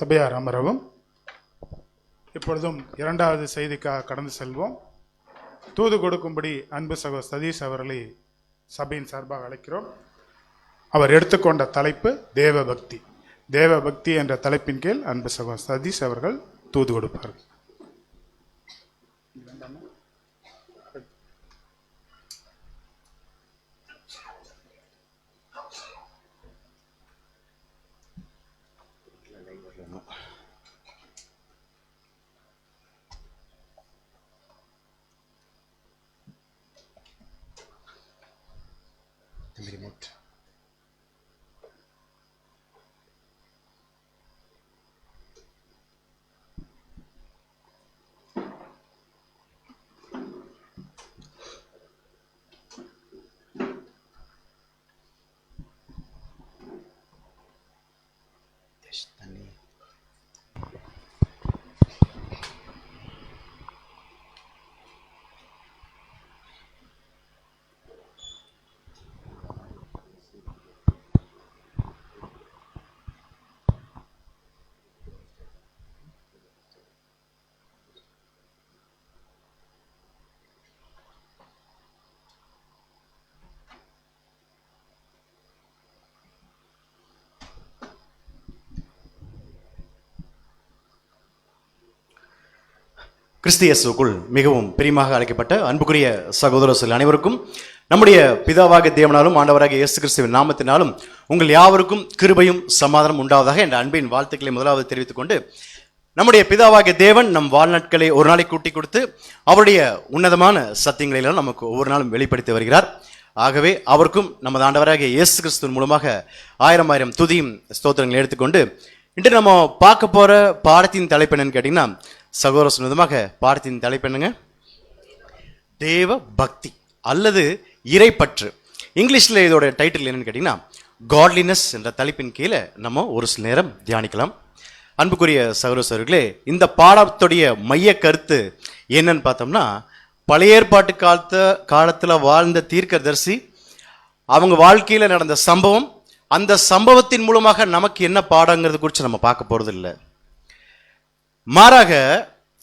சபையார் அமரவும். இப்பொழுதும் இரண்டாவது செய்திக்காக கடந்து செல்வோம். தூது கொடுக்கும்படி அன்பு சகோ சதீஷ் அவர்களை சபையின் சார்பாக அழைக்கிறோம். அவர் எடுத்துக்கொண்ட தலைப்பு தேவபக்தி. தேவபக்தி என்ற தலைப்பின் கீழ் அன்பு சகோ சதீஷ் அவர்கள் தூது கொடுப்பார்கள். Remote. கிறிஸ்து இயேசுவுக்குள் மிகவும் பிரியமாக அழைக்கப்பட்ட அன்புக்குரிய சகோதரர்கள் அனைவருக்கும் நம்முடைய பிதாவாகிய தேவனாலும் ஆண்டவராகிய இயேசு கிறிஸ்துவின் நாமத்தினாலும் உங்கள் யாவருக்கும் கிருபையும் சமாதானம் உண்டாவதாக என்ற அன்பின் வாழ்த்துக்களை முதலாவது தெரிவித்துக் கொண்டு, நம்முடைய பிதாவாகிய தேவன் நம் வாழ்நாட்களை ஒரு நாளை கூட்டி கொடுத்து அவருடைய உன்னதமான சத்தியங்களெல்லாம் நமக்கு ஒவ்வொரு நாளும் வெளிப்படுத்தி வருகிறார். ஆகவே அவருக்கும் நமது ஆண்டவராகிய இயேசு கிறிஸ்துவின் மூலமாக ஆயிரம் ஆயிரம் துதியும் ஸ்தோத்திரங்களை எடுத்துக்கொண்டு, இன்று நம்ம பார்க்க போற பாடத்தின் தலைப்பு என்னன்னு கேட்டீங்கன்னா, சகோதர சொன்னதுமாக பாடத்தின் தலைப்பு என்னங்க? தேவ பக்தி அல்லது இறைப்பற்று. இங்கிலீஷ்ல இதோட டைட்டில் என்னன்னு கேட்டீங்கன்னா காட்லினஸ் என்ற தலைப்பின் கீழே நம்ம ஒரு சில நேரம் தியானிக்கலாம். அன்புக்குரிய சகோதரர்களே, இந்த பாடத்துடைய மைய கருத்து என்னன்னு பார்த்தோம்னா, பழைய ஏற்பாட்டு காலத்துல வாழ்ந்த தீர்க்கதரிசி அவங்க வாழ்க்கையில நடந்த சம்பவம், அந்த சம்பவத்தின் மூலமாக நமக்கு என்ன பாடங்கிறது குறித்து நம்ம பார்க்க போறது இல்லை. மாறாக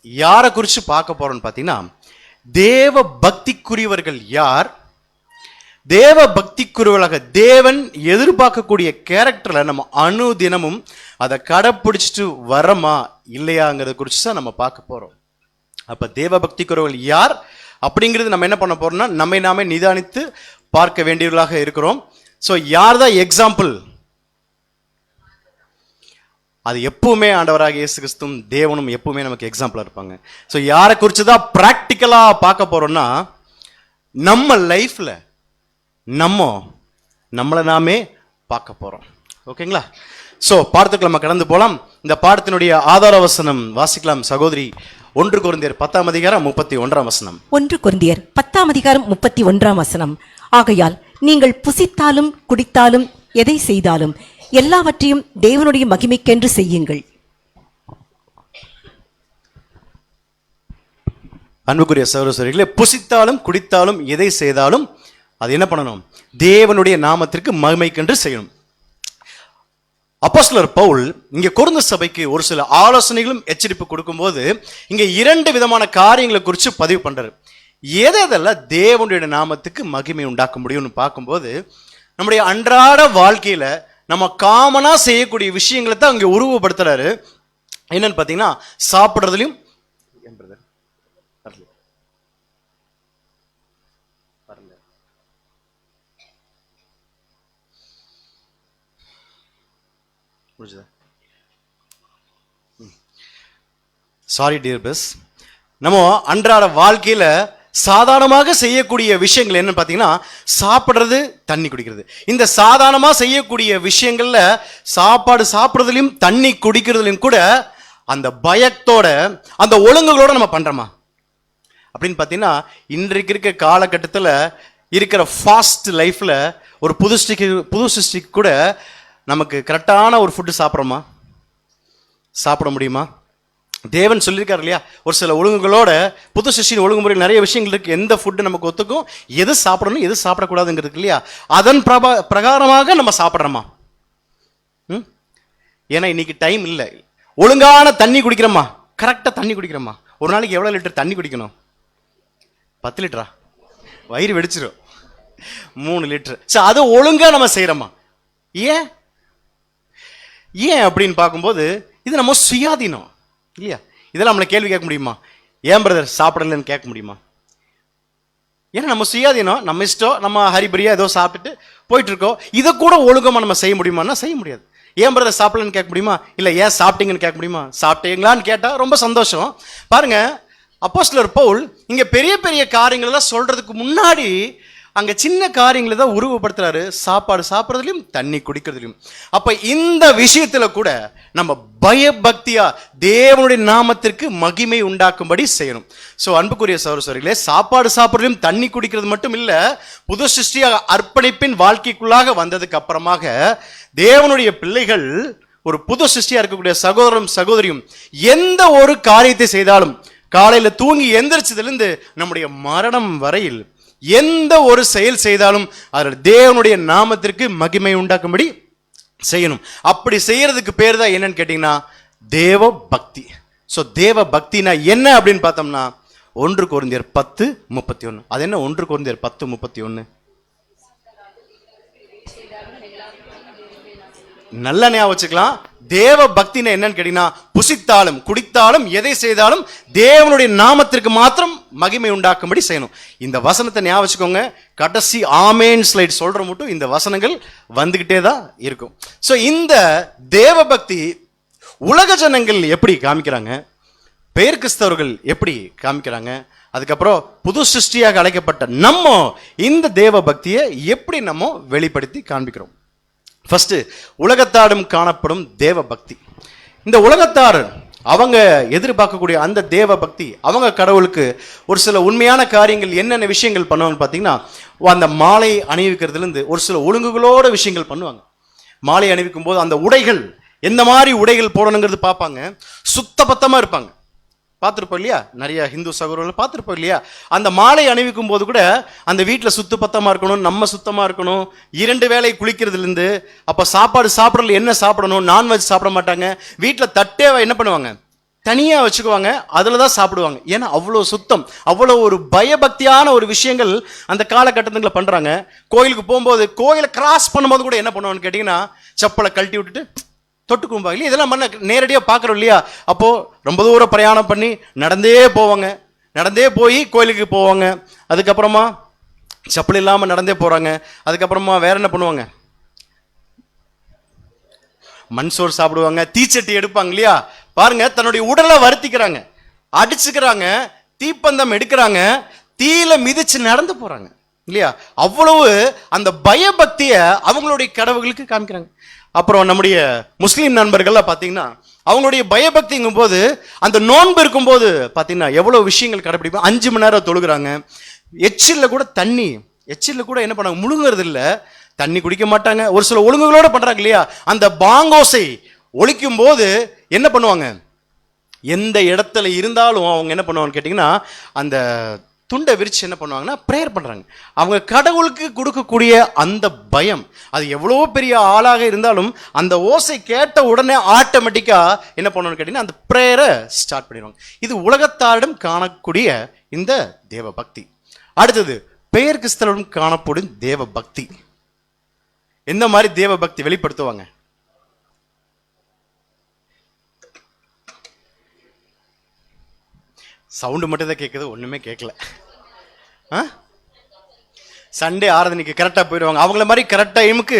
யாரை குறித்து பார்க்க போறோம்னு பார்த்தீங்கன்னா, தேவ பக்திக்குரியவர்கள் யார், தேவ பக்திக்குரியவர்களாக தேவன் எதிர்பார்க்கக்கூடிய கேரக்டர்ல நம்ம அனுதினமும் அதை கடைப்பிடிச்சிட்டு வரமா இல்லையாங்கிறத குறித்து தான் நம்ம பார்க்க போறோம். அப்ப தேவ பக்திக்குரியவர்கள் யார் அப்படிங்கிறது நம்ம என்ன பண்ண போறோம்னா, நம்மை நாமே நிதானித்து பார்க்க வேண்டியவர்களாக இருக்கிறோம். ஸோ யார் தான் எக்ஸாம்பிள்? அது எப்பவுமே ஆண்டவராக இயேசு கிறிஸ்துவும் தேவனும் எப்பவுமே நமக்கு எக்ஸாம்பிளா இருப்பாங்க. ஸோ யாரை குறித்து தான் பிராக்டிக்கலா பார்க்க போறோம்னா, நம்ம லைஃப்ல நம்மளை நாமே பார்க்க போறோம். ஓகேங்களா? ஸோ பாடத்துக்கு நம்ம கடந்து போலாம். இந்த பாடத்தினுடைய ஆதார வசனம் வாசிக்கலாம். சகோதரி 1 கொரிந்தியர் 10ஆம் அதிகாரம் 31ஆம் வசனம். 1 கொரிந்தியர் 10ஆம் அதிகாரம் 31ஆம் வசனம். ஆகையால் நீங்கள் புசித்தாலும் குடித்தாலும் எதை செய்தாலும் எல்லாவற்றையும் தேவனுடைய மகிமைக்கென்று செய்யுங்கள். அன்புக்குரிய சகோதரர்களே, புசித்தாலும் குடித்தாலும் எதை செய்தாலும் அது என்ன பண்ணணும்? தேவனுடைய நாமத்திற்கு மகிமைக்கென்று செய்யணும். அப்போஸ்தலர் பவுல் இங்க கொரிந்து சபைக்கு ஒரு சில ஆலோசனைகளும் எச்சரிப்பு கொடுக்கும்போது இங்க 2 விதமான காரியங்களை குறித்து பதிவு பண்றாரு. எதெல்லாம் தேவனுடைய நாமத்துக்கு மகிமை உண்டாக்க முடியும்னு பார்க்கும்போது, நம்முடைய அன்றாட வாழ்க்கையில நம்ம காமனா செய்யக்கூடிய விஷயங்களை தான் அங்கே உருவப்படுத்துறாரு. என்னன்னு பார்த்தீங்கன்னா, சாப்பிட்றதுலையும் சாரி டியர் பஸ், நம்ம அன்றாட வாழ்க்கையில சாதாரணமாக செய்யக்கூடிய விஷயங்கள் என்னன்னு பார்த்தீங்கன்னா, சாப்பிட்றது, தண்ணி குடிக்கிறது. இந்த சாதாரணமாக செய்யக்கூடிய விஷயங்கள்ல சாப்பாடு சாப்பிட்றதுலையும் தண்ணி குடிக்கிறதுலையும் கூட அந்த பயத்தோட அந்த ஒழுங்குகளோட நம்ம பண்றோமா அப்படின்னு பார்த்தீங்கன்னா, இன்றைக்கு இருக்க காலகட்டத்தில் இருக்கிற ஃபாஸ்ட் லைஃப்ல ஒரு புது சிருஷ்டிக்கு கூட நமக்கு கரெக்டான ஒரு ஃபுட்டு சாப்பிட்றோமா? சாப்பிட முடியுமா? தேவன் சொல்லியிருக்காரு இல்லையா, ஒரு சில ஒழுங்குகளோட புது சிருஷ்டியின் ஒழுங்குமுறை நிறைய விஷயங்கள் இருக்கு. எந்த ஃபுட்டு நமக்கு ஒத்துக்கும், எது சாப்பிடணும் எது சாப்பிடக்கூடாதுங்கிறது இல்லையா, அதன் பிரகாரமாக நம்ம சாப்பிட்றோமா? ஏன்னா இன்னைக்கு டைம் இல்லை. ஒழுங்கான தண்ணி குடிக்கிறோமா, கரெக்டாக தண்ணி குடிக்கிறோமா? ஒரு நாளைக்கு எவ்வளோ லிட்டர் தண்ணி குடிக்கணும்? 10 லிட்டரா? வயிறு வெடிச்சிடும். 3 லிட்டர். ஸோ அதை ஒழுங்காக நம்ம செய்கிறோமா? ஏன் ஏன் அப்படின்னு பார்க்கும்போது இது நம்ம சுயாதீனம் இல்லையா? இதெல்லாம் நம்மளை கேள்வி கேட்க முடியுமா? ஏன் பிரதர் சாப்பிடலன்னு கேட்க முடியுமா? ஏன்னா நம்ம சுயாதீனம், நம்ம இஷ்டம், நம்ம ஹரிபரியா ஏதோ சாப்பிட்டுட்டு போயிட்டு இருக்கோம். இதை கூட ஒழுங்கமாக நம்ம செய்ய முடியுமான்னா செய்ய முடியாது. ஏன் பிரதர் சாப்பிடலன்னு கேட்க முடியுமா? இல்லை ஏன் சாப்பிட்டீங்கன்னு கேட்க முடியுமா? சாப்பிட்டீங்களான்னு கேட்டால் ரொம்ப சந்தோஷம். பாருங்க, அப்போஸ்தலர் பவுல் இங்கே பெரிய பெரிய காரியங்களெல்லாம் சொல்றதுக்கு முன்னாடி அங்கே சின்ன காரியங்களை தான் உருவப்படுத்துறாரு. சாப்பாடு சாப்பிட்றதுலையும் தண்ணி குடிக்கிறதுலையும். அப்போ இந்த விஷயத்தில் கூட நம்ம பயபக்தியா தேவனுடைய நாமத்திற்கு மகிமை உண்டாக்கும்படி செய்யணும். ஸோ அன்புக்குரிய சகோதரர்களே, சாப்பாடு சாப்பிட்றதுலையும் தண்ணி குடிக்கிறது மட்டும் இல்லை, புது சிருஷ்டியாக அர்ப்பணிப்பின் வாழ்க்கைக்குள்ளாக வந்ததுக்கு அப்புறமாக தேவனுடைய பிள்ளைகள் ஒரு புது சிருஷ்டியாக இருக்கக்கூடிய சகோதரரும் சகோதரியும் எந்த ஒரு காரியத்தை செய்தாலும், காலையில் தூங்கி எந்திரிச்சதுலேருந்து நம்முடைய மரணம் வரையில் எந்த ஒரு செயல் செய்தாலும் அதில் தேவனுடைய நாமத்திற்கு மகிமை உண்டாக்கும்படி செய்யணும். அப்படி செய்யறதுக்கு பேர் தான் என்னன்னு கேட்டீங்கன்னா தேவ பக்தி. ஸோ தேவ பக்தினா என்ன அப்படின்னு பார்த்தோம்னா 1 கொரிந்தியர் 10:31. அது என்ன 1 கொரிந்தியர் 10:31? நல்ல ஞாபகம் வச்சுக்கலாம். தேவ பக்தினா என்னன்னு கேட்டீங்கன்னா புசித்தாலும் குடித்தாலும் எதை செய்தாலும் தேவனுடைய நாமத்திற்கு மாத்திரம் மகிமை உண்டாக்கும்படி செய்யணும். இந்த வசனத்தை ஞாபகம் வச்சுக்கோங்க. கடைசி ஆமேன் ஸ்லைட் சொல்ற மட்டும் இந்த வசனங்கள் வந்துகிட்டே தான் இருக்கும். ஸோ இந்த தேவ பக்தி உலக ஜனங்கள் எப்படி காமிக்கிறாங்க, பெயர் கிறிஸ்தவர்கள் எப்படி காமிக்கிறாங்க, அதுக்கப்புறம் புது சிருஷ்டியாக அழைக்கப்பட்ட நம்ம இந்த தேவ பக்தியை எப்படி நம்ம வெளிப்படுத்தி காண்பிக்கிறோம். ஃபர்ஸ்ட், உலகத்தாடும் காணப்படும் தேவ பக்தி. இந்த உலகத்தார் அவங்க எதிர்பார்க்கக்கூடிய அந்த தேவ பக்தி, அவங்க கடவுளுக்கு ஒரு சில உண்மையான காரியங்கள் என்னென்ன விஷயங்கள் பண்ணுவாங்கன்னு பார்த்தீங்கன்னா, அந்த மாலை அணிவிக்கிறதுலேருந்து ஒரு சில ஒழுங்குகளோட விஷயங்கள் பண்ணுவாங்க. மாலை அணிவிக்கும் போது அந்த உடைகள் எந்த மாதிரி உடைகள் போடணுங்கிறது பார்ப்பாங்க. சுத்த பத்தமாக இருப்பாங்க. பார்த்துருப்போம் இல்லையா? நிறைய ஹிந்து சகோதரர்கள் பார்த்துருப்போம் இல்லையா? அந்த மாலை அணிவிக்கும் போது கூட அந்த வீட்டில் சுத்த பத்தமாக இருக்கணும், நம்ம சுத்தமாக இருக்கணும். 2 வேளை குளிக்கிறதுலேருந்து, அப்போ சாப்பாடு சாப்பிட்றதுல என்ன சாப்பிடணும், நான்வெஜ் சாப்பிட மாட்டாங்க. வீட்டில் தட்டே என்ன பண்ணுவாங்க, தனியாக வச்சுக்குவாங்க, அதில் தான் சாப்பிடுவாங்க. ஏன்னா அவ்வளோ சுத்தம், அவ்வளோ ஒரு பயபக்தியான ஒரு விஷயங்கள் அந்த காலகட்டத்தில் பண்ணுறாங்க. கோயிலுக்கு போகும்போது, கோயிலை கிராஸ் பண்ணும்போது கூட என்ன பண்ணுவான்னு கேட்டிங்கன்னா செப்பலை கழட்டி விட்டுட்டு தொட்டுக்கும்பா இல்லையா? இதெல்லாம் பண்ண நேரடியாக பார்க்குறோம் இல்லையா? அப்போது ரொம்ப தூரம் பிரயாணம் பண்ணி நடந்தே போவாங்க, நடந்தே போய் கோயிலுக்கு போவாங்க. அதுக்கப்புறமா செப்பல் இல்லாமல் நடந்தே போகிறாங்க. அதுக்கப்புறமா வேற என்ன பண்ணுவாங்க, மண்சோறு சாப்பிடுவாங்க, தீச்சட்டி எடுப்பாங்க இல்லையா? பாருங்க, தன்னுடைய உடலை வருத்திக்கிறாங்க, அடிச்சுக்கிறாங்க, தீப்பந்தம் எடுக்கிறாங்க, தீயில மிதிச்சு நடந்து போறாங்க இல்லையா? அவ்வளவு அந்த பயபக்தியை அவங்களுடைய கடவுளுக்கு காமிக்கிறாங்க. அப்புறம் நம்முடைய முஸ்லீம் நண்பர்கள்லாம் பார்த்தீங்கன்னா அவங்களுடைய பயபக்திங்கும் போது அந்த நோன்பு இருக்கும்போது பார்த்தீங்கன்னா எவ்வளோ விஷயங்கள் கடைப்பிடிப்பாங்க. 5 மணி நேரம் தொழுகிறாங்க. எச்சில்ல கூட தண்ணி, எச்சில்ல கூட என்ன பண்ணாங்க, முழுங்குறது இல்லை, தண்ணி குடிக்க மாட்டாங்க. ஒரு சில ஒழுங்குகளோட பண்றாங்க இல்லையா? அந்த பாங்கோசை ஒழிக்கும் போது என்ன பண்ணுவாங்க, எந்த இடத்துல இருந்தாலும் அவங்க என்ன பண்ணுவாங்கன்னு கேட்டிங்கன்னா அந்த துண்டை விரிச்சு என்ன பண்ணுவாங்கன்னா ப்ரேயர் பண்ணுறாங்க. அவங்க கடவுளுக்கு கொடுக்கக்கூடிய அந்த பயம், அது எவ்வளோ பெரிய ஆளாக இருந்தாலும் அந்த ஓசை கேட்ட உடனே ஆட்டோமேட்டிக்காக என்ன பண்ணணும்னு கேட்டிங்கன்னா அந்த ப்ரேயரை ஸ்டார்ட் பண்ணிடுவாங்க. இது உலகத்தாரிடம் காணக்கூடிய இந்த தேவ பக்தி. அடுத்தது, பெயர் கிறிஸ்தவரிடம் காணப்படும் தேவ பக்தி. எந்த மாதிரி தேவ பக்தி வெளிப்படுத்துவாங்க? சவுண்டு மட்டும் தான் கேட்குது, ஒன்றுமே கேட்கல. சண்டே ஆராதனைக்கு கரெக்டாக போயிடுவாங்க. அவங்கள மாதிரி கரெக்டாக டைமுக்கு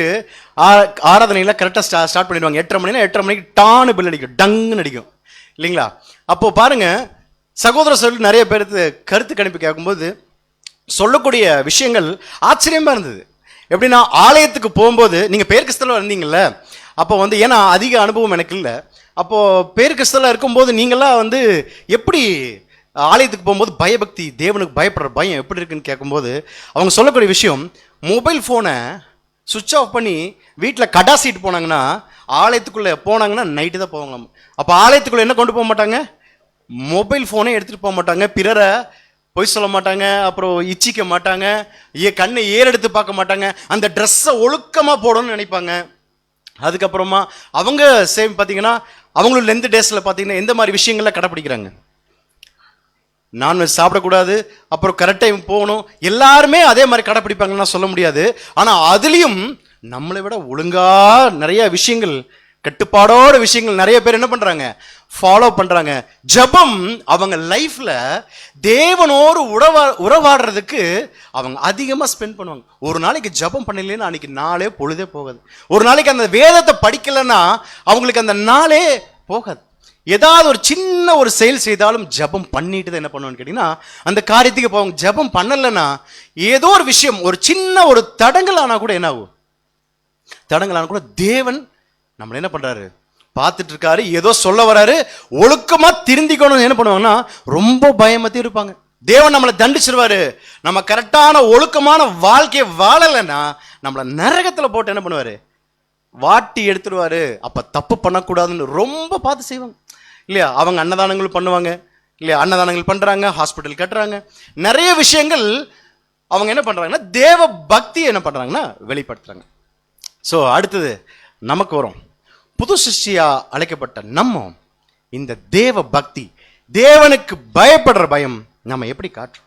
ஆராதனையில் கரெக்டாக ஸ்டார்ட் பண்ணிடுவாங்க. 8:30 மணினா 8:30 மணிக்கு டான்னு பில் அடிக்கும், டங்குன்னு அடிக்கும் இல்லைங்களா? அப்போ பாருங்க, சகோதர சொல்லி நிறைய பேருக்கு கருத்து கணிப்பு கேட்கும்போது சொல்லக்கூடிய விஷயங்கள் ஆச்சரியமா இருந்தது. எப்படின்னா, ஆலயத்துக்கு போகும்போது நீங்கள் பேர் கிறிஸ்தவ இருந்தீங்கல்ல, அப்போ ஏன்னா அதிக அனுபவம் எனக்கு இல்லை. அப்போது பேர் கிறிஸ்தவ இருக்கும்போது நீங்களாம் எப்படி ஆலயத்துக்கு போகும்போது பயபக்தி, தேவனுக்கு பயப்படுற பயம் எப்படி இருக்குன்னு கேட்கும்போது அவங்க சொல்லக்கூடிய விஷயம், மொபைல் ஃபோனை சுவிட்ச் ஆஃப் பண்ணி வீட்டில் கடா சீட்டு போனாங்கன்னா, ஆலயத்துக்குள்ளே போனாங்கன்னா நைட்டு தான் போவாங்க. அப்போ ஆலயத்துக்குள்ளே என்ன கொண்டு போக மாட்டாங்க, மொபைல் ஃபோனே எடுத்துகிட்டு போக மாட்டாங்க, பிறரை பொய் சொல்ல மாட்டாங்க, அப்புறம் இச்சிக்க மாட்டாங்க, கண்ணை ஏறெடுத்து பார்க்க மாட்டாங்க, அந்த ட்ரெஸ்ஸை ஒழுக்கமாக போடணும்னு நினைப்பாங்க. அதுக்கப்புறமா அவங்க சேம் பார்த்தீங்கன்னா அவங்களும் லென்த் டேஸில் பார்த்தீங்கன்னா எந்த மாதிரி விஷயங்கள்ல கடைப்பிடிக்கிறாங்க? நான்வெஜ் சாப்பிடக்கூடாது, அப்புறம் கரெக்ட் டைம் போகணும், எல்லாருமே அதே மாதிரி கடைப்பிடிப்பாங்கன்னு சொல்ல முடியாது. ஆனால் அதுலேயும் நம்மளை விட ஒழுங்கா நிறைய விஷயங்கள், கட்டுப்பாடோட விஷயங்கள் நிறைய பேர் என்ன பண்றாங்க, ஃபாலோ பண்றாங்க. ஜெபம் அவங்க லைஃப்ல தேவனோடு உறவாடுறதுக்கு அவங்க அதிகமா ஸ்பெண்ட் பண்ணுவாங்க. ஒரு நாளைக்கு ஜெபம் பண்ணலைன்னா அன்னைக்கு நாளே பொழுதே போகாது. ஒரு நாளைக்கு அந்த வேதத்தை படிக்கலைன்னா அவங்களுக்கு அந்த நாளே போகாது. ஏதாவது ஒரு சின்ன ஒரு செயல் செய்தாலும் ஜெபம் பண்ணிட்டு தான் என்ன பண்ணுவான்னு கேட்டீங்கன்னா அந்த காரியத்துக்கு போவாங்க. ஜெபம் பண்ணலைன்னா ஏதோ ஒரு விஷயம், ஒரு சின்ன ஒரு தடங்கல் ஆனா கூட என்ன ஆகும், தடங்கல் ஆனா கூட தேவன் நம்மள என்ன பண்றாரு, பார்த்துட்டு இருக்காரு, ஏதோ சொல்ல வராரு, ஒழுக்கமா திருந்திக்கணும். என்ன பண்ணுவாங்கன்னா ரொம்ப பயமத்தி இருப்பாங்க. தேவன் நம்மளை தண்டிச்சிருவாரு. நம்ம கரெக்டான ஒழுக்கமான வாழ்க்கையை வாழலைன்னா நம்மளை நரகத்துல போட்டு என்ன பண்ணுவாரு, வாட்டி எடுத்துருவாரு. அப்ப தப்பு பண்ணக்கூடாதுன்னு ரொம்ப பார்த்து செய்வாங்க இல்லையா? அவங்க அன்னதானங்கள் பண்ணுவாங்க இல்லையா? அன்னதானங்கள் பண்றாங்க, ஹாஸ்பிட்டல் கட்டுறாங்க, நிறைய விஷயங்கள் அவங்க என்ன பண்றாங்கன்னா தேவ பக்தியை என்ன பண்றாங்கன்னா வெளிப்படுத்துறாங்க. ஸோ அடுத்தது நமக்கு வரும். புது சிருஷ்டியா அழைக்கப்பட்ட நம்ம இந்த தேவ பக்தி, தேவனுக்கு பயப்படுற பயம் நம்ம எப்படி காட்டுறோம்?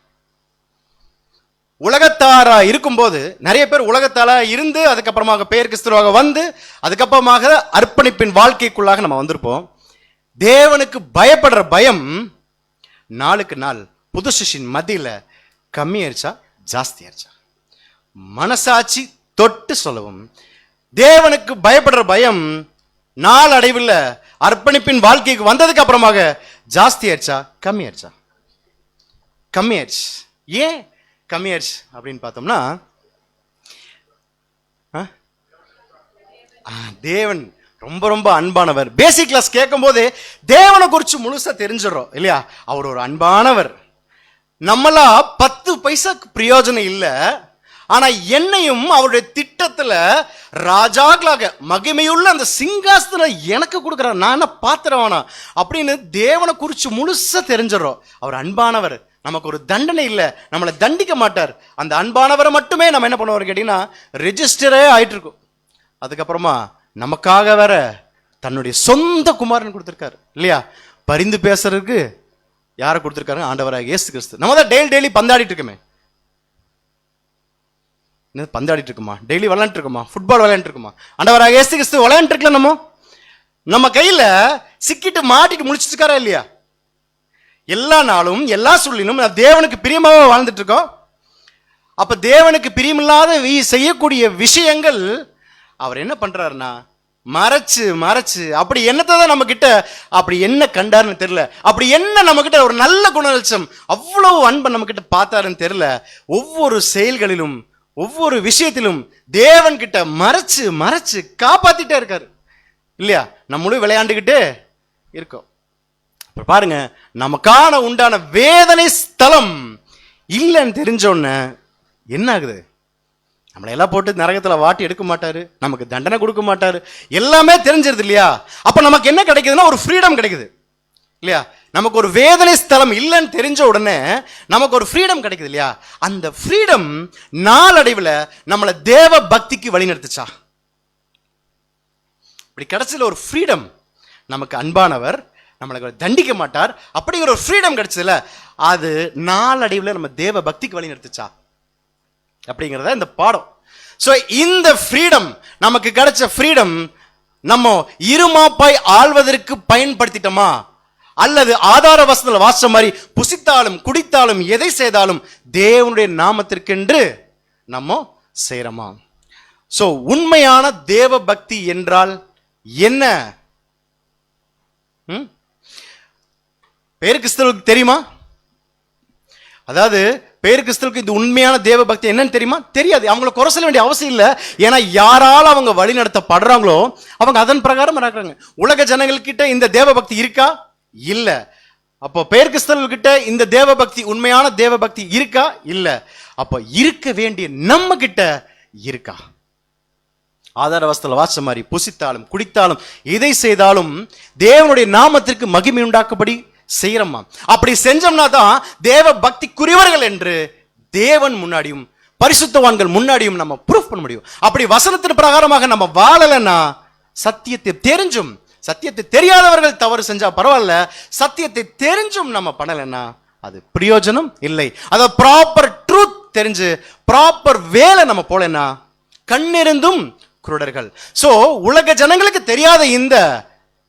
உலகத்தாரா இருக்கும்போது நிறைய பேர் உலகத்தாரா இருந்து அதுக்கப்புறமாக பெயர் கிறிஸ்துவாக வந்து அதுக்கப்புறமாக அர்ப்பணிப்பின் வாழ்க்கைக்குள்ளாக நம்ம வந்திருப்போம். தேவனுக்கு பயப்படுற பயம் நாளுக்கு நாள் புது சிருஷ்டியின் மத்தியில கம்மியாயிருச்சா ஜாஸ்தியாயிருச்சா? மனசாட்சி தொட்டு சொல்லவும் தேவனுக்கு பயப்படுற பயம் நாளடைவில் அர்ப்பணிப்பின் வாழ்க்கைக்கு வந்ததுக்கு அப்புறமாக ஜாஸ்தியாயிருச்சா கம்மியாயிருச்சா? கம்மியாயிருச்சு. ஏன் கம்மியாயிருச்சு அப்படின்னு பார்த்தோம்னா தேவன் ரொம்ப ரொம்ப அன்பானவர். பேசிக் கிளாஸ் கேட்கும் போது தேவனை குறித்து முழுசா தெரிஞ்சிடறோம் இல்லையா? அவர் ஒரு அன்பானவர். நம்மளா 10 பைசாக்கு பிரயோஜனம் இல்லை, ஆனா என்னையும் அவருடைய திட்டத்துல ராஜாக்களாக மகிமையுள்ள அந்த சிங்காசனம் எனக்கு கொடுக்குறார், நான் என்ன பாத்திரவானா அப்படின்னு தேவனை குறித்து முழுசா தெரிஞ்சிடறோம். அவர் அன்பானவர், நமக்கு ஒரு தண்டனை இல்லை, நம்மளை தண்டிக்க மாட்டார். அந்த அன்பானவரை மட்டுமே நம்ம என்ன பண்ணுவோம் கேட்டீங்கன்னா ரெஜிஸ்டரே ஆயிட்டு இருக்கும். அதுக்கப்புறமா நமக்காக வேற தன்னுடைய சொந்த குமாரன் கொடுத்திருக்காரு இல்லையா? பரிந்து பேசுறதுக்கு யாரை கொடுத்திருக்காரு? ஆண்டவராக இயேசு கிறிஸ்து. நம்ம தான் டெய்லி பந்தாடிட்டு இருக்கோமே. பந்தாடிட்டு இருக்குமா, டெய்லி விளையாண்டு இருக்குமா, ஃபுட்பால் விளையாண்டு இருக்குமா? ஆண்டவராக இயேசு கிறிஸ்து விளையாண்டு இருக்கல. நம்ம கையில சிக்கிட்டு மாட்டிட்டு முடிச்சிட்டு இருக்காரா இல்லையா? எல்லா நாளும் எல்லா சூழ்நிலும் தேவனுக்கு பிரியமாக வாழ்ந்துட்டு இருக்கோம். அப்ப தேவனுக்கு பிரியமில்லாத செய்யக்கூடிய விஷயங்கள் அவர் என்ன பண்றாருன்னா மறைச்சு மறைச்சு அப்படி என்னத்தை தான் நம்ம கிட்ட அப்படி என்ன கண்டாருன்னு தெரியல, அப்படி என்ன நம்ம கிட்ட ஒரு நல்ல குணலட்சம் அவ்வளவு அன்பை நம்ம கிட்ட பார்த்தாருன்னு தெரியல. ஒவ்வொரு செயல்களிலும் ஒவ்வொரு விஷயத்திலும் தேவன் கிட்ட மறைச்சு மறைச்சு காப்பாத்திட்டே இருக்காரு இல்லையா? நம்மளும் விளையாண்டுகிட்டே இருக்கோம். பாருங்க, நமக்கான உண்டான வேதனை ஸ்தலம் இல்லைன்னு தெரிஞ்சோன்னு என்ன ஆகுது? நம்மளை எல்லாம் போட்டு நரகத்துல வாட்டி எடுக்க மாட்டாரு, நமக்கு தண்டனை கொடுக்க மாட்டாரு, எல்லாமே தெரிஞ்சிருது இல்லையா? அப்ப நமக்கு என்ன கிடைக்குதுன்னா ஒரு ஃப்ரீடம் கிடைக்குது இல்லையா? நமக்கு ஒரு வேதனை ஸ்தலம் இல்லைன்னு தெரிஞ்ச உடனே நமக்கு ஒரு ஃப்ரீடம் கிடைக்குது இல்லையா? அந்த ஃப்ரீடம் நாளடைவில் நம்மளை தேவ பக்திக்கு வழிநடத்துச்சா? இப்படி கிடைச்சதுல ஒரு ஃப்ரீடம், நமக்கு அன்பானவர், நம்மளை தண்டிக்க மாட்டார், அப்படிங்கிற ஒரு ஃப்ரீடம் கிடைச்சதுல அது நாளடைவில் நம்ம தேவ பக்திக்கு வழி நடத்துச்சா அப்படிங்கிறத இந்த பாடம். ஸோ இந்த ஃப்ரீடம், நமக்கு கிடைச்ச ஃப்ரீடம் நம்ம இருமாப்பாய் ஆள்வதற்கு பயன்படுத்திட்டோமா, அல்லது ஆதார வசனத்தில் வாச மாதிரி புசித்தாலும் குடித்தாலும் எதை செய்தாலும் தேவனுடைய நாமத்திற்கென்று நம்ம செய்யறோமா? ஸோ உண்மையான தேவ பக்தி என்றால் என்ன? பேர் கிறிஸ்தவர்களுக்கு தெரியுமா? அதாவது பேர் கிறிஸ்தவர்களுக்கு இந்த உண்மையான தேவ பக்தி என்னன்னு தெரியுமா? தெரியாது. அவங்களை குறை சொல்ல வேண்டிய அவசியம் இல்லை. ஏன்னா யாரால அவங்க வழி நடத்தப்படுறாங்களோ அவங்க அதன் பிரகாரம் நடக்கிறாங்க. உலக ஜனங்கள்கிட்ட இந்த தேவ பக்தி இருக்கா? இல்ல. அப்போ பேர் கிறிஸ்தவர்கிட்ட இந்த தேவ பக்தி, உண்மையான தேவ பக்தி இருக்கா? இல்ல. அப்போ இருக்க வேண்டிய நம்ம கிட்ட இருக்கா? ஆதார வசனத்தில் வாச மாதிரி புசித்தாலும் குடித்தாலும் எதை செய்தாலும் தேவனுடைய நாமத்திற்கு மகிமை உண்டாக்கும்படி செய்யறோமா? அப்படி செஞ்சோம்னா தான் தேவ பக்திக்குரியவர்கள் என்று தேவன் முன்னாடியும் பரிசுத்தவான்கள் முன்னாடியும் நம்ம ப்ரூஃப் பண்ண முடியும். அப்படி வசனத்தின் பிரகாரமாக நம்ம வாழலைன்னா சத்தியத்தை தெரிஞ்சும், சத்தியத்தை தெரியாதவர்கள் தவறு செஞ்சா பரவாயில்ல, சத்தியத்தை தெரிஞ்சும் நம்ம பண்ணலைன்னா அது பிரயோஜனம் இல்லை. அதாவது ப்ராப்பர் ட்ரூத் தெரிஞ்சு ப்ராப்பர் வேலை நம்ம போலன்னா கண்ணிருந்தும் குருடர்கள். சோ உலக ஜனங்களுக்கு தெரியாத இந்த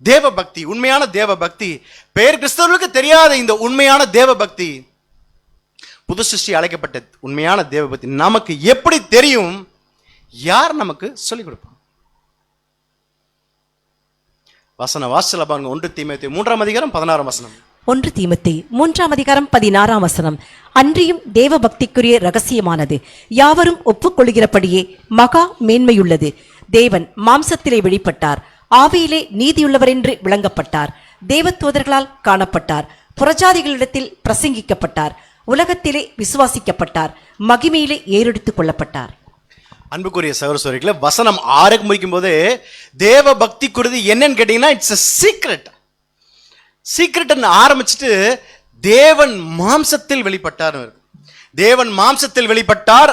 தேவ பக்தி, உண்மையான தேவ பக்தி, பெயர் கிறிஸ்தவர்களுக்கு தெரியாத இந்த உண்மையான தேவ பக்தி, புது சிருஷ்டி அழைக்கப்பட்ட உண்மையான தேவ பக்தி நமக்கு எப்படி தெரியும்? யார் நமக்கு சொல்லிக் கொடுப்பாங்க? வசன வாசல பாருங்க. 1 தீமோத்தேயு 3ஆம் அதிகாரம் 16ஆம் வசனம். 1 தீமோத்தேயு 3ஆம் அதிகாரம் 16ஆம் வசனம். அன்றியும் தேவ பக்திக்குரிய ரகசியமானது யாவரும் ஒப்புக்கொள்கிறபடியே மகா மேன்மையுள்ளது. தேவன் மாம்சத்திலே வெளிப்பட்டார், ஆவியிலே நீதியுள்ளவர் என்று விளங்கப்பட்டார், தேவதூதர்களால் காணப்பட்டார், புறஜாதிகளிடத்தில் பிரசங்கிக்கப்பட்டார், உலகத்திலே விசுவாசிக்கப்பட்டார், மகிமையிலே ஏறெடுத்துக் கொள்ளப்பட்டார். அன்புக்குரிய சகோதரர்களே, வசனம் 6க்கு முடிக்கும் போது தேவ பக்தி குறித்து என்னன்னு கேட்டீங்கன்னா இட்ஸ் a சீக்ரெட். சீக்ரெட்னு ஆரம்பிச்சுட்டு தேவன் மாம்சத்தில் வெளிப்பட்டார். தேவன் மாம்சத்தில் வெளிப்பட்டார்,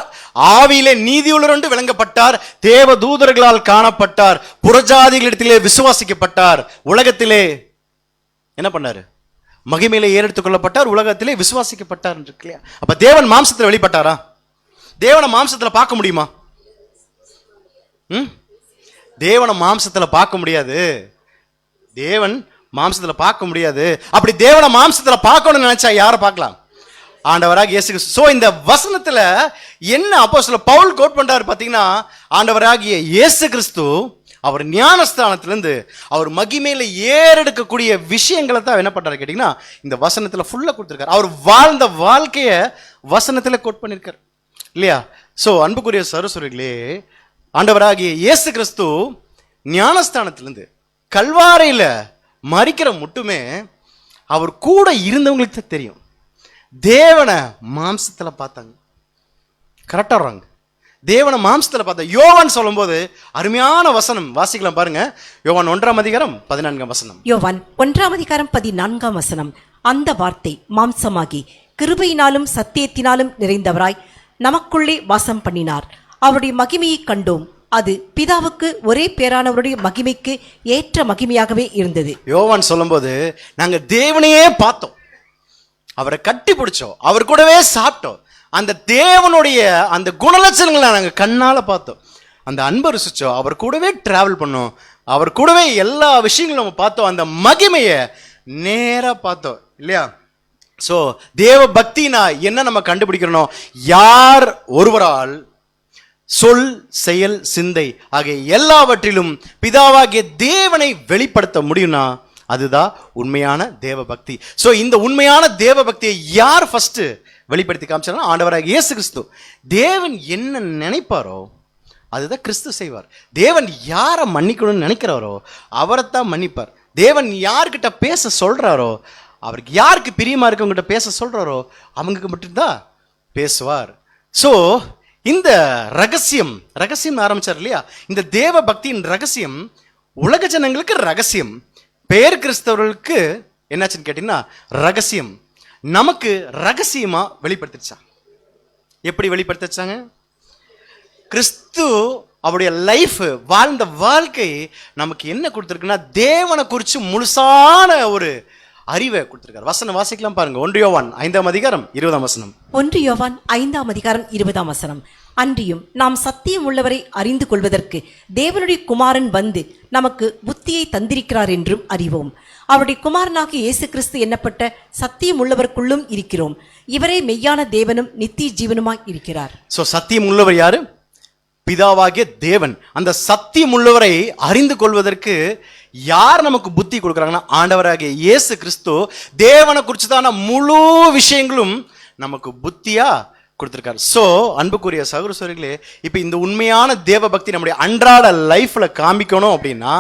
ஆவியிலே நீதியுள்ளவர் என்று விளங்கப்பட்டார், தேவ தூதர்களால் காணப்பட்டார், புறஜாதிகளிடத்திலே விசுவாசிக்கப்பட்டார், உலகத்திலே என்ன பண்ணாரு? மகிமையிலே ஏறெடுத்துக் கொள்ளப்பட்டார், உலகத்திலே விசுவாசிக்கப்பட்டார் இருக்கு இல்லையா? அப்ப தேவன் மாம்சத்தில் வெளிப்பட்டாரா? தேவனை மாம்சத்துல பார்க்க முடியுமா? தேவனை மாம்சத்துல பார்க்க முடியாது. தேவன் மாம்சத்துல பார்க்க முடியாது. அப்படி தேவனை மாம்சத்துல பார்க்கணும்னு நினைச்சா யாரை பார்க்கலாம்? ஆண்டவராக இயேசு கிறிஸ்து. சோ இந்த வசனத்துல என்ன அப்போஸ்தலர் பவுல் கோட் பண்றாரு பாத்தீங்கன்னா, ஆண்டவராகிய இயேசு கிறிஸ்து அவர் ஞானஸ்தானத்திலிருந்து அவர் மகிமையில ஏறெடுக்கக்கூடிய விஷயங்களை தான் என்ன பண்றாரு கேட்டீங்கன்னா இந்த வசனத்துல ஃபுல்லா கொடுத்திருக்காரு. அவர் வாழ்ந்த வாழ்க்கைய வசனத்துல கோட் பண்ணிருக்காரு இல்லையா? சோ அன்புக்குரிய சகோதரர்களே, ஆண்டவராகிய இயேசு கிறிஸ்து ஞானஸ்தானத்திலிருந்து கல்வாரையில மரிக்கிற மட்டுமே அவர் கூட இருந்தவங்களுக்கு தான் தெரியும். தேவனை மாம்சத்துல பார்த்தாங்க. கரெக்டா வராங்க. தேவனை மாம்சத்துல பார்த்த யோவான் சொல்லும்போது அருமையான வசனம் வாசிக்கலாம் பாருங்க. யோவான் 1ஆம் அதிகாரம் 14ஆம் வசனம். யோவான் 1ஆம் அதிகாரம் 14ஆம் வசனம். அந்த வார்த்தை மாம்சமாகி கிருபையினாலும் சத்தியத்தினாலும் நிறைந்தவராய் நமக்குள்ளே வாசம் பண்ணினார். அவருடைய மகிமையை கண்டோம். அது பிதாவுக்கு ஒரே பேரானவருடைய மகிமைக்கு ஏற்ற மகிமையாகவே இருந்தது. யோவான் சொல்லும்போது நாங்க தேவனையே பார்த்தோம், அவரை கட்டி பிடிச்சோம், அவர் கூடவே சாப்பிட்டோம், அந்த தேவனுடைய அந்த குணலட்சணங்களை நாங்க கண்ணால பார்த்தோம், அந்த அன்பை ருசிச்சோம், அவர் கூடவே டிராவல் பண்ணோம், அவர் கூடவே எல்லா விஷயங்களும் நம்ம பார்த்தோம், அந்த மகிமையை நேரா பார்த்தோம் இல்லையா? சோ தேவ பக்தினா என்ன நம்ம கண்டுபிடிக்கிறோம்? யார் ஒருவரால் சொல், செயல், சிந்தை ஆகிய எல்லாவற்றிலும் பிதாவாகிய தேவனை வெளிப்படுத்த முடியும்னா அதுதான் உண்மையான தேவ பக்தி. சோ இந்த உண்மையான தேவ பக்தியை யார் ஃபர்ஸ்ட் வெளிப்படுத்தி காமிச்சாங்கன்னா ஆண்டவராகிய இயேசு கிறிஸ்து. தேவன் என்ன நினைப்பாரோ அதுதான் கிறிஸ்து செய்வார். தேவன் யாரை மன்னிக்கணும்னு நினைக்கிறாரோ அவரைத்தான் மன்னிப்பார். தேவன் யார்கிட்ட பேச சொல்றாரோ, அவருக்கு யாருக்கு பிரியமா இருக்கவங்கிட்ட பேச சொல்றாரோ அவங்களுக்கு மட்டும்தான் பேசுவார். சோ இந்த ரகசியம் ஆரம்பிச்சார் இல்லையா? இந்த தேவ பக்தியின் ரகசியம் உலக ஜனங்களுக்கு ரகசியம், பேர் கிறிஸ்தவர்களுக்கு என்னாச்சுன்னு கேட்டீங்கன்னா ரகசியம். நமக்கு ரகசியமா வெளிப்படுத்திச்சா? எப்படி வெளிப்படுத்தாங்க? கிறிஸ்து அவருடைய லைஃப், வாழ்ந்த வாழ்க்கை நமக்கு என்ன கொடுத்திருக்குன்னா தேவனை குறித்து முழுசான ஒரு அறிவை கொடுத்திருக்கார். வசனம் வாசிக்கலாம் பாருங்க. 1 யோவான் 5ஆம் அதிகாரம் 20ஆம் வசனம். 1 யோவான் 5ஆம் அதிகாரம் 20ஆம் வசனம். அன்றியும் நாம் சத்தியம் உள்ளவரை அறிந்து கொள்வதற்கு தேவனுடைய குமாரன் வந்து நமக்கு புத்தியை தந்திருக்கிறார் என்றும் அறிவோம். அவருடைய குமாரனாகிய இயேசு கிறிஸ்து எண்ணப்பட்ட சத்தியம் உள்ளவருக்குள்ளும் இருக்கிறோம். இவரே மெய்யான தேவனும் நித்திய ஜீவனுமாய் இருக்கிறார். சோ சத்தியம் உள்ளவர் யாரு? பிதாவாகிய தேவன். அந்த சத்தியம் உள்ளவரை அறிந்து கொள்வதற்கு யார் நமக்கு புத்தி கொடுக்குறாங்கன்னா ஆண்டவராகிய இயேசு கிறிஸ்து. தேவனை குறிச்சுதான முழு விஷயங்களும் நமக்கு புத்தியா கொடுத்திருக்காரு. சோ அன்புக்குரிய சகோதரர்களே, இப்ப இந்த உண்மையான தேவ பக்தி நம்முடைய அன்றாட லைஃப்ல காமிக்கணும் அப்படின்னா,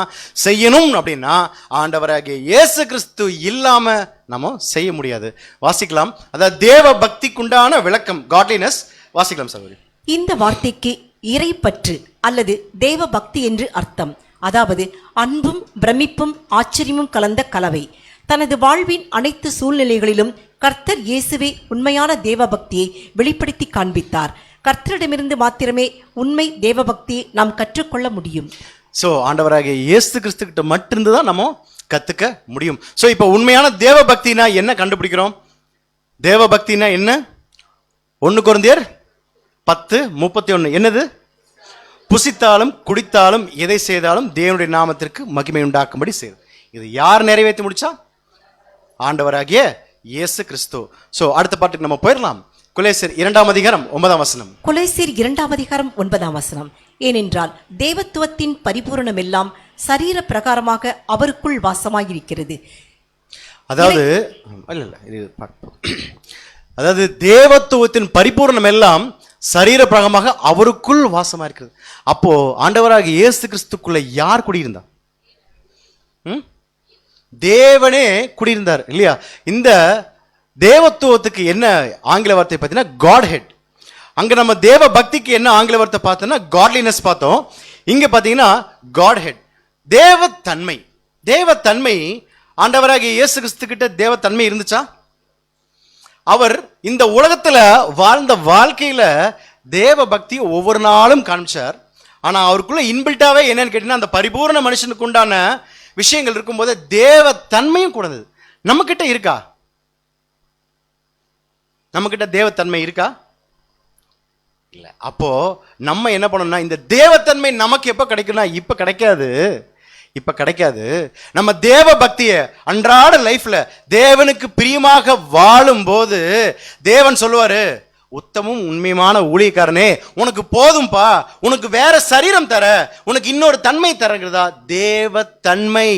செய்யணும் அப்படின்னா ஆண்டவராகிய இயேசு கிறிஸ்து இல்லாம நம்ம செய்ய முடியாது. வாசிக்கலாம். அதாவது தேவ பக்திக்குண்டான விளக்கம், காட்லினஸ். வாசிக்கலாம் சகோதரி. இந்த வார்த்தைக்கு இறைப்பற்று அல்லது தேவ பக்தி என்று அர்த்தம். அதாவது அன்பும் பிரமிப்பும் ஆச்சரியமும் கலந்த கலவை. தனது வாழ்வின் அனைத்து சூழ்நிலைகளிலும் கர்த்தர் இயேசுவே உண்மையான தேவ பக்தியை வெளிப்படுத்தி காண்பித்தார். கர்த்தரிடமிருந்து மாத்திரமே உண்மை தேவ பக்தியை நாம் கற்றுக்கொள்ள முடியும். ஸோ ஆண்டவராகிய இயேசு கிறிஸ்துக்கிட்ட மட்டுமிருந்து தான் நம்ம கத்துக்க முடியும். ஸோ இப்போ உண்மையான தேவ பக்தினா என்ன கண்டுபிடிக்கிறோம்? தேவ பக்தினா என்ன? 1 கொரிந்தியர் 10:31 என்னது? புசித்தாலும் குடித்தாலும் எதை செய்தாலும் தேவனுடைய நாமத்திற்கு மகிமை உண்டாக்கும்படி செய்யும். இது யார் நிறைவேற்றி முடிச்சா? ஆண்டவராகிய இயேசு கிறிஸ்து. ஸோ அடுத்த பாட்டுக்கு நம்ம போயிடலாம். கொலோசியர் 2:9. கொலோசியர் 2:9. ஏனென்றால் தேவத்துவத்தின் பரிபூரணம் எல்லாம் சரீர பிரகாரமாக அவருக்குள் வாசமாயிருக்கிறது. அதாவது அதாவது தேவத்துவத்தின் பரிபூரணம் எல்லாம் சரீர பிரகாரமாக அவருக்குள் வாசமா இருக்கிறது. அப்போ ஆண்டவராகிய இயேசு கிறிஸ்துக்குள்ள யார் குடியிருந்தா? தேவனே குடியிருந்தார் இல்லையா? இந்த தேவத்துவத்துக்கு என்ன ஆங்கில வார்த்தை பார்த்தீங்கன்னா காட் ஹெட். அங்க நம்ம தேவ பக்திக்கு என்ன ஆங்கில வார்த்தை பார்த்தோம்னா காட்லினஸ் பார்த்தோம். இங்க பார்த்தீங்கன்னா காட் ஹெட், தேவத்தன்மை. தேவத்தன்மை ஆண்டவராகிய இயேசு கிறிஸ்து கிட்ட தேவத்தன்மை இருந்துச்சா? அவர் இந்த உலகத்துல வாழ்ந்த வாழ்க்கையில தேவ பக்தியை ஒவ்வொரு நாளும் காமிச்சார். ஆனா அவருக்குள்ள இன்பில்ட்டாவே என்னன்னு கேட்டீங்கன்னா அந்த பரிபூர்ண மனுஷனுக்கு உண்டான விஷயங்கள் இருக்கும்போது தேவத்தன்மையும் கூடது. நம்ம கிட்ட இருக்கா? நம்ம கிட்ட தேவத்தன்மை இருக்கா? இல்ல. அப்போ நம்ம என்ன பண்ணணும்னா இந்த தேவத்தன்மை நமக்கு எப்ப கிடைக்கும்னா இப்ப கிடைக்காது. இப்ப கிடைக்காது. நம்ம தேவ பக்திய அன்றாட லைஃப்ல தேவனுக்கு பிரியமாக வாழும் போது தேவன் சொல்லுவாரு, உத்தமும் உண்மையான ஊழியக்காரனே, உனக்கு போதும்பா, உனக்கு வேற சரீரம் தர, உனக்கு இன்னொரு தன்மை தரங்கிறதா தேவத்தன்மை.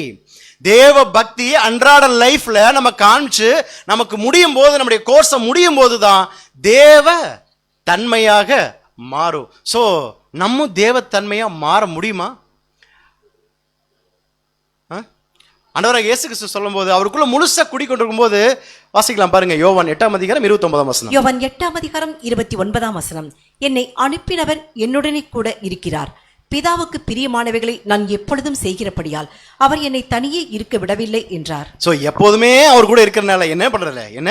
தேவ பக்தி அன்றாட லைஃப்ல நம்ம காமிச்சு நமக்கு முடியும் போது, நம்முடைய கோர்ஸை முடியும் போதுதான் தேவ தன்மையாக மாறும். சோ நம்ம தேவத்தன்மையா மாற முடியுமா? ஆண்டவராகிய இயேசு கிறிஸ்து சொல்லும்போது அவருக்குள்ள முழுசா குடிக்கொண்டிருக்கும் போது வாசிக்கலாம் பாருங்க. யோவான் 8:29. யோவான் 8:29. என்னை அனுப்பினவர் என்னுடனே கூட இருக்கிறார். பிதாவுக்கு பிரியமானவைகளை நான் எப்பொழுதும் செய்கிறபடியால் அவர் என்னை தனியே இருக்க விடவில்லை என்றார். சோ எப்போதுமே அவர் கூட இருக்கிறனால என்ன பண்றதில்ல, என்ன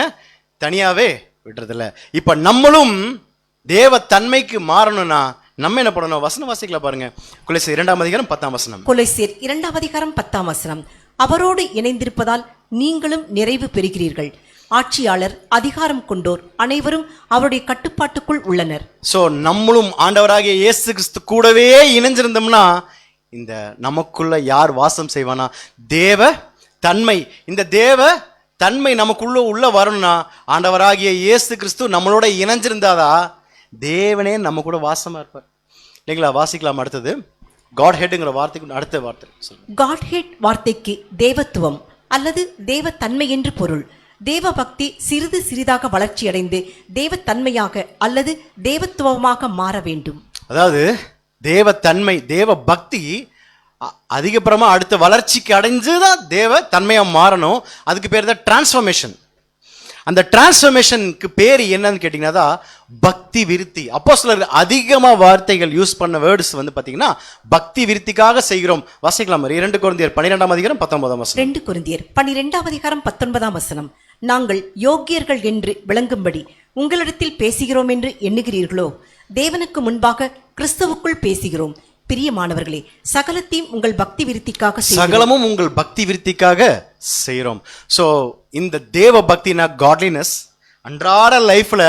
தனியாவே விடுறதில்ல. இப்ப நம்மளும் தேவ தன்மைக்கு மாறணும்னா நம்ம என்ன பண்ணணும்? வசனம் வாசிக்கலாம் பாருங்க. கொலோசியர் 2:10. கொலோசியர் 2:10. அவரோடு இணைந்திருப்பதால் நீங்களும் நிறைவு பெறுகிறீர்கள். ஆட்சியாளர், அதிகாரம் கொண்டோர் அனைவரும் அவருடைய கட்டுப்பாட்டுக்குள் உள்ளனர். சோ நம்மளும் ஆண்டவராகிய இயேசு கிறிஸ்து கூடவே இணைஞ்சிருந்தோம்னா இந்த நமக்குள்ள யார் வாசம் செய்வானா? தேவ தன்மை. இந்த தேவ தன்மை நமக்குள்ள உள்ள வரணும்னா ஆண்டவராகிய இயேசு கிறிஸ்து நம்மளோட இணைஞ்சிருந்தாதா தேவனே நம்ம கூட வாசமா இருப்பார் இல்லைங்களா? வாசிக்கலாம் அடுத்தது. காட் ஹெட்ங்கிற வார்த்தைக்கு அடுத்த வார்த்தை. காட் ஹெட் வார்த்தைக்கு தேவத்துவம் அல்லது தேவத்தன்மை என்று பொருள். தேவ பக்தி சிறிது சிறிதாக வளர்ச்சியடைந்து தேவத்தன்மையாக அல்லது தேவத்துவமாக மாற வேண்டும். அதாவது தேவத்தன்மை, தேவ பக்தி அதிகப்புறமா அடுத்த வளர்ச்சிக்கு அடைஞ்சுதான் தேவ தன்மையா மாறணும். அதுக்கு பேர் தான் டிரான்ஸ்ஃபர்மேஷன். அந்த டிரான்ஸ்ஃபர்மேஷனுக்கு பேர் என்னன்னு கேட்டீங்கன்னா பக்தி விருத்தி. அப்போஸ்தலர் அதிகமா வார்த்தைகள் யூஸ் பண்ண வேர்ட்ஸ் வந்து பாத்தீங்கன்னா பக்தி விருத்திக்காக செய்கிறோம். வாசிக்கலாம் 2 கொரிந்தியர் 12:19. 2 கொரிந்தியர் 12:19. நாங்கள் யோக்கியர்கள் என்று விளங்கும்படி உங்களிடத்தில் பேசுகிறோம் என்று எண்ணுகிறீர்களோ? தேவனுக்கு முன்பாக கிறிஸ்துவுக்குள் பேசுகிறோம். பிரியமானவர்களே, சகலத்தையும் உங்கள் பக்தி விருத்திக்காக, சகலமும் உங்கள் பக்தி விருத்திக்காக செய்கிறோம். ஸோ இந்த தேவ பக்தினா காட்லினஸ். அன்றாட லைஃப்ல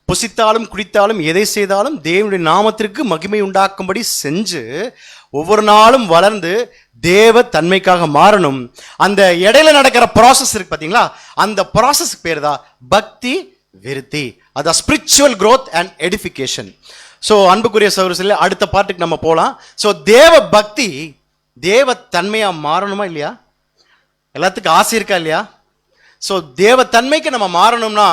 புசித்தாலும் குடித்தாலும் எதை செய்தாலும் தேவனுடைய நாமத்திற்கு மகிமை உண்டாக்கும்படி செஞ்சு ஒவ்வொரு நாளும் வளர்ந்து தேவ தன்மைக்காக மாறணும். அந்த இடையில நடக்கிற ப்ராசஸ் இருக்கு பாத்தீங்களா, அந்த ப்ராசஸ்க்கு பேர் தான் பக்தி விருத்தி. அதான் spiritual growth and edification. So அன்புக்குரிய சகோதரர்களே, அடுத்த பாட்டுக்கு நம்ம போகலாம். ஸோ தேவ பக்தி தேவ தன்மையா மாறணுமா இல்லையா? எல்லாத்துக்கும் ஆசை இருக்கா இல்லையா? ஸோ தேவ தன்மைக்கு நம்ம மாறணும்னா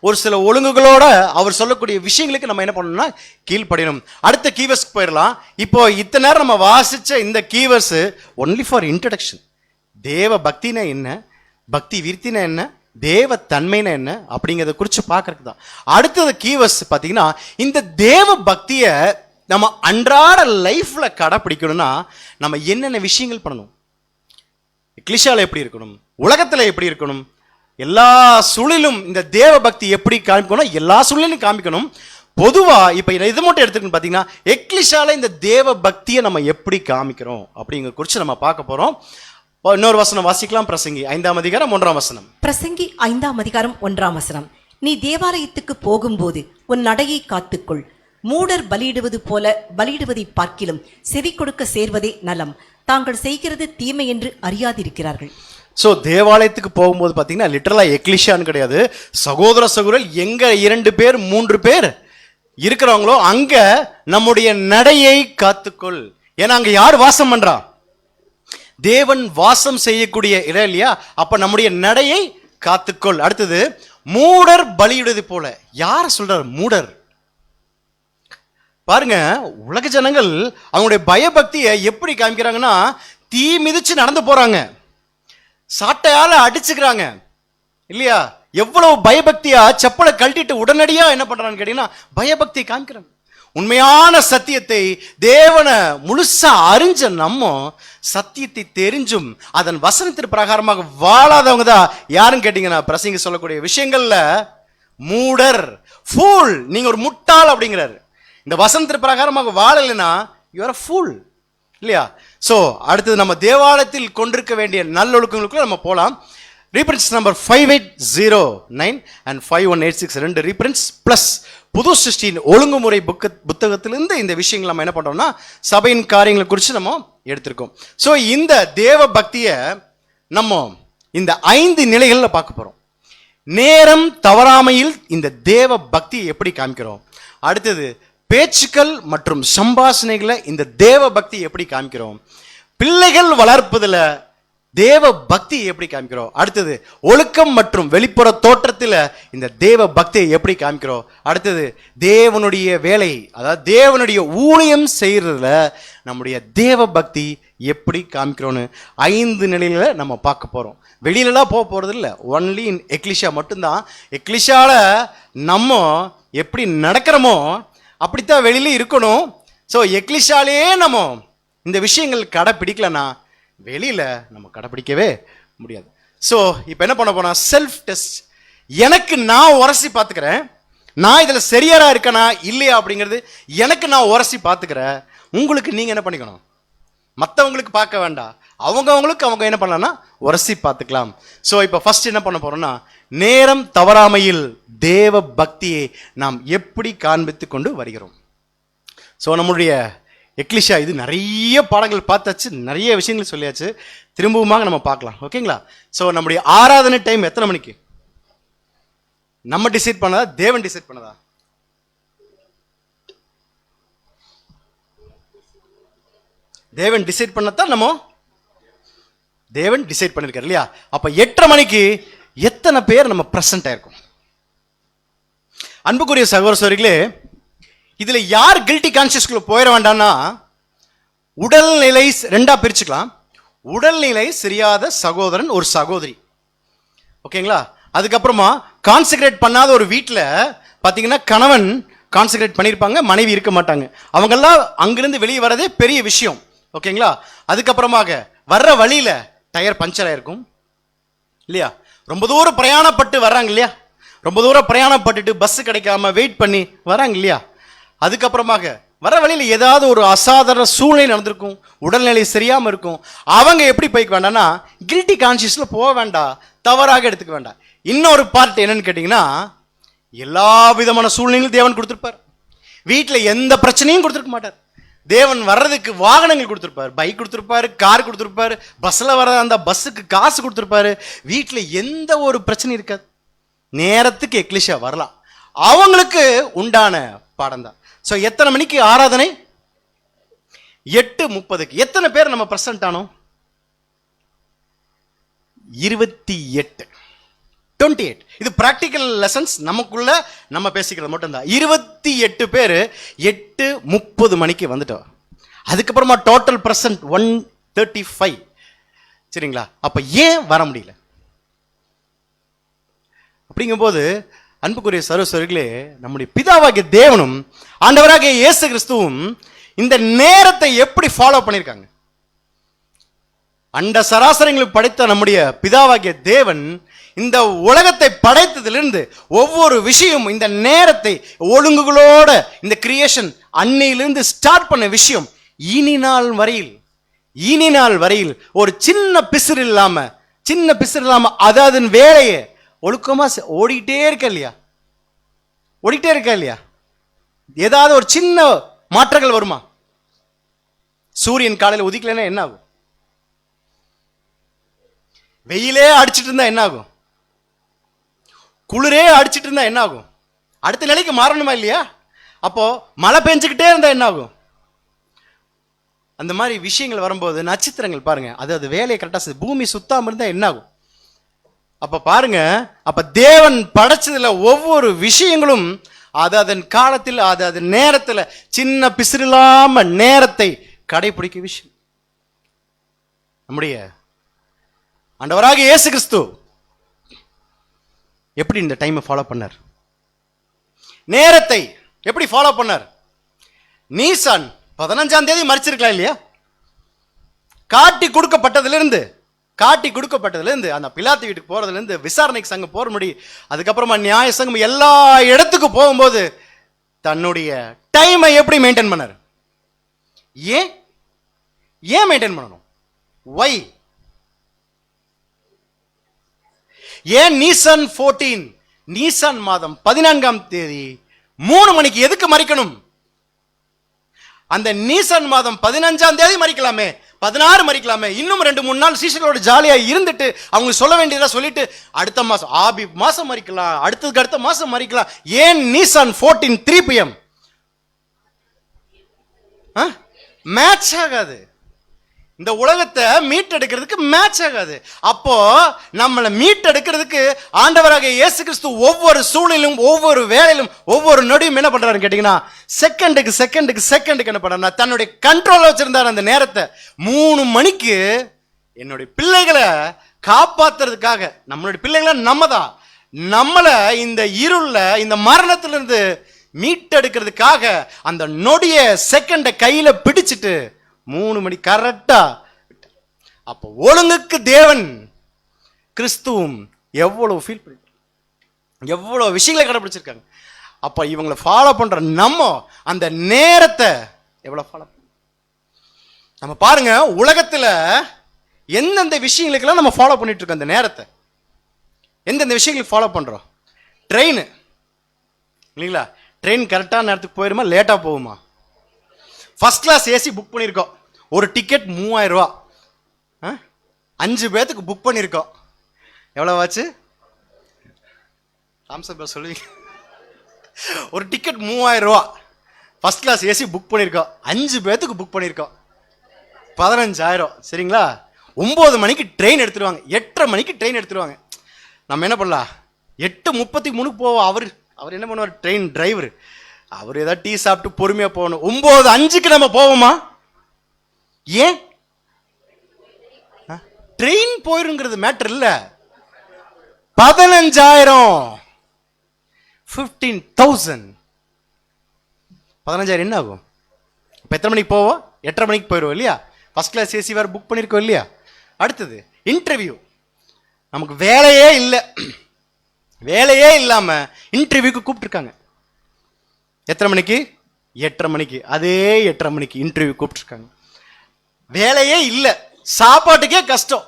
ஒரு சில ஒழுங்குகளோட அவர் சொல்லக்கூடிய விஷயங்களுக்கு நம்ம என்ன பண்ணணும்னா கீழ்ப்படியணும். அடுத்த கீவர்ஸ்க்கு போயிடலாம். இப்போ இத்தனை நேரம் நம்ம வாசிச்ச இந்த கீவர்ஸ் ஒன்லி ஃபார் இன்ட்ரடக்ஷன். தேவ பக்தினா என்ன, பக்தி விருத்தினா என்ன, தேவ தன்மைனா என்ன அப்படிங்கிறத குறித்து பார்க்கறதுக்கு தான். அடுத்தது கீவர்ஸ் பார்த்தீங்கன்னா, இந்த தேவ பக்தியை நம்ம அன்றாட லைஃப்ல கடைப்பிடிக்கணும்னா நம்ம என்னென்ன விஷயங்கள் பண்ணணும்? எக்லிஷியால எப்படி இருக்கணும், உலகத்துல எப்படி இருக்கணும், எல்லா சூழலும் இந்த தேவ பக்தி எப்படி காமிக்கணும், எல்லா சூழலையும் காமிக்கணும். பொதுவா இப்ப இது மட்டும் எடுத்துக்கணும் பாத்தீங்கன்னா, எக்லிஷால இந்த தேவ பக்தியை நம்ம எப்படி காமிக்கிறோம் அப்படிங்கிற குறித்து நம்ம பார்க்க போறோம். இன்னொரு வசனம் வாசிக்கலாம். பிரசங்கி 5ஆம் அதிகாரம் 1ஆம் வசனம். பிரசங்கி 5ஆம் அதிகாரம் 1ஆம் வசனம். நீ தேவாலயத்துக்கு போகும்போது உன் நடையை காத்துக்கொள். மூடர் பலியிடுவது போல பலியிடுவதை பார்க்கிலும் செவி கொடுக்க சேர்வதே நலம். தாங்கள் செய்கிறது தீமை என்று அறியாதிருக்கிறார்கள். ஸோ தேவாலயத்துக்கு போகும்போது பார்த்தீங்கன்னா லிட்டரலா எக்லிஷான்னு கிடையாது, சகோதர சகோதரர் எங்க 2 பேர் 3 பேர் இருக்கிறவங்களோ அங்க நம்முடைய நடையை காத்துக்கொள். ஏன்னா அங்க யார் வாசம் பண்றா? தேவன் வாசம் செய்யக்கூடிய இடம் இல்லையா? அப்ப நம்முடைய நடையை காத்துக்கொள். அடுத்தது, மூடர் பலியிடுவது போல. யார் சொல்றார் மூடர்? பாருங்க, உலக ஜனங்கள் அவங்களுடைய பயபக்தியை எப்படி காமிக்கிறாங்கன்னா, தீ மிதிச்சு நடந்து போறாங்க, சாட்டையால அடிச்சுக்கிறாங்க இல்லையா? எவ்வளவு பயபக்தியா செப்பலை கழட்டிட்டு உடனடியா என்ன பண்றான்னு கேட்டீங்கன்னா பயபக்தியை காமிக்கிறாங்க. உண்மையான சத்தியத்தை தேவனை முழுசா அறிஞ்ச நம்ம சத்தியத்தை தெரிஞ்சும் அதன் வசனத்திற்கு பிரகாரமாக வாழாதவங்க தான் யாருன்னு கேட்டீங்கன்னா பிரசங்கி சொல்லக்கூடிய விஷயங்கள்ல மூடர், ஃபூல். நீங்க ஒரு முட்டாள் அப்படிங்கிறாரு. இந்த வசனத்திற்கு பிரகாரமாக வாழலைன்னா யூ ஆர் a fool இல்லையா? சோ அடுத்தது நம்ம தேவாலயத்தில் கொண்டிருக்க வேண்டிய நல்லொழுக்கங்களுக்குள்ள நம்ம போலாம். ரீப்ரின்ஸ் நம்பர் 5809 and 5186 2 ரீப்ரின்ஸ் பிளஸ் புது சிருஷ்டியின் ஒழுங்குமுறை புத்தகத்திலிருந்து இந்த விஷயங்கள் நம்ம என்ன பண்றோம்னா சபையின் காரியங்களை குறித்து நம்ம எடுத்திருக்கோம். ஸோ இந்த தேவ பக்தியை நம்ம இந்த 5 நிலைகளில் பார்க்க போறோம். நேரம் தவறாமையில் இந்த தேவ பக்தியை எப்படி காமிக்கிறோம். அடுத்தது, பேச்சுக்கள் மற்றும் சம்பாஷணைகளை இந்த தேவ பக்தி எப்படி காமிக்கிறோம். பிள்ளைகள் வளர்ப்பதில் தேவ பக்தியை எப்படி காமிக்கிறோம். அடுத்தது, ஒழுக்கம் மற்றும் வெளிப்புற தோற்றத்தில் இந்த தேவ பக்தியை எப்படி காமிக்கிறோம். அடுத்தது, தேவனுடைய வேலை, அதாவது தேவனுடைய ஊழியம் செய்யறதுல நம்முடைய தேவ பக்தி எப்படி காமிக்கிறோன்னு 5 நிலையில நம்ம பார்க்க போறோம். வெளியிலலாம் போக போறது இல்லை, ஒன்லி இன் எக்லிஷா மட்டும்தான். எக்லிஷால நம்ம எப்படி நடக்கிறோமோ அப்படித்தான் வெளியில இருக்கணும். ஸோ எக்லிஷாலே நம்ம இந்த விஷயங்கள் கடைப்பிடிக்கலன்னா வெளியில நம்ம கடைப்பிடிக்கவே முடியாது. ஸோ இப்போ என்ன பண்ண போனா செல்ஃப் டெஸ்ட். எனக்கு நான் உரசி பார்த்துக்கிறேன், நான் இதுல சரியாரா இருக்கனா இல்லையா அப்படிங்கிறது எனக்கு நான் உரசி பார்த்துக்கிறேன். உங்களுக்கு நீங்க என்ன பண்ணிக்கணும், மற்றவங்களுக்கு பார்க்க வேண்டாம், அவங்களுக்கு அவங்க என்ன பண்ணலாம்னா உரசி பார்த்துக்கலாம். ஸோ இப்போ ஃபர்ஸ்ட் என்ன பண்ண போறோம்னா, நேரம் தவறாமையில் தேவ பக்தியை நாம் எப்படி காண்பித்து கொண்டு வருகிறோம். ஸோ நம்முடைய எக்லிஷா இது நிறைய பாடங்கள் பார்த்தாச்சு, நிறைய விஷயங்கள் சொல்லியாச்சு, திரும்பவுமாக நம்ம பார்க்கலாம். ஓகேங்களா? ஸோ நம்முடைய ஆராதனை டைம் எத்தனை மணிக்கு நம்ம டிசைட் பண்ணதா, தேவன் டிசைட் பண்ணதா? தேவன் டிசைட் பண்ணத்தான் நம்ம தேவன் டிசைட் பண்ணிருக்காரு இல்லையா? அப்ப 8:30 மணிக்கு எத்தனை பேர் நம்ம பிரசன்ட் ஆயிருக்கும்? அன்புக்குரிய சகோதர சகோதரிகளே, இதுல யார் கில்ட்டி கான்சியஸ்குள்ள போயிட வேண்டாம்னா, உடல்நிலை 2ஆ பிரிச்சுக்கலாம். உடல்நிலை சரியாத சகோதரன், ஒரு சகோதரி. ஓகேங்களா? அதுக்கப்புறமா கான்செக்ரேட் பண்ணாத ஒரு வீட்டில் பார்த்தீங்கன்னா கணவன் கான்செக்ரேட் பண்ணியிருப்பாங்க, மனைவி இருக்க மாட்டாங்க. அவங்கெல்லாம் அங்கிருந்து வெளியே வரதே பெரிய விஷயம். ஓகேங்களா? அதுக்கப்புறமாக வர்ற வழியில டயர் பஞ்சர் ஆயிருக்கும் இல்லையா? ரொம்ப தூரம் பிரயாணப்பட்டு வர்றாங்க இல்லையா? ரொம்ப தூரம் பிரயாணப்பட்டுட்டு பஸ் கிடைக்காம வெயிட் பண்ணி வராங்க இல்லையா? அதுக்கப்புறமாக வர வழியில் ஏதாவது ஒரு அசாதாரண சூழ்நிலை நடந்திருக்கும், உடல்நிலை சரியாம இருக்கும். அவங்க எப்படி போய்க்க வேண்டாம்னா கில்ட்டி கான்சியஸ்ல போக வேண்டாம், தவறாக எடுத்துக்க வேண்டாம். இன்னொரு பார்ட் என்னன்னு கேட்டீங்கன்னா, எல்லா விதமான சூழ்நிலையும் தேவன் கொடுத்திருப்பார். வீட்டில் எந்த பிரச்சனையும் கொடுத்துருக்க மாட்டார். தேவன் வர்றதுக்கு வாகனங்கள் கொடுத்துருப்பாரு, பைக் கொடுத்துருப்பாரு, கார் கொடுத்துருப்பாரு, பஸ்ல வர அந்த பஸ்ஸுக்கு காசு கொடுத்துருப்பாரு. வீட்டில் எந்த ஒரு பிரச்சனையும் இருக்காது. நேரத்துக்கு எக்லிஷா வரலாம், அவங்களுக்கு உண்டான பாடம் தான். ஸோ எத்தனை மணிக்கு ஆராதனை? 8:30. எத்தனை பேர் நம்ம பிரசன்ட் ஆனோம்? 28. இது பிராக்டிக்கல் லெசன்ஸ், நமக்குள்ள நம்ம பேசிக்கிறது மட்டும்தான். 28 பேர் 8:30 மணிக்கு வந்துட்டோம். அதுக்கப்புறமா டோட்டல் பிரசன்ட் 135. சரிங்களா? அப்ப ஏன் வர முடியல? அப்படிங்கும்போது அன்புக்குரிய சகோதரர்களே, நம்முடைய பிதாவாகிய தேவனும் ஆண்டவராகிய இயேசு கிறிஸ்துவும் இந்த நேரத்தை எப்படி ஃபாலோ பண்ணியிருக்காங்க? அண்ட சராசரங்களுக்கு படைத்த நம்முடைய பிதாவாகிய தேவன் இந்த உலகத்தை படைத்ததிலிருந்து ஒவ்வொரு விஷயமும் இந்த நேரத்தை ஒழுங்குகளோட இந்த கிரியேஷன் அன்னையிலிருந்து ஸ்டார்ட் பண்ண விஷயம் இனி நாள் வரையில் ஒரு சின்ன பிசிறு இல்லாம அதாவது வேலையை ஒழுக்கமா ஓடிக்கிட்டே இருக்கா இல்லையா? ஏதாவது ஒரு சின்ன மாற்றங்கள் வருமா? சூரியன் காலையில் உதிக்கலைன்னா என்ன ஆகும்? வெயிலே அடிச்சிட்டு இருந்தா என்ன ஆகும்? குளிரே அடிச்சிட்டு இருந்தா என்ன ஆகும்? அடுத்த நிலைக்கு மாறணுமா இல்லையா? அப்போ மழை பெஞ்சுக்கிட்டே இருந்தா என்ன ஆகும்? அந்த மாதிரி விஷயங்கள் வரும்போது நட்சத்திரங்கள் பாருங்க, அது வேலையை கரெக்டா பூமி சுத்தாம இருந்தா என்ன ஆகும்? அப்ப பாருங்க, அப்ப தேவன் படைச்சதுல ஒவ்வொரு விஷயங்களும் அதன் காலத்தில் அதன் நேரத்துல சின்ன பிசிறில்லாம நேரத்தை கடைபிடிக்க விஷயம். நம்முடைய ஆண்டவராக இயேசு கிறிஸ்து எப்படி இந்த டைமை ஃபாலோ பண்ணார்? நேரத்தை எப்படி ஃபாலோ பண்ணார்? நீசான் 15ஆம் தேதி மரிச்சிருக்கலாம் இல்லையா? காட்டி கொடுக்கப்பட்டதிலிருந்து அந்த பிலாத்து வீட்டுக்கு போறதுலேருந்து விசாரணைக்கு சங்கம் போற முடி, அதுக்கப்புறமா நியாய சங்கம் எல்லா இடத்துக்கும் போகும்போது தன்னுடைய டைமை எப்படி மெயின்டைன் பண்ணார்? ஏன் மெயின்டைன் பண்ணணும்? வை? ஏன் நீசான் 14 நீசான் மாதம் 14ஆம் தேதி 3 மணிக்கு எதுக்கு மறிக்கணும்? அந்த நீசான் மாதம் 15ஆம் தேதி மறிக்கலாமே, 16 மறிக்கலாமே, இன்னும் 2-3 நாள் சீசர்களோட ஜாலியா இருந்துட்டு அவங்க சொல்ல வேண்டியதா சொல்லிட்டு அடுத்த மாசம் ஆபிப் மாசம் மறிக்கலாம், அடுத்த மாசம் மறிக்கலாம். ஏன் நீசான் 14 3 PM? மேட்ச் ஆகாது. இந்த உலகத்தை மீட்டெடுக்கிறதுக்கு மேட்ச் ஆகாது. அப்போ நம்மளை மீட்டெடுக்கிறதுக்கு ஆண்டவராக இயேசு கிறிஸ்து ஒவ்வொரு சூழலிலும், ஒவ்வொரு வேலையிலும், ஒவ்வொரு நொடியும் என்ன பண்றாருன்னு கேட்டீங்கன்னா, செகண்டுக்கு என்ன பண்றாருன்னா தன்னுடைய கண்ட்ரோல்ல வச்சிருந்தார் அந்த நேரத்தை. 3 மணிக்கு என்னுடைய பிள்ளைகளை காப்பாத்துறதுக்காக, நம்மளுடைய பிள்ளைகளை நம்மளை இந்த இருள்ல, இந்த மரணத்திலிருந்து மீட்டெடுக்கிறதுக்காக அந்த நொடிய செகண்ட கையில பிடிச்சிட்டு 3 மணி கரெக்டா. அப்போ ஒழுங்குக்கு தேவன் கிறிஸ்துவும் எவ்வளவு ஃபீல் பண்ணி எவ்வளவு விஷயங்களை கடைபிடிச்சிருக்காங்க. அப்ப இவங்களை ஃபாலோ பண்ற நம்ம அந்த நேரத்தை எவ்வளவு ஃபாலோ பண்ண நம்ம பாருங்க. உலகத்துல எந்தெந்த விஷயங்களுக்கெல்லாம் நம்ம ஃபாலோ பண்ணிட்டு இருக்கோம் அந்த நேரத்தை, எந்தெந்த விஷயங்களுக்கு ஃபாலோ பண்றோம்? ட்ரெயின் இல்லைங்களா? ட்ரெயின் கரெக்டான நேரத்துக்கு போயிருமா, லேட்டா போகுமா? ஃபர்ஸ்ட் கிளாஸ் ஏசி புக் பண்ணியிருக்கோம், ஒரு டிக்கெட் 3000 ரூபா, 5 பேத்துக்கு புக் பண்ணியிருக்கோம், எவ்வளவு ஆச்சு? சொல்லுவீங்க. ஒரு டிக்கெட் 3000 ரூபா, ஃபர்ஸ்ட் கிளாஸ் ஏசி புக் பண்ணியிருக்கோம், 5 பேத்துக்கு புக் பண்ணியிருக்கோம், 15000. சரிங்களா? 9 மணிக்கு ட்ரெயின் எடுத்துருவாங்க, 8:30 மணிக்கு ட்ரெயின் எடுத்துருவாங்க. நம்ம என்ன பண்ணலாம்? 8:33 போவோம். அவர் என்ன பண்ணுவார்? ட்ரெயின் டிரைவர் அவர் ஏதாவது டீ சாப்பிட்டு பொறுமையா போகணும். 9:05 நம்ம போவோமா? ஏன்? ட்ரெயின் போயிருங்கிறது மேட்டர் இல்ல. 15000 15,000 15,000 என்ன ஆகும்? இப்ப எத்தனை மணிக்கு போவோம்? 8:30 மணிக்கு போயிடுவோம் இல்லையா? ஃபர்ஸ்ட் கிளாஸ் ஏசி வேற புக் பண்ணிருக்கோம் இல்லையா? அடுத்தது இன்டர்வியூ. நமக்கு வேலையே இல்லை, வேலையே இல்லாம இன்டர்வியூக்கு கூப்பிட்டுருக்காங்க. எத்தனை மணிக்கு? 8:30 மணிக்கு. அதே 8:30 மணிக்கு இன்டர்வியூ கூப்பிட்டுருக்காங்க. வேலையே இல்லை, சாப்பாட்டுக்கே கஷ்டம்.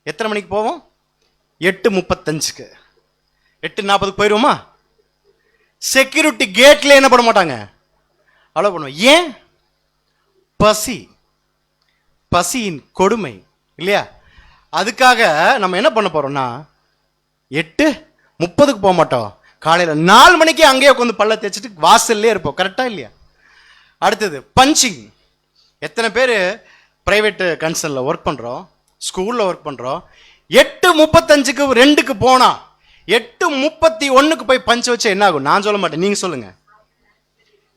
எத்தனை மணிக்கு போவோம்? 8:35க்கு. 8:40க்கு போயிடுவோமா? செக்யூரிட்டி கேட்ல என்ன பண்ண மாட்டாங்க, அலோ பண்ணுவோம். ஏன்? பசியின் கொடுமை இல்லையா? அதுக்காக நம்ம என்ன பண்ண போறோம்னா 8:30க்கு போக மாட்டோம், காலையில் 4 மணிக்கு அங்கேயே உட்காந்து பல்ல தேய்ச்சிட்டு வாசல்லே இருப்போம். கரெக்டா இல்லையா? அடுத்தது பஞ்சிங். எத்தனை பேர் பிரைவேட் கன்சர்னில் ஒர்க் பண்ணுறோம், ஸ்கூலில் ஒர்க் பண்ணுறோம். 8:35க்கு 2க்கு போனா 8:31க்கு போய் பஞ்ச் வச்சா என்ன ஆகும்? நான் சொல்ல மாட்டேன், நீங்க சொல்லுங்க.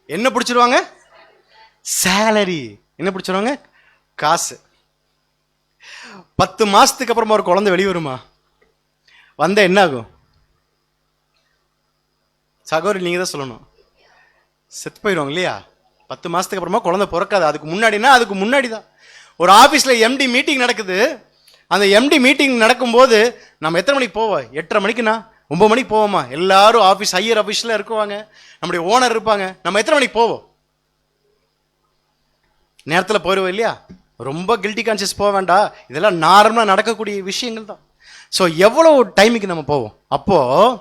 என்ன பிடிச்சிருவாங்க? சேலரி. என்ன பிடிச்சிருவாங்க? காசு. 10 மாசத்துக்கு அப்புறமா ஒரு குழந்தை வெளியே வருமா? வந்த என்ன ஆகும்? சகோதரி நீங்க தான் சொல்லணும். செத்து போயிடுவாங்க இல்லையா? 10 மாசத்துக்கு அப்புறமா குழந்தை பிறக்காது. அதுக்கு முன்னாடி தான் ஒரு ஆபீஸ்ல எம்டி மீட்டிங் நடக்குது, அந்த எம்டி மீட்டிங் நடக்கும்போது நம்ம எத்தனை மணிக்கு போவோம்? 8:30 மணிக்குண்ணா 9 மணிக்கு போவோமா? எல்லாரும் ஆஃபீஸ் ஹையர் ஆஃபீஸில் இருக்குவாங்க, நம்முடைய ஓனர் இருப்பாங்க. நம்ம எத்தனை மணிக்கு போவோம்? நேரத்தில் போயிடுவோம் இல்லையா? ரொம்ப கில்ட்டி கான்சியஸ் போக வேண்டாம், இதெல்லாம் நார்மலாக நடக்கக்கூடிய விஷயங்கள் தான். ஸோ எவ்வளோ டைமுக்கு நம்ம போவோம்? அப்போது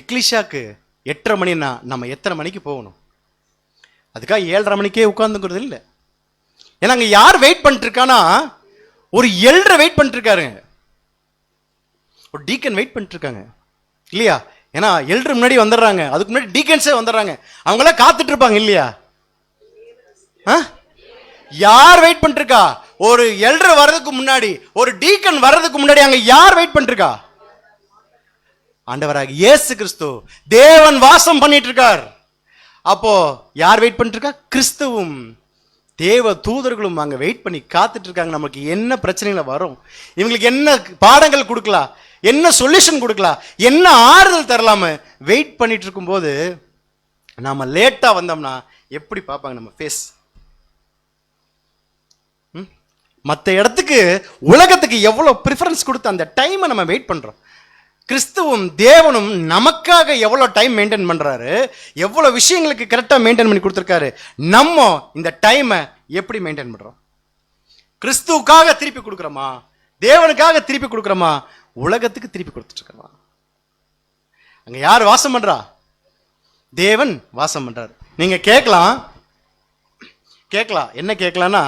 எக்லிஷாக்கு 8:30 மணின்னா நம்ம எத்தனை மணிக்கு போகணும்? அதுக்காக 7:30 மணிக்கே உட்காந்துங்கிறது இல்லை. ஏன்னா அங்கே யார் வெயிட் பண்ணிட்டு இருக்கானா, ஒரு எல்டர் வெயிட் பண்ணிட்டு இருக்காருங்க, ஒரு டீக்கன் வெயிட் பண்ணிட்டு இருக்காங்க இல்லையா? ஏன்னா எல்டர் முன்னாடி வந்துடுறாங்க, அதுக்கு முன்னாடி டீக்கன்ஸே வந்துடுறாங்க, அவங்களாம் காத்துட்டு இருப்பாங்க இல்லையா? யார் வெயிட் பண்ணிட்டு இருக்கா? ஒரு எல்டர் வர்றதுக்கு முன்னாடி, ஒரு டீக்கன் வர்றதுக்கு முன்னாடி அங்க யார் வெயிட் பண்ணிட்டு இருக்கா? ஆண்டவராக இயேசு கிறிஸ்து, தேவன் வாசம் பண்ணிட்டு இருக்கார். அப்போ யார் வெயிட் பண்ணிட்டு இருக்கா? கிறிஸ்துவும் தேவ தூதர்களும் அங்க வெயிட் பண்ணி காத்துட்டு இருக்காங்க. நமக்கு என்ன பிரச்சனைகள் வரும், இவங்களுக்கு என்ன பாடங்கள் கொடுக்கலாம், என்ன சொல்யூஷன் கொடுக்கலாம், என்ன ஆறுதல் தரலாம வெயிட் பண்ணிட்டு இருக்கும்போது நாம லேட்டா வந்தோம்னா எப்படி பார்ப்பாங்க நம்ம ஃபேஸ்? மற்ற இடத்துக்கு, உலகத்துக்கு எவ்வளவு ப்ரிஃபரன்ஸ் கொடுத்து அந்த டைமை நம்ம வெயிட் பண்றோம். கிறிஸ்துவும் தேவனும் நமக்காக எவ்வளோ டைம் மெயின்டைன் பண்றாரு, எவ்வளோ விஷயங்களுக்கு கரெக்டாக மெயின்டைன் பண்ணி கொடுத்துருக்காரு. நம்ம இந்த டைமை எப்படி மெயின்டைன் பண்றோம்? கிறிஸ்துவுக்காக திருப்பி கொடுக்குறோமா, தேவனுக்காக திருப்பி கொடுக்குறோமா, உலகத்துக்கு திருப்பி கொடுத்துட்டு இருக்கோமா? அங்க யார் வாசம் பண்றா? தேவன் வாசம் பண்றாரு. நீங்க கேட்கலாம் என்ன கேட்கலாம்னா,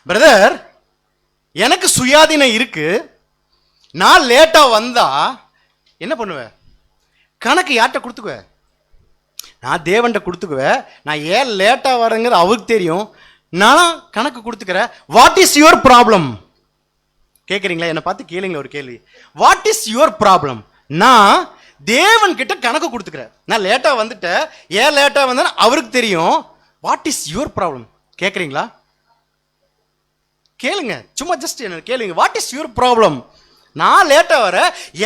பிரதர் எனக்கு சுயாதீனம் இருக்கு, நான் லேட்டா வந்தா என்ன பண்ணுவேன்? கணக்கு யார்கிட்ட கொடுத்துக்குவேன்? நான் தேவன்கிட்ட கொடுத்துக்குவேன். நான் ஏன் லேட்டா வரேங்கிறது அவருக்கு தெரியும், நான் கணக்கு கொடுத்துக்கிறேன். What is your problem? கேட்குறீங்களா? என்னை பார்த்து கேளுங்களேன் ஒரு கேள்வி. What is your problem? நான் தேவன் கிட்ட கணக்கு கொடுத்துக்கிறேன். நான் லேட்டா வந்துட்டேன், ஏன் லேட்டா வந்தேன்னு அவருக்கு தெரியும். What is your problem? கேட்குறீங்களா? கேளுங்க, சும்மா ஜஸ்ட் என்ன கேளுங்க. What is your problem? நான் லேட்டா வர,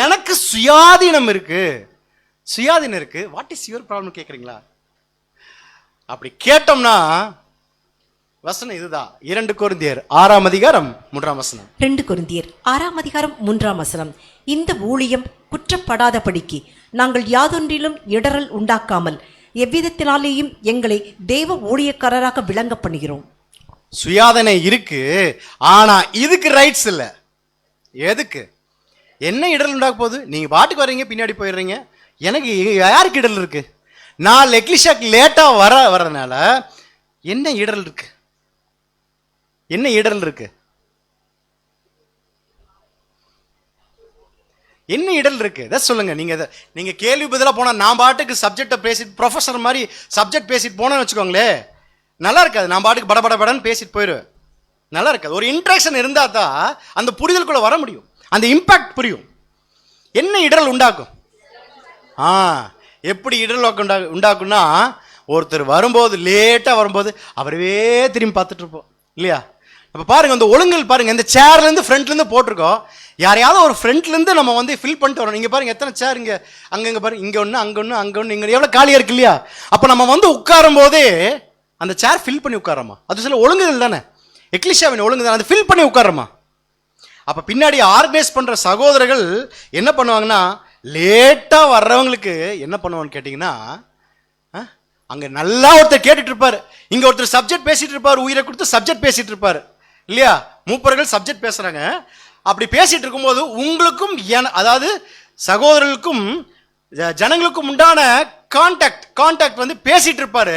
எனக்கு சுயாதீனம் இருக்கு, சுயாதீனம் இருக்கு. வாட் இஸ் யுவர் ப்ராப்ளம் கேட்குறீங்களா? அப்படி கேட்டோம்னா வசனம் இதுதான். 2 கொரிந்தியர் 6ஆம் அதிகாரம் 3ஆம் வசனம். 2 கொரிந்தியர் 6ஆம் அதிகாரம் 3ஆம் வசனம். இந்த ஊழியம் குற்றப்படாதபடிக்கு நாங்கள் யாதொன்றிலும் இடறல் உண்டாக்காமல் எவ்விதத்தினாலேயும் எங்களை தேவ ஊழியக்காரராக விளங்க பண்ணுகிறோம். சுயாதீனம் இருக்கு, ஆனா இதுக்கு ரைட்ஸ் இல்லை. எதுக்கு? என்ன இடர்ல உண்டாக போகுது? நீங்க பாட்டுக்கு வர்றீங்க, பின்னாடி போயிடுறீங்க. எனக்கு யாருக்கு இடர்ல இருக்கு? நான் எக்லிஷாக்கு லேட்டா வரதுனால என்ன இடர்ல இருக்கு? என்ன இடர்ல இருக்கு? என்ன இடர்ல இருக்கு? இதை சொல்லுங்க. நீங்க கேள்வி பதிலாக போனா, நான் பாட்டுக்கு சப்ஜெக்டை பேசிட்டு ப்ரொஃபஸர் மாதிரி சப்ஜெக்ட் பேசிட்டு போனேன்னு வச்சுக்கோங்களேன், நல்லா இருக்காது. நான் பாட்டுக்கு படபடன்னு பேசிட்டு போயிடுவேன், நல்லா இருக்காது. ஒரு இன்ட்ராக்ஷன் இருந்தா தான் அந்த புரிதலுக்குள்ள வர முடியும், அந்த இம்பாக்ட் புரியும். என்ன இடரல் உண்டாக்கும்? எப்படி இடரல் உண்டாக்கும்னா, ஒருத்தர் வரும்போது, லேட்டா வரும்போது அவரவே திரும்பி பார்த்துட்டு இருப்போம் இல்லையா? அப்ப பாருங்க, அந்த ஒழுங்கல் பாருங்க, இந்த சேர்ல இருந்து ஃப்ரண்ட்ல இருந்து போட்டிருக்கோம். யாரையாவது ஒரு ஃப்ரண்ட்ல இருந்து நம்ம வந்து ஃபில் பண்ணிட்டு வரணும். நீங்க பாருங்க எத்தனை சேர் இங்க, அங்க பாருங்க, இங்க ஒண்ணு, அங்க ஒண்ணு, அங்க ஒண்ணு, இங்க எவ்வளவு காலியா இருக்கு இல்லையா? அப்ப நம்ம வந்து உட்காரும் போதே அந்த சேர் ஃபில் பண்ணி உட்காரமா? அது சில ஒழுங்குகள் தானே, எக்லிஷாவின் ஒழுங்கு தானே, அது ஃபில் பண்ணி உட்காரமா? அப்ப பின்னாடி ஆர்கனைஸ் பண்ற சகோதரர்கள் என்ன பண்ணுவாங்கன்னா, லேட்டா வர்றவங்களுக்கு என்ன பண்ணுவான்னு கேட்டீங்கன்னா, அங்க நல்லா ஒருத்தர் கேட்டுட்டு இருப்பாரு, இங்க ஒருத்தர் சப்ஜெக்ட் பேசிட்டு இருப்பாரு, உயிரை கொடுத்து சப்ஜெக்ட் பேசிட்டு இருப்பாரு இல்லையா? மூப்பர்கள் சப்ஜெக்ட் பேசுறாங்க. அப்படி பேசிட்டு இருக்கும்போது உங்களுக்கும், அதாவது சகோதரர்களுக்கும் ஜனங்களுக்கும் உண்டான கான்டாக்ட் வந்து பேசிட்டு இருப்பாரு.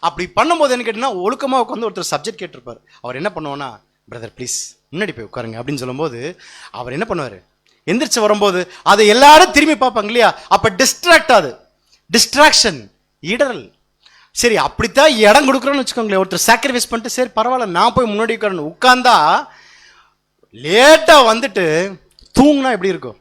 அப்படி பண்ணும்போது என்ன கேட்டீங்கன்னா, ஒழுக்கமா உட்காந்து ஒருத்தர் சப்ஜெக்ட் கேட்டிருப்பாரு. அவர் என்ன பண்ணுவோன்னா, பிரதர் ப்ளீஸ் முன்னாடி போய் உட்காருங்க அப்படின்னு சொல்லும்போது, அவர் என்ன பண்ணுவாரு, எந்திரிச்சு வரும்போது அதை எல்லாரும் திரும்பி பார்ப்பாங்க இல்லையா? அப்ப டிஸ்ட்ராக்ஷன், இடரல். சரி, அப்படித்தான் இடம் கொடுக்குறோன்னு வச்சுக்கோங்களேன். ஒருத்தர் சாக்ரிஃபைஸ் பண்ணிட்டு, சரி பரவாயில்ல நான் போய் முன்னாடி உட்காரணும், உட்கார்ந்தா லேட்டா வந்துட்டு தூங்குனா எப்படி இருக்கும்?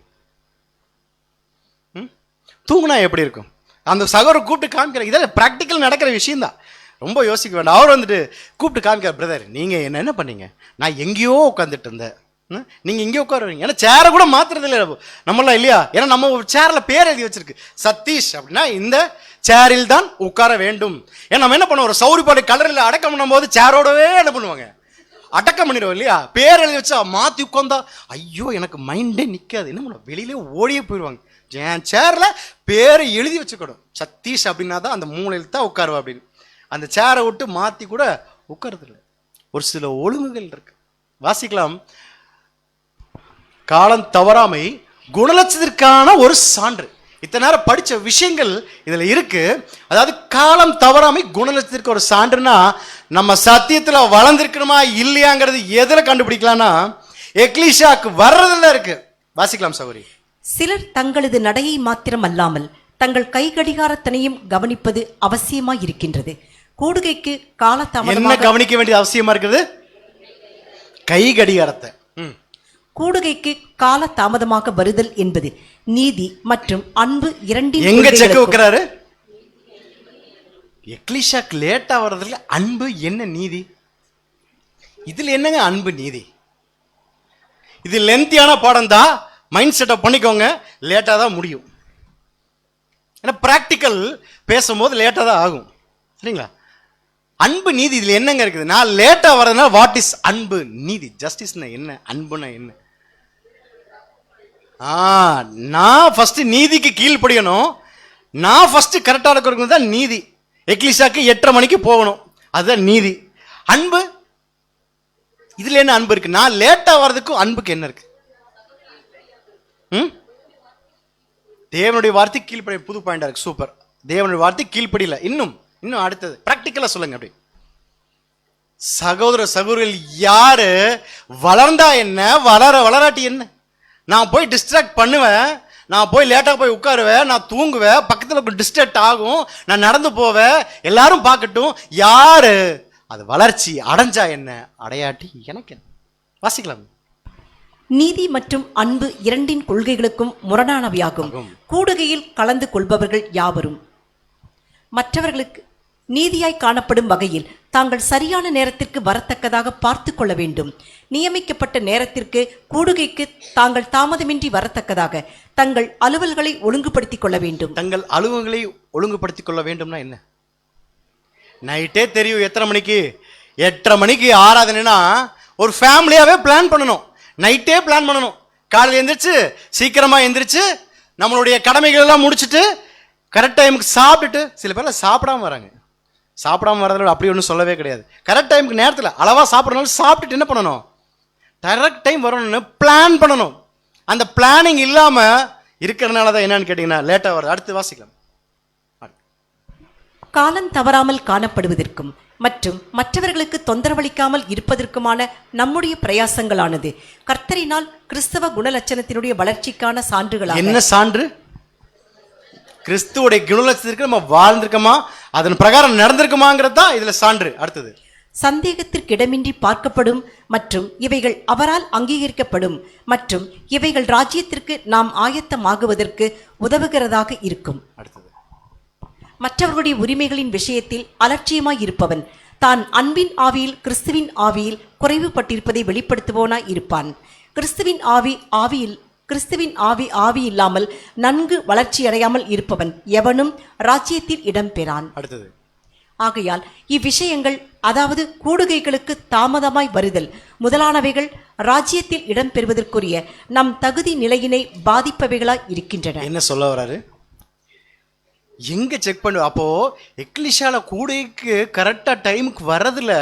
தூங்குனா எப்படி இருக்கும்? அந்த சகோதரர் கூப்பிட்டு காமிக்கிற, இதெல்லாம் பிராக்டிக்கல் நடக்கிற விஷயம் தான், ரொம்ப யோசிக்க வேண்டாம். அவர் வந்துட்டு கூப்பிட்டு காமிக்கிற, பிரதர் நீங்க என்ன பண்ணீங்க, நான் எங்கேயோ உட்காந்துட்டு இருந்தேன், நீங்க இங்கே உட்காருவீங்க. ஏன்னா சேரை கூட மாத்துறது இல்லை நம்மளாம் இல்லையா? ஏன்னா நம்ம ஒரு சேர்ல பேர் எழுதி வச்சிருக்கு, சதீஷ் அப்படின்னா இந்த சேரில் தான் உட்கார வேண்டும். ஏன்னா நம்ம என்ன பண்ணுவோம், ஒரு சௌரிப்பாடு கலரில் அடக்கம் பண்ணும் போது சேரோடவே என்ன பண்ணுவாங்க, அடக்கம் பண்ணிடுவோம் இல்லையா? பேர் எழுதி வச்சா மாற்றி உட்காந்தா ஐயோ எனக்கு மைண்டே நிற்காது. என்ன பண்ண, வெளியிலே ஓடியே போயிடுவாங்க. என் சேரில் பேரை எழுதி வச்சுக்கணும். சதீஷ் அப்படின்னா தான் அந்த மூலையில் தான் உட்காருவா அப்படின்னு. அந்த சேரை விட்டு மாற்றி கூட உட்காரதில்லை. ஒரு சில ஒழுங்குகள் இருக்கு. வாசிக்கலாம். காலம் தவறாமை குணலட்சத்திற்கான ஒரு சான்று. இத்தனை நேரம் படித்த விஷயங்கள் இதில் இருக்கு. அதாவது காலம் தவறாமை குணலட்சத்திற்கு ஒரு சான்றுனா, நம்ம சத்தியத்தில் வளர்ந்துருக்கணுமா இல்லையாங்கிறது எதில் கண்டுபிடிக்கலாம்னா, எக்லீஷாக்கு வர்றதில் இருக்கு. வாசிக்கலாம் சகோதரி. சிலர் தங்களது நடையை மாத்திரம் அல்லாமல் தங்கள் கை கடிகாரத்தனையும் கவனிப்பது அவசியமாயிருக்கின்றது. கூடுகைக்கு என்ன காலதாமதமாக கவனிக்க வேண்டியது அவசியமா இருக்குது? கை கடிகாரத்தை. கூடுகைக்கு கால தாமதமாக வருதல் என்பது நீதி மற்றும் அன்பு இரண்டின் எங்க செக் கொள்கைகளுக்கும் வைக்கிறாரு? எக்லிஷாக்கு லேட்டா வர்றதுல அன்பு என்ன நீதி? இதுல என்னங்க அன்பு நீதி? இது லென்த்தியான பாடம் தான். மைண்ட் செட்டப் பண்ணிக்கோங்க. லேட்டா தான் முடியும். ஏன்னா பிராக்டிக்கல் பேசும்போது லேட்டா தான் ஆகும். சரிங்களா? அன்பு நீதி இதுல என்னங்க இருக்குது? நான் லேட்டா வர்றதுனால வாட் இஸ் அன்பு நீதி? ஜஸ்டிஸ்னா என்ன? அன்புனா என்ன? நான் ஃபர்ஸ்ட் நீதிக்கு கீழ்ப்படியணும். நான் ஃபர்ஸ்ட் கரெக்டா இருக்கிறது தான் நீதி. எக்லிஷாக்கு 8:30 மணிக்கு போகணும், அதுதான் நீதி. அன்பு இதுல என்ன அன்பு இருக்கு? நான் லேட்டா வர்றதுக்கும் அன்புக்கு என்ன இருக்கு? தேவனுடைய வார்த்தை கீழ்ப்படி. புது பாயிண்டா இருக்கு. சூப்பர். தேவனுடைய வார்த்தை கீழ்ப்படியில. இன்னும் அடுத்தது பிராக்டிக்கலா சொல்லுங்க. அப்படி சகோதர சகோதரிகள் யாரு வளர்ந்தா என்ன, வளராட்டி என்ன? நான் போய் டிஸ்ட்ராக்ட் பண்ணுவேன், நான் போய் லேட்டாக போய் உட்காருவேன், நான் தூங்குவேன், பக்கத்தில் டிஸ்ட்ராக்ட் ஆகும், நான் நடந்து போவேன், எல்லாரும் பார்க்கட்டும். யாரு அது வளர்ச்சி அடைஞ்சா என்ன, அடையாட்டி எனக்கு என்ன? வாசிக்கலாம். நீதி மற்றும் அன்பு இரண்டின் கொள்கைகளுக்கும் முரணானவையாகும். கூடுகையில் கலந்து கொள்பவர்கள் யாவரும் மற்றவர்களுக்கு நீதியாய் காணப்படும் வகையில் தாங்கள் சரியான நேரத்திற்கு வரத்தக்கதாக பார்த்து கொள்ள வேண்டும். நியமிக்கப்பட்ட நேரத்திற்கு கூடுகைக்கு தாங்கள் தாமதமின்றி வரத்தக்கதாக தங்கள் அலுவல்களை ஒழுங்குபடுத்திக் கொள்ள வேண்டும். தங்கள் அலுவல்களை ஒழுங்குபடுத்திக் கொள்ள வேண்டும்னா என்ன? நைட்டே தெரியும் எத்தனை மணிக்கு. 8:30 மணிக்கு ஆராதனைனா ஒரு ஃபேமிலியாவே பிளான் பண்ணணும். நைட்டே பிளான் பண்ணணும். காலையில் எந்திரிச்சு சீக்கிரமா எந்திரிச்சு நம்மளுடைய கடமைகள் எல்லாம் முடிச்சுட்டு கரெக்ட் டைமுக்கு சாப்பிட்டுட்டு, சில பேர்லாம் சாப்பிடாம வராங்க. சாப்பிடாம வரதுல அப்படி ஒன்றும் சொல்லவே கிடையாது. கரெக்ட் டைமுக்கு நேரத்தில் அளவாக சாப்பிட்றதுனால சாப்பிட்டுட்டு என்ன பண்ணணும்? கரெக்ட் டைம் வரணும்னு பிளான் பண்ணணும். அந்த பிளானிங் இல்லாமல் இருக்கிறதுனால தான் என்னன்னு கேட்டிங்கன்னா லேட்டாக வருது. அடுத்து வாசிக்கலாம். காலம் தவறாமல் காணப்படுவதற்கும் மற்றும் மற்றவர்களுக்கு தொந்தரவளிக்காமல் இருப்பதற்குமான நம்முடைய பிரயாசங்களானது கர்த்தரினால் கிறிஸ்தவ குணலட்சணத்தினுடைய வளர்ச்சிக்கான சான்றுகளாக. என்ன சான்று? கிறிஸ்துவோடைய குணலட்சணத்திற்கு நம்ம வாழ்ந்திருக்கோமா, அதன் பிரகாரம் நடந்திருக்குமாங்கிறது தான் இதுல சான்று. அடுத்தது சந்தேகத்திற்கு இடமின்றி பார்க்கப்படும் மற்றும் இவைகள் அவரால் அங்கீகரிக்கப்படும் மற்றும் இவைகள் ராஜ்யத்திற்கு நாம் ஆயத்தமாகுவதற்கு உதவுகிறதாக இருக்கும். அடுத்தது மற்றவர்களுடைய உரிமைகளின் விஷயத்தில் அலட்சியமாய் இருப்பவன் தான் அன்பின் ஆவியில் கிறிஸ்துவின் ஆவியில் குறைவுபட்டிருப்பதை வெளிப்படுத்துவோனாய் இருப்பான். கிறிஸ்துவின் ஆவி இல்லாமல் நன்கு வளர்ச்சி அடையாமல் இருப்பவன் எவனும் ராஜ்யத்தில் இடம்பெறான். அடுத்தது ஆகையால் இவ்விஷயங்கள், அதாவது கூடுகைகளுக்கு தாமதமாய் வருதல் முதலானவைகள் ராஜ்யத்தில் இடம்பெறுவதற்குரிய நம் தகுதி நிலையினை பாதிப்பவைகளாய் இருக்கின்றன. என்ன சொல்ல வராரு? எங்க செக் பண்ணு? அப்போ எக்லிஷால கூடைக்கு கரெக்டா டைமுக்கு வர்றதுல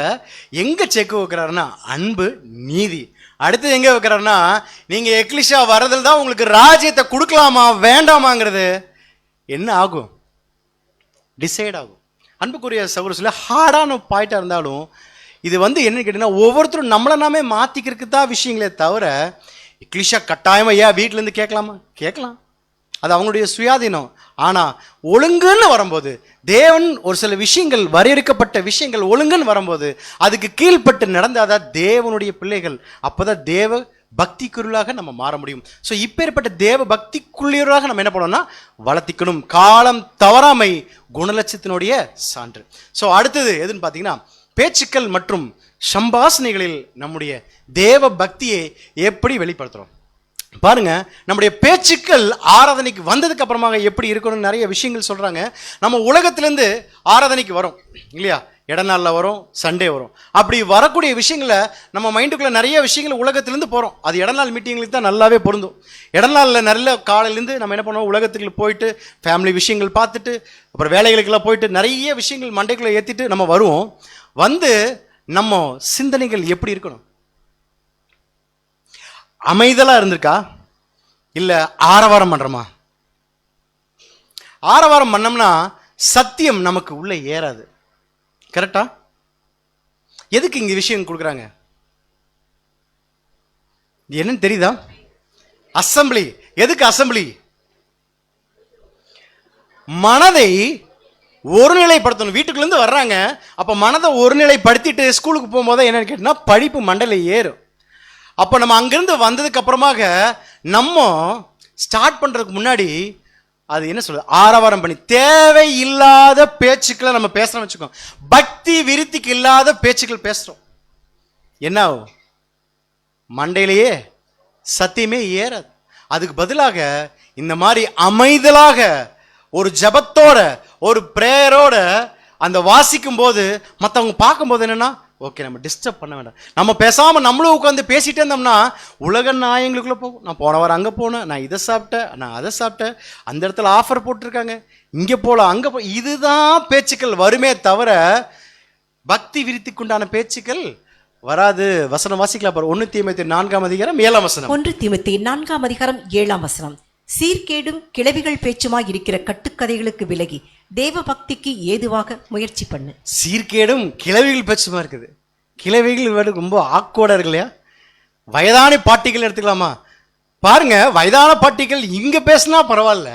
எங்க செக் வைக்கிறாருன்னா அன்பு நீதி. அடுத்து எங்க வைக்கிறாருன்னா, நீங்க எக்லிஷா வர்றதுல தான் உங்களுக்கு ராஜ்யத்தை கொடுக்கலாமா வேண்டாமாங்கிறது என்ன ஆகும், டிசைட் ஆகும். அன்புக்குரிய சகோதரர்களே, ஹார்டான பாயிண்டா இருந்தாலும் இது என்னன்னு கேட்டீங்கன்னா, ஒவ்வொருத்தரும் நம்மளை நாமே மாத்திக்கிறதுக்கு தான் விஷயங்களே தவிர, எக்லிஷா கட்டாயமா ஏன் வீட்டுல இருந்து கேட்கலாமா? கேட்கலாம், அது அவங்களுடைய சுயாதீனம். ஆனா ஒழுங்குன்னு வரும்போது, தேவன் ஒரு சில விஷயங்கள், வரையறுக்கப்பட்ட விஷயங்கள் ஒழுங்குன்னு வரும்போது அதுக்கு கீழ்பட்டு நடந்தாதான் தேவனுடைய பிள்ளைகள். அப்போதான் தேவ பக்திக்குள்ளாக நம்ம மாற முடியும். ஸோ இப்பேற்பட்ட தேவ பக்திக்குள்ளாக நம்ம என்ன பண்ணோம்னா வளர்த்திக்கணும். காலம் தவறாமை குணலட்சத்தினுடைய சான்று. ஸோ அடுத்தது எதுன்னு பார்த்தீங்கன்னா, பேச்சுக்கள் மற்றும் சம்பாஷணைகளில் நம்முடைய தேவ பக்தியை எப்படி வெளிப்படுத்துறோம் பாருங்க. நம்முடைய பேச்சுக்கள் ஆராதனைக்கு வந்ததுக்கு அப்புறமாக எப்படி இருக்கணும்னு நிறைய விஷயங்கள் சொல்றாங்க. நம்ம உலகத்திலேருந்து ஆராதனைக்கு வரோம் இல்லையா? இடநாளில் வரும், சண்டே வரும். அப்படி வரக்கூடிய விஷயங்களை நம்ம மைண்டுக்குள்ளே நிறைய விஷயங்கள் உலகத்திலேருந்து போகிறோம். அது இடநாள் மீட்டிங்களுக்கு தான் நல்லாவே பொருந்தும். இடநாளில் நிறைய காலையிலேருந்து நம்ம என்ன பண்ணுவோம், உலகத்துக்குள்ள போயிட்டு ஃபேமிலி விஷயங்கள் பார்த்துட்டு அப்புறம் வேலைகளுக்கெல்லாம் போயிட்டு நிறைய விஷயங்கள் மண்டைக்குள்ளே ஏற்றிட்டு நம்ம வருவோம். வந்து நம்ம சிந்தனைகள் எப்படி இருக்கணும்? அமைதலாக இருந்திருக்கா, இல்லை ஆரவாரம் பண்ணுறோமா? ஆரவாரம் பண்ணோம்னா சத்தியம் நமக்கு உள்ளே ஏறாது. கரெக்டா? எதுக்கு இங்க விஷயம் கொடுக்குறாங்க என்னன்னு தெரியுதா? அசம்பிளி. எதுக்கு அசம்பிளி? மனதை ஒருநிலைப்படுத்தணும். வீட்டுக்குள்ள இருந்து வர்றாங்க, அப்ப மனதை ஒருநிலைப்படுத்திட்டு ஸ்கூலுக்கு போகும்போது என்னன்னு கேட்டா படிப்பு மண்டையில ஏறும். அப்ப நம்ம அங்கிருந்து வந்ததுக்கு அப்புறமாக நம்ம ஸ்டார்ட் பண்றதுக்கு முன்னாடி அது என்ன சொல்றது, ஆரவாரம் பண்ணி தேவையில்லாத பேச்சுக்களை நம்ம பேசுறோம் வச்சுக்கோம். பக்தி விருத்திக்கு இல்லாத பேச்சுக்கள் பேசுறோம், என்ன ஆகும்? மண்டையிலேயே சத்தியமே ஏறாது. அதுக்கு பதிலாக இந்த மாதிரி அமைதலாக ஒரு ஜபத்தோட ஒரு பிரேயரோட அந்த வாசிக்கும் போது மற்றவங்க பார்க்கும்போது என்னன்னா, ஓகே நம்ம டிஸ்டர்ப் பண்ண வேண்டாம், நம்ம பேசாமல் நம்மளும் உட்காந்து பேசிகிட்டே இருந்தோம்னா உலக நாயங்களுக்குள்ளே போகும். நான் போன வாரம் அங்கே போனேன், நான் இதை சாப்பிட்டேன், நான் அதை சாப்பிட்டேன், அந்த இடத்துல ஆஃபர் போட்டிருக்காங்க, இங்கே போகலாம் அங்கே போ, இதுதான் பேச்சுக்கள் வருமே தவிர பக்தி விருத்திக்குண்டான பேச்சுக்கள் வராது. வசனம் வாசிக்கலாம் பாரு. 1 தீமோத்தேயு 4:7. 1 தீமோத்தேயு 4:7. சீர்கேடும் கிளவிகள் பேச்சுமாய் இருக்கிற கட்டுக்கதைகளுக்கு விலகி தேவ பக்திக்கு ஏதுவாக முயற்சி பண்ணு. சீர்கேடும் கிளவிகள் பேச்சுமா இருக்குது. கிளவிகள் ரொம்ப ஆக்வர்டா இருக்கு இல்லையா? வயதான பாட்டிகள் எடுத்துக்கலாமா? பாருங்க, வயதான பாட்டிகள் இங்க பேசினா பரவாயில்ல,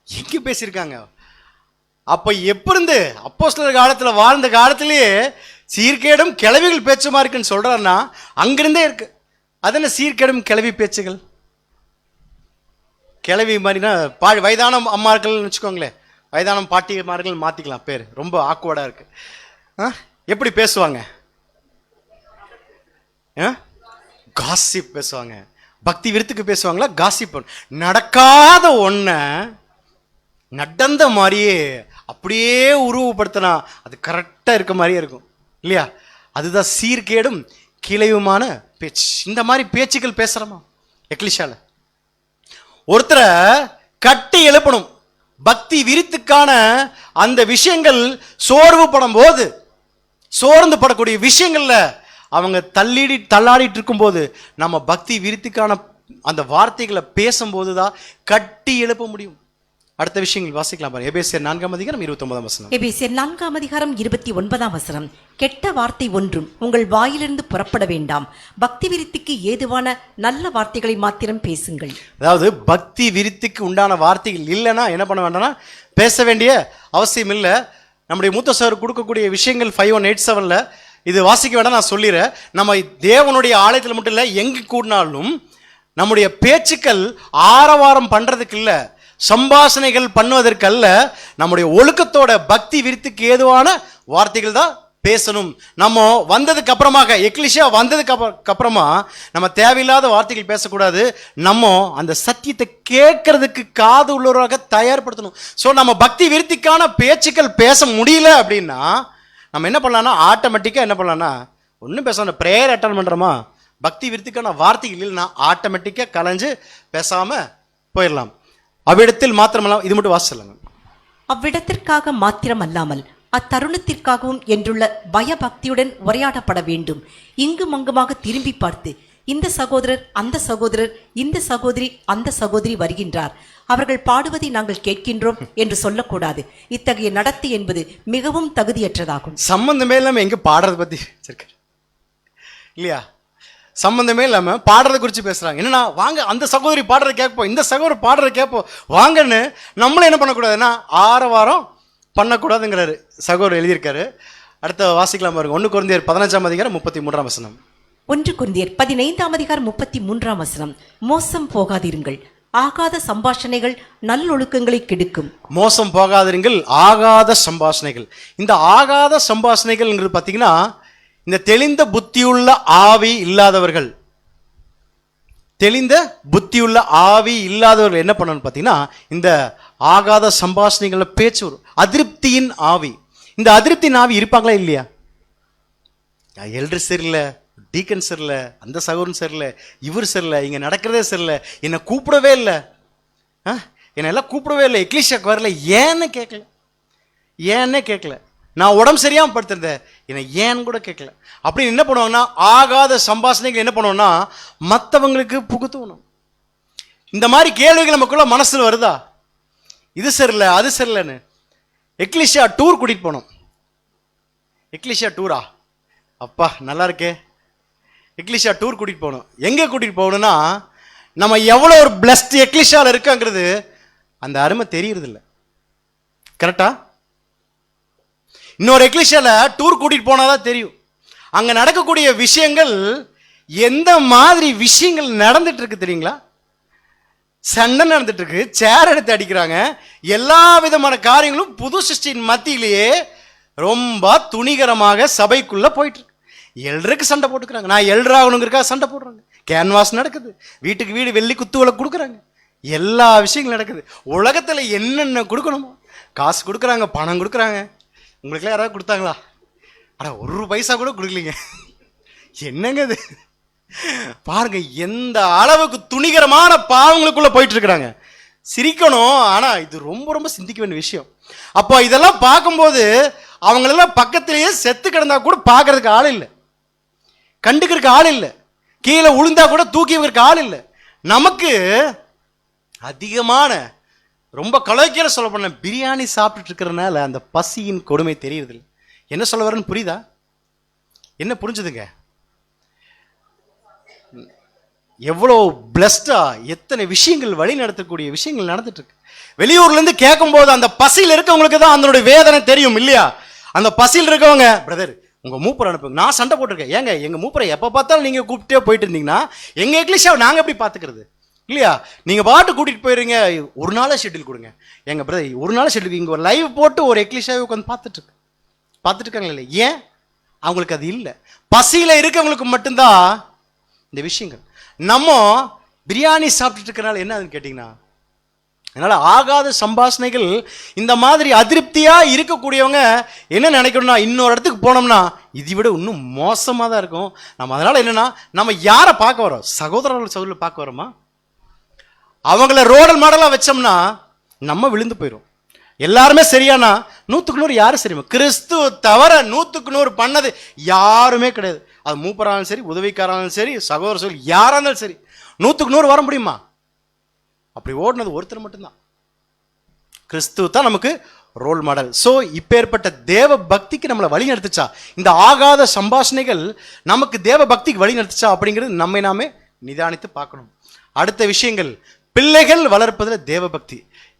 எங்க பேசியிருக்காங்க. அப்ப எப்படி அப்போஸ்தலர் காலத்துல வாழ்ந்த காலத்திலேயே சீர்கேடும் கிளவிகள் பேச்சுமா இருக்குன்னு சொல்றாருன்னா அங்கிருந்தே இருக்கு. அது என்ன சீர்கேடும் கிளவி பேச்சுகள்? கிளவி மாதிரினா வயதான அம்மாக்கள்னு வச்சுக்கோங்களேன், வயதான பாட்டிமார்கள் மாத்திக்கலாம் பேர், ரொம்ப ஆக்வர்டா இருக்கு. எப்படி பேசுவாங்க? காசிப் பேசுவாங்க. பக்தி விருத்துக்கு பேசுவாங்களா? காசிப். நடக்காத ஒன்ன நடந்த மாதிரியே அப்படியே உருவப்படுத்தினா அது கரெக்டா இருக்க மாதிரியே இருக்கும் இல்லையா? அதுதான் சீர்கேடும் கிளைவுமான பேச்சு. இந்த மாதிரி பேச்சுக்கள் பேசுறோமா? எக்லிஷால ஒருத்தரை கட்டி எழுப்பணும். பக்தி விருத்துக்கான அந்த விஷயங்கள் சோர்வு படும் போது, சோர்ந்து படக்கூடிய விஷயங்கள்ல அவங்க தள்ளாடிட்டு இருக்கும்போது நம்ம பக்தி விருத்துக்கான அந்த வார்த்தைகளை பேசும்போது தான் கட்டி எழுப்ப முடியும். அடுத்த விஷயங்கள் வாசிக்கலாம் பாருங்க. எபேசியர் 4:29. எபேசியர் 4:29. கெட்ட வார்த்தை ஒன்றும் உங்கள் வாயிலிருந்து புறப்பட வேண்டாம், பக்தி விருத்திக்கு ஏதுவான நல்ல வார்த்தைகளை மாத்திரம் பேசுங்கள். அதாவது பக்தி விருத்திக்கு உண்டான வார்த்தைகள் இல்லைன்னா என்ன பண்ண வேண்டாம்னா பேச வேண்டிய அவசியம் இல்லை. நம்முடைய மூத்த சார் கொடுக்கக்கூடிய விஷயங்கள் 5187 இது வாசிக்க வேண்டாம், நான் சொல்லிடுறேன். நம்ம தேவனுடைய ஆலயத்தில் மட்டும் இல்லை, எங்கு கூடினாலும் நம்முடைய பேச்சுக்கள் ஆரவாரம் பண்றதுக்கு இல்லை, சம்பாஷணைகள் பண்ணுவதற்கல்ல, நம்முடைய ஒழுக்கத்தோட பக்தி விருத்திக்கு ஏதுவான வார்த்தைகள் தான் பேசணும். நம்ம வந்ததுக்கு அப்புறமாக, எக்லிஷியா வந்ததுக்கு அப்புறமா நம்ம தேவையில்லாத வார்த்தைகள் பேசக்கூடாது. நம்ம அந்த சத்தியத்தை கேட்கறதுக்கு காது உள்ளவராக தயார்படுத்தணும். ஸோ நம்ம பக்தி விருத்திக்கான பேச்சுக்கள் பேச முடியல அப்படின்னா நம்ம என்ன பண்ணலாம்னா ஆட்டோமேட்டிக்காக என்ன பண்ணலாம்னா ஒன்றும் பேசணும், ப்ரேயர் அட்டன் பண்ணுறோமா, பக்தி விருத்திக்கான வார்த்தைகள் இல்லைன்னா ஆட்டோமேட்டிக்காக கலைஞ்சு பேசாமல் போயிடலாம். அவ்விடத்தில் மாத்திரமல்லாம் இது மட்டும் வாசிச்சலாங்க. அவ்விடத்திற்காக மாத்திரம் அல்லாமல் அத்தருணத்திற்காகவும் என்றுள்ள பயபக்தியுடன் உரையாடப்பட வேண்டும். இங்கும் அங்குமாக திரும்பி பார்த்து இந்த சகோதரர் அந்த சகோதரர், இந்த சகோதரி அந்த சகோதரி வருகின்றார், அவர்கள் பாடுவதை நாங்கள் கேட்கின்றோம் என்று சொல்லக்கூடாது. இத்தகைய நடத்தை என்பது மிகவும் தகுதியற்றதாகும். சம்பந்தமே இல்லாம எங்க பாடுறத பத்தி இல்லையா? சம்பந்தமே இல்லாம பாடுறத குறித்து பேசுறாங்க. என்னன்னா, வாங்க அந்த சகோதரி பாடுறத கேட்போம், இந்த சகோதரி பாடுறத கேட்போம் வாங்கன்னு நம்மளும் என்ன பண்ணக்கூடாதுன்னா ஆரவாரம் பண்ணக்கூடாதுங்கிறாரு சகோதரர் எழுதியிருக்காரு. அடுத்த வாசிக்கலாம் பாருங்க. 1 கொரிந்தியர் 15:33. 1 கொரிந்தியர் 15:33. மோசம் போகாதிருங்கள், ஆகாத சம்பாஷணைகள் நல்லொழுக்கங்களை கெடுக்கும். மோசம் போகாதிருங்கள், ஆகாத சம்பாஷணைகள். இந்த ஆகாத சம்பாஷணைகள்ங்கிறது பார்த்தீங்கன்னா இந்த தெளிந்த புத்தியுள்ள ஆவி இல்லாதவர்கள், தெளிந்த புத்தியுள்ள ஆவி இல்லாதவர்கள் என்ன பண்ணணும் பார்த்தீங்கன்னா இந்த ஆகாத சம்பாஷணைகள்ல பேச்சு வரும். அதிருப்தியின் ஆவி. இந்த அதிருப்தி நாவி இருப்பாங்களா இல்லையா? எல்டர் சரியில்லை, டீக்கன் சரியில்லை, அந்த சகோதரன் சரியில்லை, இவர் சரியில்லை, இங்க நடக்கிறதே சரியில்லை, என்னை கூப்பிடவே இல்லை, என்னை எல்லாம் கூப்பிடவே இல்லை, எக்லீஷியாக்கு வரல, ஏன்னு கேட்கல, ஏன்னே கேட்கல, நான் உடம்பு சரியாம படுத்திருந்தேன், என்னை ஏன்னு கூட கேட்கல. அப்படின்னு என்ன பண்ணுவாங்கன்னா, ஆகாத சம்பாஷணைகள் என்ன பண்ணுவோம்னா மற்றவங்களுக்கு புகுத்தணும். இந்த மாதிரி கேள்விகள் நமக்குள்ள மனசுல வருதா? இது சரியில்லை, அது சரியில்லைன்னு. எக்லிஷியா டூர் கூட்டிட்டு போனோம். எக்லிஷியா டூரா? அப்பா நல்லா இருக்கே. எக்லிஷியா டூர் கூட்டிட்டு போகணும். எங்க கூட்டிட்டு போகணும்னா, நம்ம எவ்வளவு ஒரு பிளஸ்ட் எக்லிஷியால இருக்காங்கிறது அந்த அருமை தெரியறது இல்லை. கரெக்டா? இன்னொரு எக்லிஷியால டூர் கூட்டிட்டு போனாதான் தெரியும் அங்க நடக்கக்கூடிய விஷயங்கள், எந்த மாதிரி விஷயங்கள் நடந்துட்டு இருக்கு தெரியுங்களா? சண்டை நடந்துட்டு இருக்கு, சேர் எடுத்து அடிக்கிறாங்க, எல்லா விதமான காரியங்களும் புது சிருஷ்டியின் மத்தியிலேயே ரொம்ப துணிகரமாக சபைக்குள்ள போயிட்டு இருக்கு. எல்டருக்கு சண்டை போட்டுக்கிறாங்க, நான் எல்டர் ஆகணுங்கிறக்கா சண்டை போடுறாங்க, கேன்வாஸ் நடக்குது, வீட்டுக்கு வீடு வெள்ளி குத்துவலை கொடுக்குறாங்க, எல்லா விஷயங்களும் நடக்குது. உலகத்துல என்னென்ன கொடுக்கணுமோ காசு கொடுக்குறாங்க, பணம் கொடுக்குறாங்க. உங்களுக்குலாம் யாராவது கொடுத்தாங்களா? ஆனா ஒரு பைசா கூட கொடுக்கலீங்க. என்னங்க இது பாருங்க, எந்த அளவுக்கு துணிகரமான பாவங்களுக்குள்ள போயிட்டு இருக்கிறாங்க. சிரிக்கணும், ஆனா இது ரொம்ப ரொம்ப சிந்திக்க வேண்டிய விஷயம். அப்போ இதெல்லாம் பார்க்கும்போது அவங்களெல்லாம் பக்கத்திலேயே செத்து கிடந்தா கூட பார்க்கறதுக்கு ஆள் இல்லை, கண்டுக்கிறதுக்கு ஆள் இல்லை, கீழே உளுந்தா கூட தூக்கி வைக்கிறதுக்கு ஆள் இல்லை. நமக்கு அதிகமான ரொம்ப கலோக்கியல சொல்ல பண்ண பிரியாணி சாப்பிட்டுட்டு இருக்கிறதுனால அந்த பசியின் கொடுமை தெரியுது இல்லை. என்ன சொல்ல வரேன்னு புரியுதா? என்ன புரிஞ்சுதுங்க? எவ்வளோ பிளஸ்டா எத்தனை விஷயங்கள் வழி நடத்தக்கூடிய விஷயங்கள் நடந்துட்டு இருக்கு. வெளியூர்ல இருந்து கேட்கும் போது அந்த பசியில் இருக்கவங்களுக்கு தான் அதனுடைய வேதனை தெரியும் இல்லையா? அந்த பசியில் இருக்கவங்க, பிரதர் உங்க மூப்பரை அனுப்புங்க, நான் சண்டை போட்டிருக்கேன், ஏங்க எங்க மூப்பரை எப்ப பார்த்தாலும் நீங்க கூப்பிட்டே போயிட்டு இருந்தீங்கன்னா எங்க எக்லிஷாவை நாங்க எப்படி பாத்துக்கிறது இல்லையா? நீங்க பாட்டு கூட்டிட்டு போயிருங்க, ஒரு நாள ஷெட்யூல் கொடுங்க. எங்க பிரதர் ஒரு நாள் ஷெட்யூல், இங்க ஒரு லைவ் போட்டு ஒரு எக்லிஷாவை உட்காந்து பார்த்துட்டு இருக்காங்களே இல்லை? ஏன்? அவங்களுக்கு அது இல்லை. பசியில இருக்கவங்களுக்கு மட்டும்தான் இந்த விஷயங்கள். நம்ம பிரியாணி சாப்பிட்டுட்டு இருக்கிறனால என்ன ஆகுதுன்னு கேட்டீங்கன்னா, அதனால ஆகாத சம்பாஷணைகள், இந்த மாதிரி அதிருப்தியா இருக்கக்கூடியவங்க என்ன நினைக்கணும்னா, இன்னொரு இடத்துக்கு போனோம்னா இதை விட இன்னும் மோசமா தான் இருக்கும். நம்ம அதனால என்னன்னா, நம்ம யாரை பார்க்க வரோம்? சகோதரர்கள் சகோதரர்கள் பார்க்க வரோமா? அவங்கள ரோடல் மாடலா வச்சோம்னா நம்ம விழுந்து போயிடும். எல்லாருமே சரியானா 100க்கு 100 யாரும் சரிமா? கிறிஸ்து தவிர 100க்கு 100 பண்ணது யாருமே கிடையாது. அது மூப்பரானாலும் சரி, உதவிக்காராலும் சரி, சகோதர சொல்லி யாரா இருந்தாலும் சரி, 100க்கு 100 வர முடியுமா? அப்படி ஓடினது ஒருத்தர் மட்டும்தான். கிறிஸ்து தான் நமக்கு ரோல் மாடல். சோ இப்பேற்பட்ட தேவ பக்திக்கு நம்மளை வழி நடத்துச்சா, இந்த ஆகாத சம்பாஷணைகள் நமக்கு தேவ பக்திக்கு வழி நடத்துச்சா அப்படிங்கிறது நம்மை நாமே நிதானித்து பார்க்கணும். அடுத்த விஷயங்கள், பிள்ளைகள் வளர்ப்பதில் தேவ பக்தி.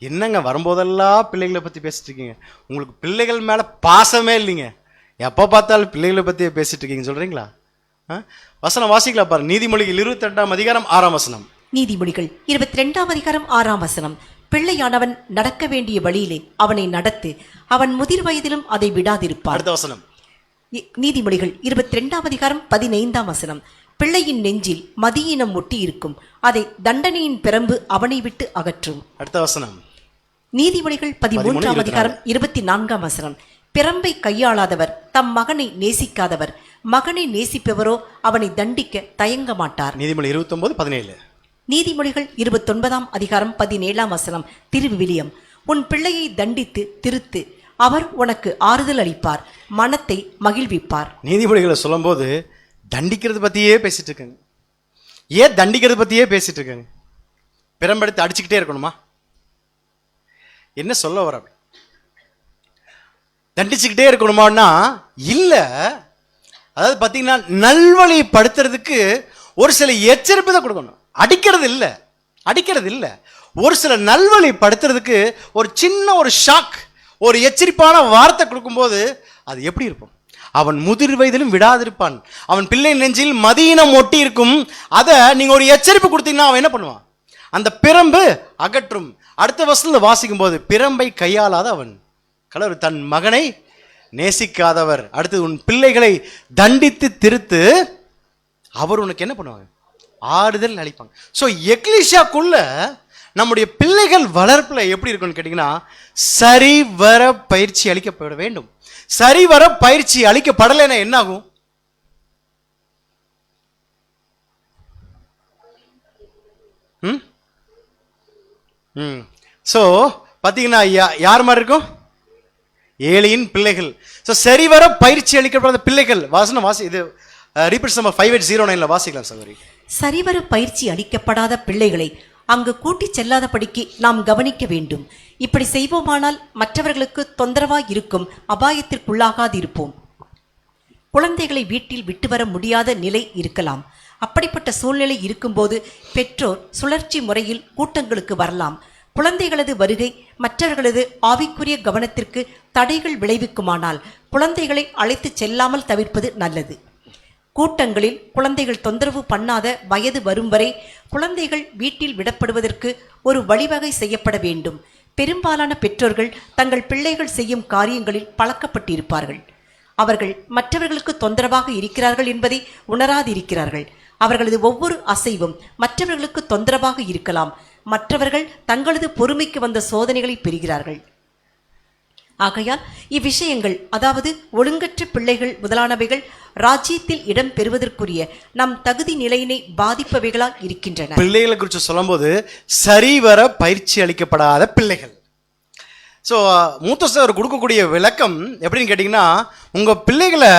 என்னங்க வரும்போதெல்லாம் பிள்ளைகளை பத்தி பேசிட்டு இருக்கீங்க? உங்களுக்கு பிள்ளைகள் மேல பாசமே இல்லைங்க, எப்ப பார்த்தாலும் பிள்ளைகளை பத்தியே பேசிட்டு இருக்கீங்க சொல்றீங்களா? வசனம் வாசிக்கலாம் பாருங்க. நீதிமொழிகள் 22ஆம் அதிகாரம் 6ஆம் வசனம். நீதிமொழிகள் 22ஆம் அதிகாரம் 6ஆம் வசனம். பிள்ளையானவன் நடக்க வேண்டிய வழியிலே அவனை நடத்து, அவன் முதிர் வயதிலும் அதை விடாதிருப்பான். அடுத்த வசனம். நீதிமொழிகள் 22ஆம் அதிகாரம் 15ஆம் வசனம். பிள்ளையின் நெஞ்சில் மதியினம் ஒட்டி இருக்கும், அதை தண்டனையின் பிரம்பு அவனை விட்டு அகற்றும். அடுத்த வசனம். நீதிமொழிகள் 13ஆம் அதிகாரம் 24ஆம் வசனம். பிரம்பை கையாளாதவர் தம் மகனை நேசிக்காதவர், மகனை நேசிப்பவரோ அவனை தண்டிக்க தயங்க மாட்டார். நீதிமொழி 29:17. நீதிமொழிகள் 29ஆம் அதிகாரம் 17ஆம் வசனம். திருவிவிலியம். உன் பிள்ளையை தண்டித்து திருத்து, அவர் உனக்கு ஆறுதல் அளிப்பார், மனத்தை மகிழ்விப்பார். நீதிமொழிகளை சொல்லும் போது தண்டிக்கிறது பத்தியே பேசிட்டு இருக்காங்க. ஏன் தண்டிக்கிறது பத்தியே பேசிட்டு இருக்காங்க? பிரம்பெடுத்து அடிச்சுக்கிட்டே இருக்கணுமா? என்ன சொல்ல வர? தண்டிச்சுக்கிட்டே இருக்கணுமான்னா இல்ல. அதாவது பாத்தீங்கன்னா, நல்வழிப்படுத்துறதுக்கு ஒரு சில எச்சரிப்பு தான் கொடுக்கணும். அடிக்கிறது இல்ல. ஒரு சில நல்வழிப்படுத்துறதுக்கு ஒரு சின்ன ஒரு ஷாக், ஒரு எச்சரிப்பான வார்த்தை கொடுக்கும்போது அது எப்படி இருக்கும்? அவன் முதிர் வயதிலும் விடாதிருப்பான், அவன் பிள்ளை நெஞ்சில் மதியினம் ஒட்டி இருக்கும். அதை நீங்க ஒரு எச்சரிப்பு கொடுத்தீங்கன்னா அவன் என்ன பண்ணுவான்? அந்த பிரம்பு அகற்றும். அடுத்த வசனத்துல வாசிக்கும் போது, பிரம்பை கையாளாத அவன் கலர் தன் மகனை நேசிக்காதவர். அடுத்து, உன் பிள்ளைகளை தண்டித்து திருத்து, அவர் உனக்கு என்ன பண்ணுவாங்க? ஆறுதல் அளிப்பாங்க. ஸோ எக்லிஷியாக்குள்ள நம்முடைய பிள்ளைகள் வளர்ப்புல எப்படி இருக்குன்னு கேட்டீங்கன்னா, சரிவர பயிற்சி அளிக்கப்பட வேண்டும். சரிவர பயிற்சி அளிக்கப்படலைன்னா என்ன ஆகும்? ஸோ பார்த்தீங்கன்னா யார் மாதிரி இருக்கும்? ஏழையின் பிள்ளைகள். ஸோ சரிவர பயிற்சி அளிக்கப்படாத பிள்ளைகள். வாசி இது ரீபிட் நம்பர் 5809 வாசிக்கலாம் சகோதரி. சரிவர பயிற்சி அளிக்கப்படாத பிள்ளைகளை அங்கு கூட்டிச் செல்லாதபடிக்கு நாம் கவனிக்க வேண்டும். இப்படி செய்வோமானால் மற்றவர்களுக்கு தொந்தரவாய் இருக்கும் அபாயத்திற்குள்ளாகாதிருப்போம். குழந்தைகளை வீட்டில் விட்டு வர முடியாத நிலை இருக்கலாம். அப்படிப்பட்ட சூழ்நிலை இருக்கும்போது பெற்றோர் சுழற்சி முறையில் கூட்டங்களுக்கு வரலாம். குழந்தைகளது வருகை மற்றவர்களது ஆவிக்குரிய கவனத்திற்கு தடைகள் விளைவிக்குமானால் குழந்தைகளை அழைத்து செல்லாமல் தவிர்ப்பது நல்லது. கூட்டங்களில் குழந்தைகள் தொந்தரவு பண்ணாத வயது வரும் வரை குழந்தைகள் வீட்டில் விடப்படுவதற்கு ஒரு வழிவகை செய்யப்பட வேண்டும். பெரும்பாலான பெற்றோர்கள் தங்கள் பிள்ளைகள் செய்யும் காரியங்களில் பழக்கப்பட்டிருப்பார்கள். அவர்கள் மற்றவர்களுக்கு தொந்தரவாக இருக்கிறார்கள் என்பதை உணராதிருக்கிறார்கள். அவர்களது ஒவ்வொரு அசைவும் மற்றவர்களுக்கு தொந்தரவாக இருக்கலாம். மற்றவர்கள் தங்களது பொறுமைக்கு வந்த சோதனைகளை பெறுகிறார்கள். ஆகையால் இவ்விஷயங்கள், அதாவது ஒழுங்கற்ற பிள்ளைகள் முதலானவைகள் ராஜ்யத்தில் இடம் பெறுவதற்குரிய நம் தகுதி நிலையினை பாதிப்பவைகளால் இருக்கின்றன. பிள்ளைகளை குறித்து சொல்லும்போது சரிவர பயிற்சி அளிக்கப்படாத பிள்ளைகள். ஸோ மூத்த சார் கொடுக்கக்கூடிய விளக்கம் எப்படின்னு கேட்டிங்கன்னா, உங்கள் பிள்ளைகளை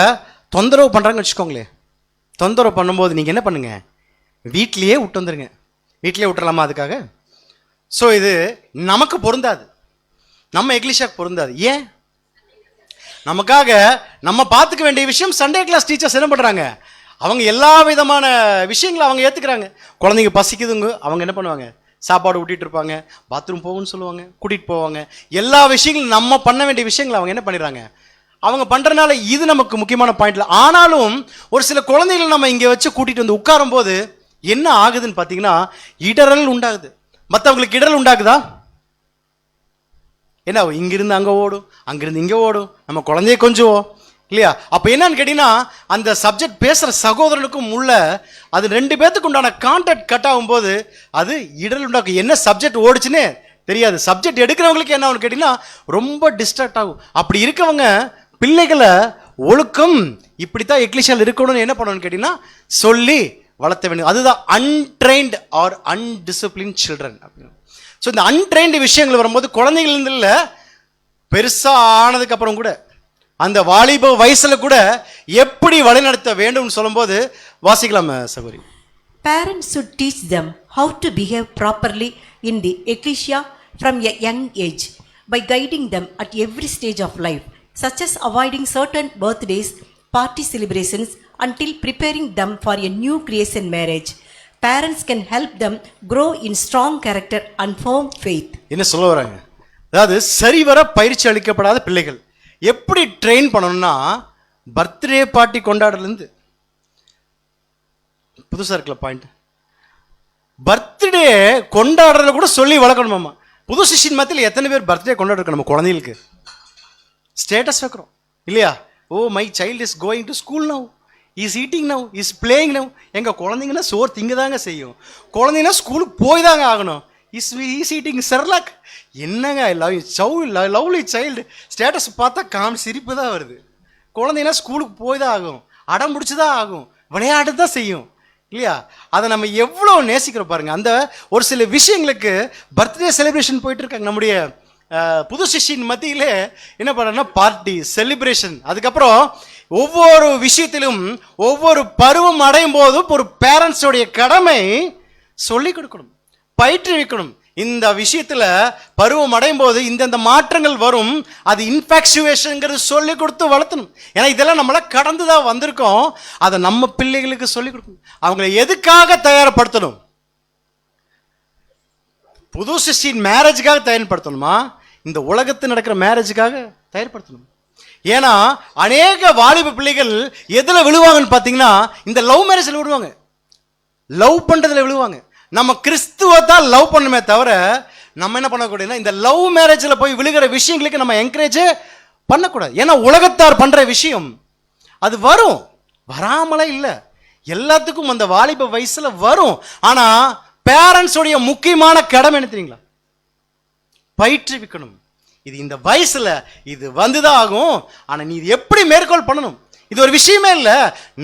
தொந்தரவு பண்ணுறாங்கன்னு வச்சுக்கோங்களேன். தொந்தரவு பண்ணும்போது நீங்கள் என்ன பண்ணுங்க, வீட்லேயே விட்டு வந்துடுங்க. வீட்டிலே விட்டுறலாமா அதுக்காக? ஸோ இது நமக்கு பொருந்தாது, நம்ம எக்லிஷாக்கு பொருந்தாது. ஏன்? நமக்காக நம்ம பார்த்துக்க வேண்டிய விஷயம் சண்டே கிளாஸ் டீச்சர்ஸ் என்ன பண்ணுறாங்க, அவங்க எல்லா விதமான விஷயங்களை அவங்க ஏற்றுக்கிறாங்க. குழந்தைங்க பசிக்குதுங்க, அவங்க என்ன பண்ணுவாங்க, சாப்பாடு ஊட்டிகிட்டு இருப்பாங்க, பாத்ரூம் போகும்னு சொல்லுவாங்க, கூட்டிகிட்டு போவாங்க. எல்லா விஷயங்களும் நம்ம பண்ண வேண்டிய விஷயங்களை அவங்க என்ன பண்ணிடுறாங்க, அவங்க பண்ணுறதுனால இது நமக்கு முக்கியமான பாயிண்ட்ல. ஆனாலும் ஒரு சில குழந்தைகளை நம்ம இங்கே வச்சு கூட்டிகிட்டு வந்து உட்காரும் போது என்ன ஆகுதுன்னு பார்த்தீங்கன்னா, இடரல் உண்டாகுது. மற்றவங்களுக்கு இடரல் உண்டாக்குதா? என்ன, இங்கிருந்து அங்கே ஓடும், அங்கிருந்து இங்கே ஓடும், நம்ம குழந்தைய கொஞ்சம் இல்லையா? அப்போ என்னன்னு கேட்டீங்கன்னா, அந்த சப்ஜெக்ட் பேசுகிற சகோதரனுக்கும் உள்ள அது ரெண்டு பேர்த்துக்கு உண்டான கான்டாக்ட் கட் ஆகும்போது அது இடரல் உண்டாக்கும். என்ன சப்ஜெக்ட் ஓடுச்சுன்னு தெரியாது. சப்ஜெக்ட் எடுக்கிறவங்களுக்கு என்ன ஆகும்னு கேட்டிங்கன்னா ரொம்ப டிஸ்ட்ராக்ட் ஆகும். அப்படி இருக்கவங்க பிள்ளைகளை ஒழுக்கம் இப்படித்தான் எக்லிஷியால் இருக்கணும்னு என்ன பண்ணணும்னு கேட்டிங்கன்னா சொல்லி வளர்த்த வேண்டும். அதுதான் அன்ட்ரெயின்ட் ஆர் அன்டிசிப்ளின் சில்ட்ரன் அப்படின்னு. ஸோ இந்த அன்ட்ரெயின்டு விஷயங்கள் வரும்போது குழந்தைகள் இல்லை, பெருசாக ஆனதுக்கு அப்புறம் கூட அந்த வாலிப வயசுல கூட எப்படி வழிநடத்த வேண்டும் சொல்லும்போது வாசிக்கலாம் சகோதரி. Parents should teach them how to behave properly in the ecclesia from a young age by guiding them at every stage of life, such as avoiding certain birthdays, party celebrations until preparing them for a new creation marriage. Parents can help them grow in strong character and firm faith. என்ன சொல்ல வராங்க, அதாவது சரிவர பயிற்சி அளிக்கப்படாத பிள்ளைகள் எப்படி train பண்ணணும்னா, birthday party கொண்டாடுறதுலேருந்து புதுசாக இருக்கல பாயிண்ட், பர்த்டே கொண்டாடுறத கூட சொல்லி வளர்க்கணுமாம்மா. புது சிஷியன் மத்தியில் எத்தனை பேர் பர்த்டே கொண்டாடுறோம் நம்ம குழந்தைகளுக்கு ஸ்டேட்டஸ் வைக்கிறோம் இல்லையா? Oh my child is going to school now, is eating now, is playing now. எங்கள் குழந்தைங்கன்னா சோறு திங்க தாங்க செய்யும், குழந்தைங்கன்னா ஸ்கூலுக்கு போய் தாங்க ஆகணும். Is eating Cerelac. என்னங்க லவ்லி சைல்டு ஸ்டேட்டஸ் பார்த்தா சிரிப்பு தான் வருது. குழந்தைங்கன்னா ஸ்கூலுக்கு போய் தான் ஆகும், அடம் பிடிச்சி தான் ஆகும், விளையாட்டு தான் செய்யும் இல்லையா? அதை நம்ம எவ்வளோ நேசிக்கிறோம் பாருங்க. அந்த ஒரு சில விஷயங்களுக்கு பர்த்டே செலிப்ரேஷன் போயிட்டு இருக்காங்க நம்முடைய புது சிஷியின் மத்தியிலே. என்ன பண்ணுறோன்னா பார்ட்டி செலிப்ரேஷன். அதுக்கப்புறம் ஒவ்வொரு விஷயத்திலும் ஒவ்வொரு பருவம் அடையும் போதும் ஒரு பேரண்ட்ஸோடைய கடமை சொல்லிக் கொடுக்கணும், பயிற்றுவிக்கணும். இந்த விஷயத்துல பருவம் அடையும் போது இந்தந்த மாற்றங்கள் வரும், அது இன்ஃபாக்சுவேஷன்ங்கிறது சொல்லி கொடுத்து வளர்த்தணும். ஏன்னா இதெல்லாம் நம்மள கடந்து தான் வந்திருக்கோம். அதை நம்ம பிள்ளைகளுக்கு சொல்லிக் கொடுக்கணும். அவங்களை எதுக்காக தயார்படுத்தணும்? புது சிஸ்டின் மேரேஜுக்காக தயார்படுத்தணுமா? இந்த உலகத்தில் நடக்கிற மேரேஜுக்காக தயார்படுத்தணும். ஏன்னா அநேக வாலிப பிள்ளைகள் எதுல விழுவாங்கன்னு பார்த்தீங்கன்னா, இந்த லவ் மேரேஜில் விழுவாங்க, லவ் பண்றதுல விழுவாங்க. நம்ம கிறிஸ்துவத்தான் லவ் பண்ணுமே தவிர நம்ம என்ன பண்ணக்கூடாதுன்னா இந்த லவ் மேரேஜில் போய் விழுகிற விஷயங்களுக்கு நம்ம என்கரேஜ் பண்ணக்கூடாது. ஏன்னா உலகத்தார் பண்ற விஷயம் அது வரும், வராமலே இல்லை, எல்லாத்துக்கும் அந்த வாலிப வயசுல வரும். ஆனா பேரண்ட்ஸோடைய முக்கியமான கடமை என்ன தெரியுங்களா? பயிற்றுவிக்கணும். இது இந்த வயசுல இது வந்துதான் ஆகும். ஆனா நீ இது எப்படி மேற்கோள் பண்ணணும், இது ஒரு விஷயமே இல்லை.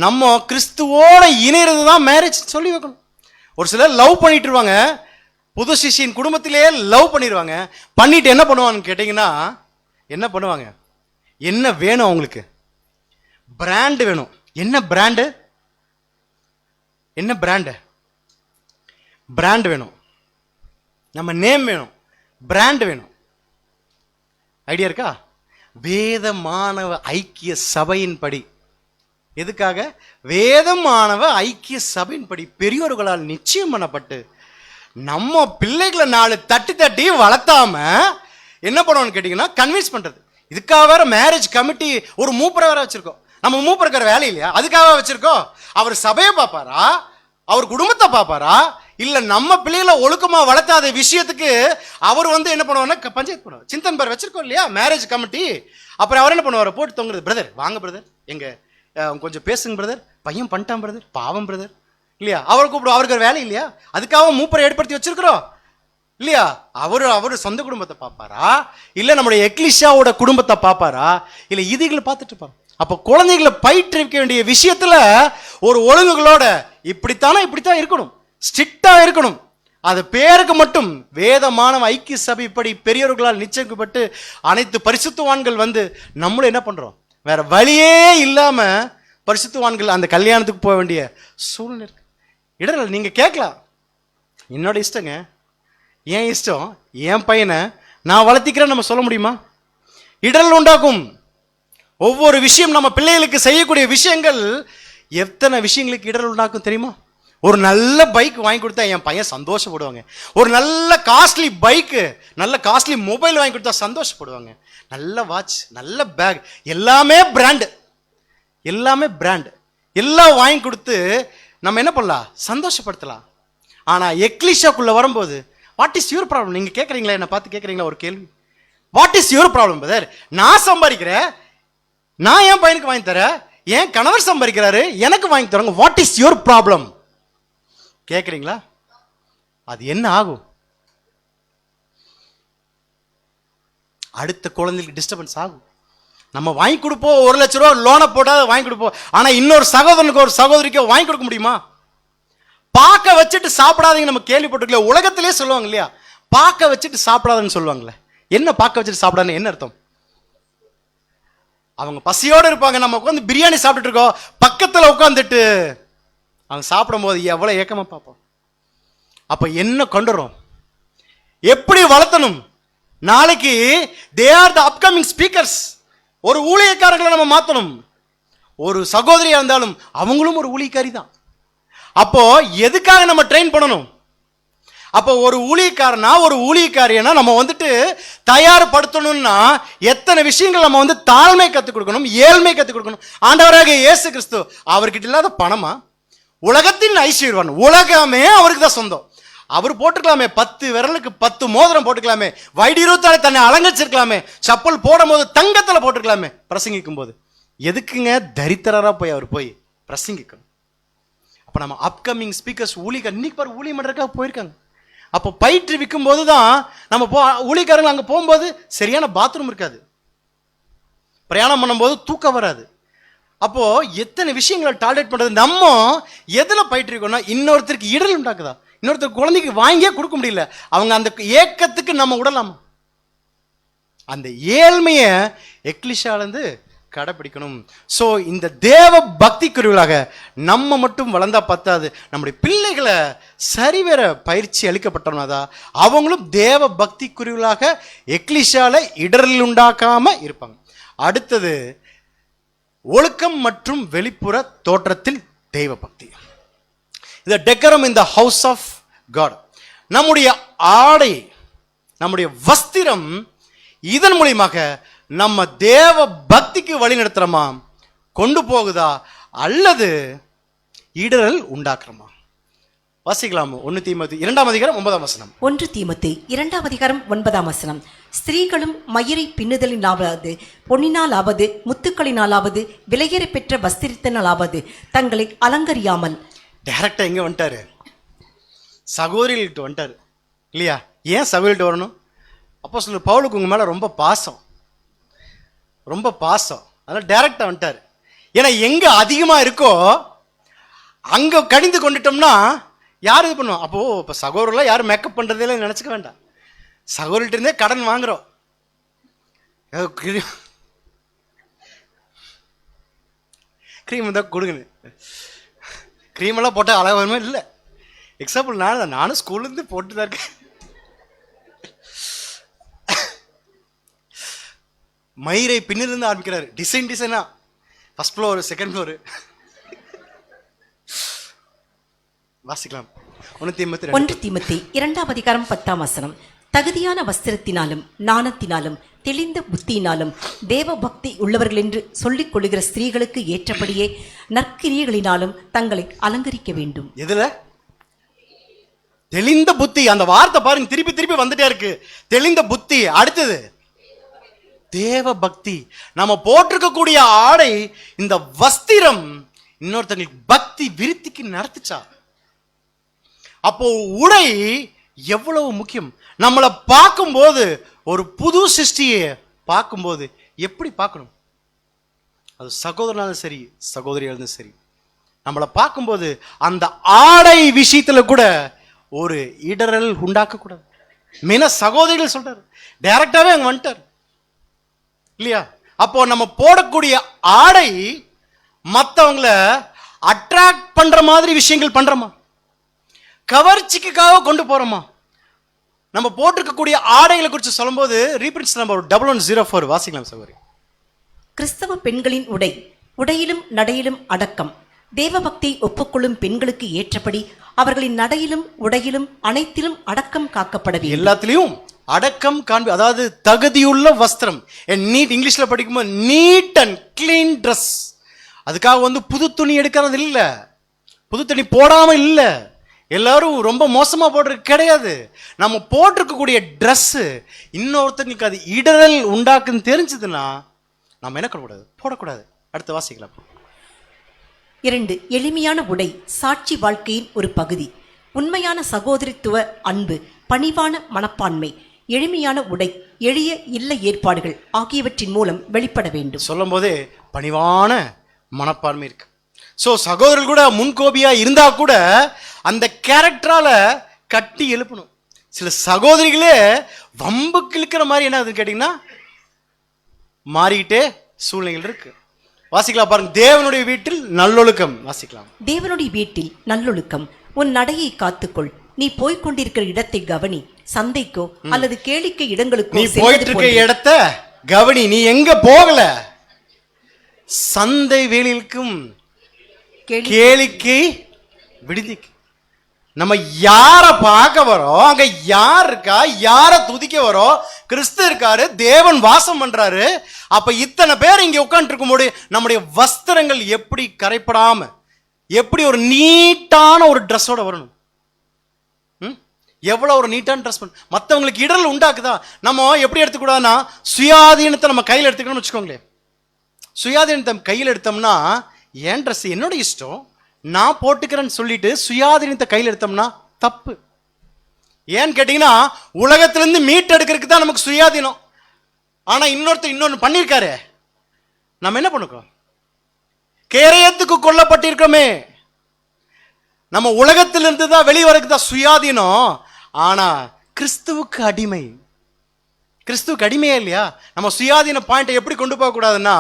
நம்ம கிறிஸ்துவோட இணைறது தான் மேரேஜ் சொல்லி வைக்கணும். ஒரு சிலர் லவ் பண்ணிட்டு இருவாங்க, புது சிஷியின் குடும்பத்திலேயே லவ் பண்ணிடுவாங்க. பண்ணிட்டு என்ன பண்ணுவாங்கன்னு கேட்டீங்கன்னா, என்ன பண்ணுவாங்க, என்ன வேணும் அவங்களுக்கு, பிராண்ட் வேணும். என்ன பிராண்டு, என்ன பிராண்டு, பிராண்ட் வேணும், நம்ம நேம் வேணும், பிராண்ட் வேணும். ஐடியா இருக்கா? வேத மாணவ ஐக்கிய சபையின் படி, எதுக்காக? வேத மாணவ ஐக்கிய சபையின் படி பெரியோர்களால் நிச்சயம் பண்ணப்பட்டு நம்ம பிள்ளைகளை 4 தட்டி தட்டி வளர்த்தாம என்ன பண்ணுவோம்னு கேட்டீங்கன்னா கன்வின்ஸ் பண்றது. இதுக்காக வேற மேரேஜ் கமிட்டி ஒரு மூப்பரை வேற வச்சிருக்கோம். நம்ம மூப்பர் இருக்கிற வேலை இல்லையா, அதுக்காக வச்சிருக்கோம். அவர் சபையை பார்ப்பாரா, அவர் குடும்பத்தை பார்ப்பாரா, இல்ல நம்ம பிள்ளைகளை ஒழுக்கமா வளர்த்தாத விஷயத்துக்கு அவர் என்ன பண்ணுவாருன்னா பஞ்சாயத்து பண்ணுவார். சிந்தன் பேர் வச்சிருக்கோம் இல்லையா மேரேஜ் கமிட்டி. அப்புறம் அவர் என்ன பண்ணுவார், போட்டு தொங்குறது, பிரதர் வாங்க பிரதர், எங்க கொஞ்சம் பேசுங்க பிரதர், பையன் பண்ணிட்டான் பிரதர், பாவம் பிரதர் இல்லையா, அவர் கூப்பிடுவோம். அவருக்கு வேலை இல்லையா, அதுக்காக மூப்பரை ஏற்படுத்தி வச்சிருக்கிறோம் இல்லையா. அவரு சொந்த குடும்பத்தை பார்ப்பாரா, இல்ல நம்முடைய எக்லிஷாவோட குடும்பத்தை பார்ப்பாரா, இல்ல இதுகளை பார்த்துட்டு இருப்பாரு. அப்ப குழந்தைகளை பயிற்றுவிக்க வேண்டிய விஷயத்துல ஒரு ஒழுங்குகளோட இப்படித்தான் இருக்கணும், ஸ்ட்ரிக்டா இருக்கணும். அது பேருக்கு மட்டும் வேத மாணவ ஐக்கிய சபை படி பெரியவர்களால் நிச்சயிக்கப்பட்டு அனைத்து பரிசுத்தவான்கள் நம்மளும் என்ன பண்றோம், வேற வழியே இல்லாம பரிசுத்தவான்கள் அந்த கல்யாணத்துக்கு போக வேண்டிய சூழ்நிலை இருக்கு. இடர்கள் நீங்க கேட்கலாம், என்னோட இஷ்டங்க, என் இஷ்டம், என் பையனை நான் வளர்த்திக்கிறேன் நம்ம சொல்ல முடியுமா? இடர்கள் உண்டாக்கும். ஒவ்வொரு விஷயம் நம்ம பிள்ளைகளுக்கு செய்யக்கூடிய விஷயங்கள் எத்தனை விஷயங்களுக்கு இடர்கள் உண்டாக்கும் தெரியுமா? ஒரு நல்ல பைக் வாங்கி கொடுத்தா என் பையன் சந்தோஷப்படுவாங்க. ஒரு நல்ல காஸ்ட்லி பைக்கு, நல்ல காஸ்ட்லி மொபைல் வாங்கி கொடுத்தா சந்தோஷப்படுவாங்க. நல்ல வாட்ச், நல்ல பேக், எல்லாமே பிராண்டு, எல்லாமே பிராண்டு, எல்லாம் வாங்கி கொடுத்து நம்ம என்ன பண்ணலாம், சந்தோஷப்படுத்தலாம். ஆனா எக்லிஷாக்குள்ள வரும்போது வாட் இஸ் யுவர் ப்ராப்ளம்? நீங்க கேட்குறீங்களா, என்ன பார்த்து கேட்குறீங்களா ஒரு கேள்வி, what is your problem brother? நான் சம்பாதிக்கிறேன், நான் என் பையனுக்கு வாங்கி தரேன், என் கணவர் சம்பாதிக்கிறாரு, எனக்கு வாங்கி தராங்க, வாட் இஸ் யுவர் ப்ராப்ளம் கேட்குறீங்களா? அது என்ன ஆகும்? அடுத்த குழந்தைக்கு டிஸ்டர்பன்ஸ் ஆகும். நம்ம வாங்கி கொடுப்போம், 1 லட்ச ரூபா லோனை போட்டால் வாங்கி கொடுப்போம். ஆனா இன்னொரு சகோதரனுக்கு ஒரு சகோதரிக்கோ வாங்கி கொடுக்க முடியுமா? பார்க்க வச்சுட்டு சாப்பிடாதீங்க நம்ம கேள்விப்பட்டிருக்கல, உலகத்திலே சொல்லுவாங்க இல்லையா, பார்க்க வச்சுட்டு சாப்பிடாதுன்னு சொல்லுவாங்களே. என்ன பார்க்க வச்சுட்டு சாப்பிடாதுன்னு என்ன அர்த்தம்? அவங்க பசியோடு இருப்பாங்க, நம்ம உட்காந்து பிரியாணி சாப்பிட்டுட்டு இருக்கோம், பக்கத்தில் உட்காந்துட்டு அவங்க சாப்பிடும் போது எவ்வளவு ஏக்கமா பார்ப்போம். அப்ப என்ன கொண்டுறோம், எப்படி வளர்த்தணும்? நாளைக்கு they are the upcoming speakers. ஒரு ஊழியக்காரர்களை நம்ம மாற்றணும். ஒரு சகோதரியா இருந்தாலும் அவங்களும் ஒரு ஊழியக்காரி தான். அப்போ எதுக்காக நம்ம ட்ரெயின் பண்ணணும்? அப்போ ஒரு ஊழியக்காரனா ஒரு ஊழியக்காரியனா நம்ம தயார்படுத்தணும்னா எத்தனை விஷயங்கள் நம்ம தாழ்மை கற்றுக் கொடுக்கணும், ஏழ்மை கற்றுக் கொடுக்கணும். ஆண்டவராக இயேசு கிறிஸ்து அவர்கிட்ட இல்லாத பணமா? உலகத்தின் ஐஸ்வர்யவான், உலகமே அவருக்கு தான் சொந்தம். அவர் போட்டுக்கலாமே, 10 விரலுக்கு 10 மோதிரம் போட்டுக்கலாமே, வைடீரத்தாலே தன்னை அலங்கரிச்சிருக்கலாமே, சப்பல் போடும் போது தங்கத்தில் போட்டுக்கலாமே, பிரசங்கிக்கும் போது எதுக்குங்க தரித்திரரா போய் அவர் போய் பிரசங்கிக்கணும்? அப்ப நம்ம அப்கமிங் ஸ்பீக்கர்ஸ் இன்னைக்கு பாரு ஊழியம் பண்றதுக்காக போயிருக்காங்க. அப்போ பயிற்றுவிக்கும் போது தான் நம்ம ஊழியக்காரங்க அங்கே போகும்போது சரியான பாத்ரூம் இருக்காது, பிரயாணம் பண்ணும்போது தூக்கம் வராது. அப்போ எத்தனை விஷயங்களை டாலரேட் பண்றது. நம்ம எதுல பயிற்றுவிக்கணும்னா இன்னொருத்தருக்கு இடல் உண்டாக்குதா, இன்னொருத்தருக்கு குழந்தைக்கு வாங்கியே கொடுக்க முடியல, அவங்க அந்த ஏக்கத்துக்கு நம்ம விடலாமா? அந்த ஏழ்மைய எக்லிஷாலேருந்து கடைபிடிக்கணும். ஸோ இந்த தேவ பக்தி குருவிலாக நம்ம மட்டும் வளர்ந்தா பத்தாது, நம்முடைய பிள்ளைகளை சரிவர பயிற்சி அளிக்கப்பட்டோம்னா அவங்களும் தேவ பக்தி குருவிலாக எக்லிஷால இடரில் உண்டாக்காம இருப்பாங்க. அடுத்தது ஒழுக்கம் மற்றும் வெளிப்புற தோற்றத்தில் தெய்வ பக்தி. இந்த டெக்கரம் இன் த ஹவுஸ் ஆஃப் காட். நம்முடைய ஆடை, நம்முடைய வஸ்திரம், இதன் மூலியமாக நம்ம தேவ பக்திக்கு வழி நடத்துறோமா, கொண்டு போகுதா, அல்லது இடரல் உண்டாக்குறோமா? வாசிக்கலாம் 1 தீமோத்தேயு 2ஆம் அதிகாரம் 9ஆம் வசனம். 1 தீமோத்தேயு 2ஆம் அதிகாரம் 9ஆம் வசனம். ஸ்திரீகளும் மயிரை பின்னுதலினாலாவது, பொன்னினாலாவது, முத்துக்களினாலாவது, விலையேற பெற்ற வஸ்திரத்தினாலாவது தங்களை அலங்கரியாமல். டைரக்டா எங்க வந்துட்டாரு? சகோதரிகிட்ட வந்துட்டாரு இல்லையா? ஏன் சகோதரிகிட்ட வரணும்? அப்போஸ்தலர் பவுலுக்கு உங்க மேல ரொம்ப பாசம், ரொம்ப பாசம். அதனால டைரக்டா வந்துட்டாரு. ஏன்னா எங்க அதிகமா இருக்கோ அங்க கடிந்து கொண்டுட்டோம்னா யார் இது பண்ணுவோம்? அப்போ இப்ப சகோதரர்லாம் யாரும் மேக்கப் பண்றதே நினைச்சுக்க வேண்டாம். சகோதரிட்ட இருந்தே கடன் வாங்குறோம். கிரீம் தான் கொடுங்க, கிரீம் எல்லாம் போட்டால் அழகாக வருமே இல்லை. எக்ஸாம்பிள் நானும் ஸ்கூல்லேருந்து போட்டு தான் இருக்கேன். மயிரை பின்னிலிருந்து ஆரம்பிக்கிறாரு, டிசைனா ஃபர்ஸ்ட் ஃப்ளோர், செகண்ட் ஃப்ளோர். வாசிக்கலாம். 1 தீமோத்தேயு 2ஆம் அதிகாரம் 10ஆம் வசனம். தகுதியான வஸ்திரத்தினாலும் ஞானத்தினாலும் தெளிந்த புத்தியினாலும் தேவ பக்தி உள்ளவர்கள் என்று சொல்லிக் கொள்ளுகிற ஸ்திரீகளுக்கு ஏற்றபடியே நற்கிரியைகளினாலும் தங்களை அலங்கரிக்க வேண்டும். எதுல தெளிந்த புத்தி? அந்த வார்த்தை பாருங்க, திருப்பி திருப்பி வந்துட்டே இருக்கு. தெளிந்த புத்தி. அடுத்தது தேவ பக்தி. நம்ம போட்டிருக்கக்கூடிய ஆடை, இந்த வஸ்திரம் இன்னொருத்தங்களுக்கு பக்தி விருத்திக்கு நடத்துச்சா? அப்போ உடை எவ்வளவு முக்கியம். நம்மளை பார்க்கும்போது, ஒரு புது சிருஷ்டியை பார்க்கும்போது எப்படி பார்க்கணும்? அது சகோதரனாலும் சரி, சகோதரியாலும் சரி, நம்மளை பார்க்கும்போது அந்த ஆடை விஷயத்துல கூட ஒரு இடரல் உண்டாக்க கூடாது. மெயினா சகோதரிகள் சொல்றாரு, டைரக்டாவே அங்க வந்துட்டார் இல்லையா? அப்போ நம்ம போடக்கூடிய ஆடை மற்றவங்கள அட்ராக்ட் பண்ற மாதிரி விஷயங்கள் பண்றோமா? கவர்ச்சிக்காக கொண்டு போறோமா? நம்ம போட்டிருக்கக்கூடிய ஆடைகளை குறித்து சொல்லும்போது ரீபிரின்ஸ் நம்பர் 1104 வாசிக்கலாம் சகோதரி. கிறிஸ்தவ பெண்களின் உடை, உடையிலும் நடையிலும் அடக்கம். தேவபக்தி ஒப்புக்கொள்ளும் பெண்களுக்கு ஏற்றபடி அவர்களின் நடையிலும் உடையிலும் அனைத்திலும் அடக்கம் காக்கப்பட வேண்டும். எல்லாத்திலையும் அடக்கம் காண்பி, அதாவது தகுதியுள்ள வஸ்திரம். நீட், இங்கிலீஷ்ல படிக்கும்போது நீட் அண்ட் கிளீன் ட்ரெஸ். அதுக்காக புது துணி எடுக்கிறது இல்ல, புது துணி போடாம இல்ல. எல்லாரும் ரொம்ப மோசமா போடுறது கிடையாது. நம்ம போட்டிருக்கக்கூடிய ட்ரெஸ் இன்னொருத்தனுக்கு அது இடரல் உண்டாக்குன்னு தெரிஞ்சதுன்னா நம்ம என்ன பண்ணக்கூடாது? போடக்கூடாது. அடுத்து வாசிக்கலாம். 2. எளிமையான உடை சாட்சி வாழ்க்கையின் ஒரு பகுதி. உண்மையான சகோதரித்துவ அன்பு, பணிவான மனப்பான்மை, எளிமையான உடை, எளிய இல்ல ஏற்பாடுகள் ஆகியவற்றின் மூலம் வெளிப்பட வேண்டும். சொல்லும் போதே பணிவான மனப்பான்மை இருக்கு. ஸோ சகோதரர்கள் கூட முன்கோபியா இருந்தா கூட அந்த கேரக்டரால கட்டி எழுப்பணும். சில சகோதரிகளே வம்புக்கு இழுக்கிற மாதிரி என்ன ஆகுதுன்னு கேட்டீங்கன்னா மாறிக்கிட்டே சூழ்நிலைகள் இருக்கு. வாசிக்கலாம் பாருங்க. தேவனுடைய வீட்டில் நல்லொழுக்கம். வாசிக்கலாம். தேவனுடைய வீட்டில் நல்லொழுக்கம். உன் நடையை காத்துக்கொள். நீ போய்கொண்டிருக்கிற இடத்தை கவனி. சந்தைக்கோ அல்லது கேளிக்கை இடங்களுக்கோ நீ போயிட்டு இருக்க இடத்த கவனி. நீ எங்க போகல? சந்தை வேலைக்கும் கேளிக்கை விடுதிக்கு. நம்ம யார பார்க்க வரோம், அங்க யார் இருக்கா, யார துதிக்க வரோம்? கிறிஸ்து இருக்காரு, தேவன் வாசம் பண்றாரு. அப்ப இத்தனை பேர் இங்க உட்கார்ந்து இருக்கும்போது நம்முடைய வஸ்திரங்கள் எப்படி கரைப்படாம, எப்படி ஒரு நீட்டான ஒரு ட்ரெஸ்ஸோட வரணும்? எவ்வளவு ஒரு நீட்டான ட்ரெஸ் பண்ண மற்றவங்களுக்கு இடரல் உண்டாக்குதா? நம்ம எப்படி எடுத்துக்கூடாதுன்னா சுயாதீனத்தை நம்ம கையில் எடுத்துக்கணும்னு வச்சுக்கோங்களேன். சுயாதீனத்தை கையில் எடுத்தோம்னா என் ட்ரெஸ் என்னோட இஷ்டம், நான் போட்டுக்கிறேன்னு சொல்லிட்டு சுயாதீனத்தை கையில் எடுத்தோம்னா தப்பு. ஏன்னு கேட்டீங்கன்னா உலகத்திலிருந்து மீட் எடுக்கிறதுக்கு தான் நமக்கு சுயாதீனம். ஆனா இன்னொன்னு பண்ணியிருக்காரு, நம்ம என்ன பண்ணுறோம்? கேரயத்துக்கு கொல்லப்பட்டிருக்கோமே. நம்ம உலகத்திலிருந்து தான் வெளிவரக்கு தான் சுயாதீனம். ஆனா கிறிஸ்துவுக்கு அடிமை. கிறிஸ்துவுக்கு அடிமையே இல்லையா? நம்ம சுயாதீன பாயிண்டை எப்படி கொண்டு போக கூடாதுன்னா,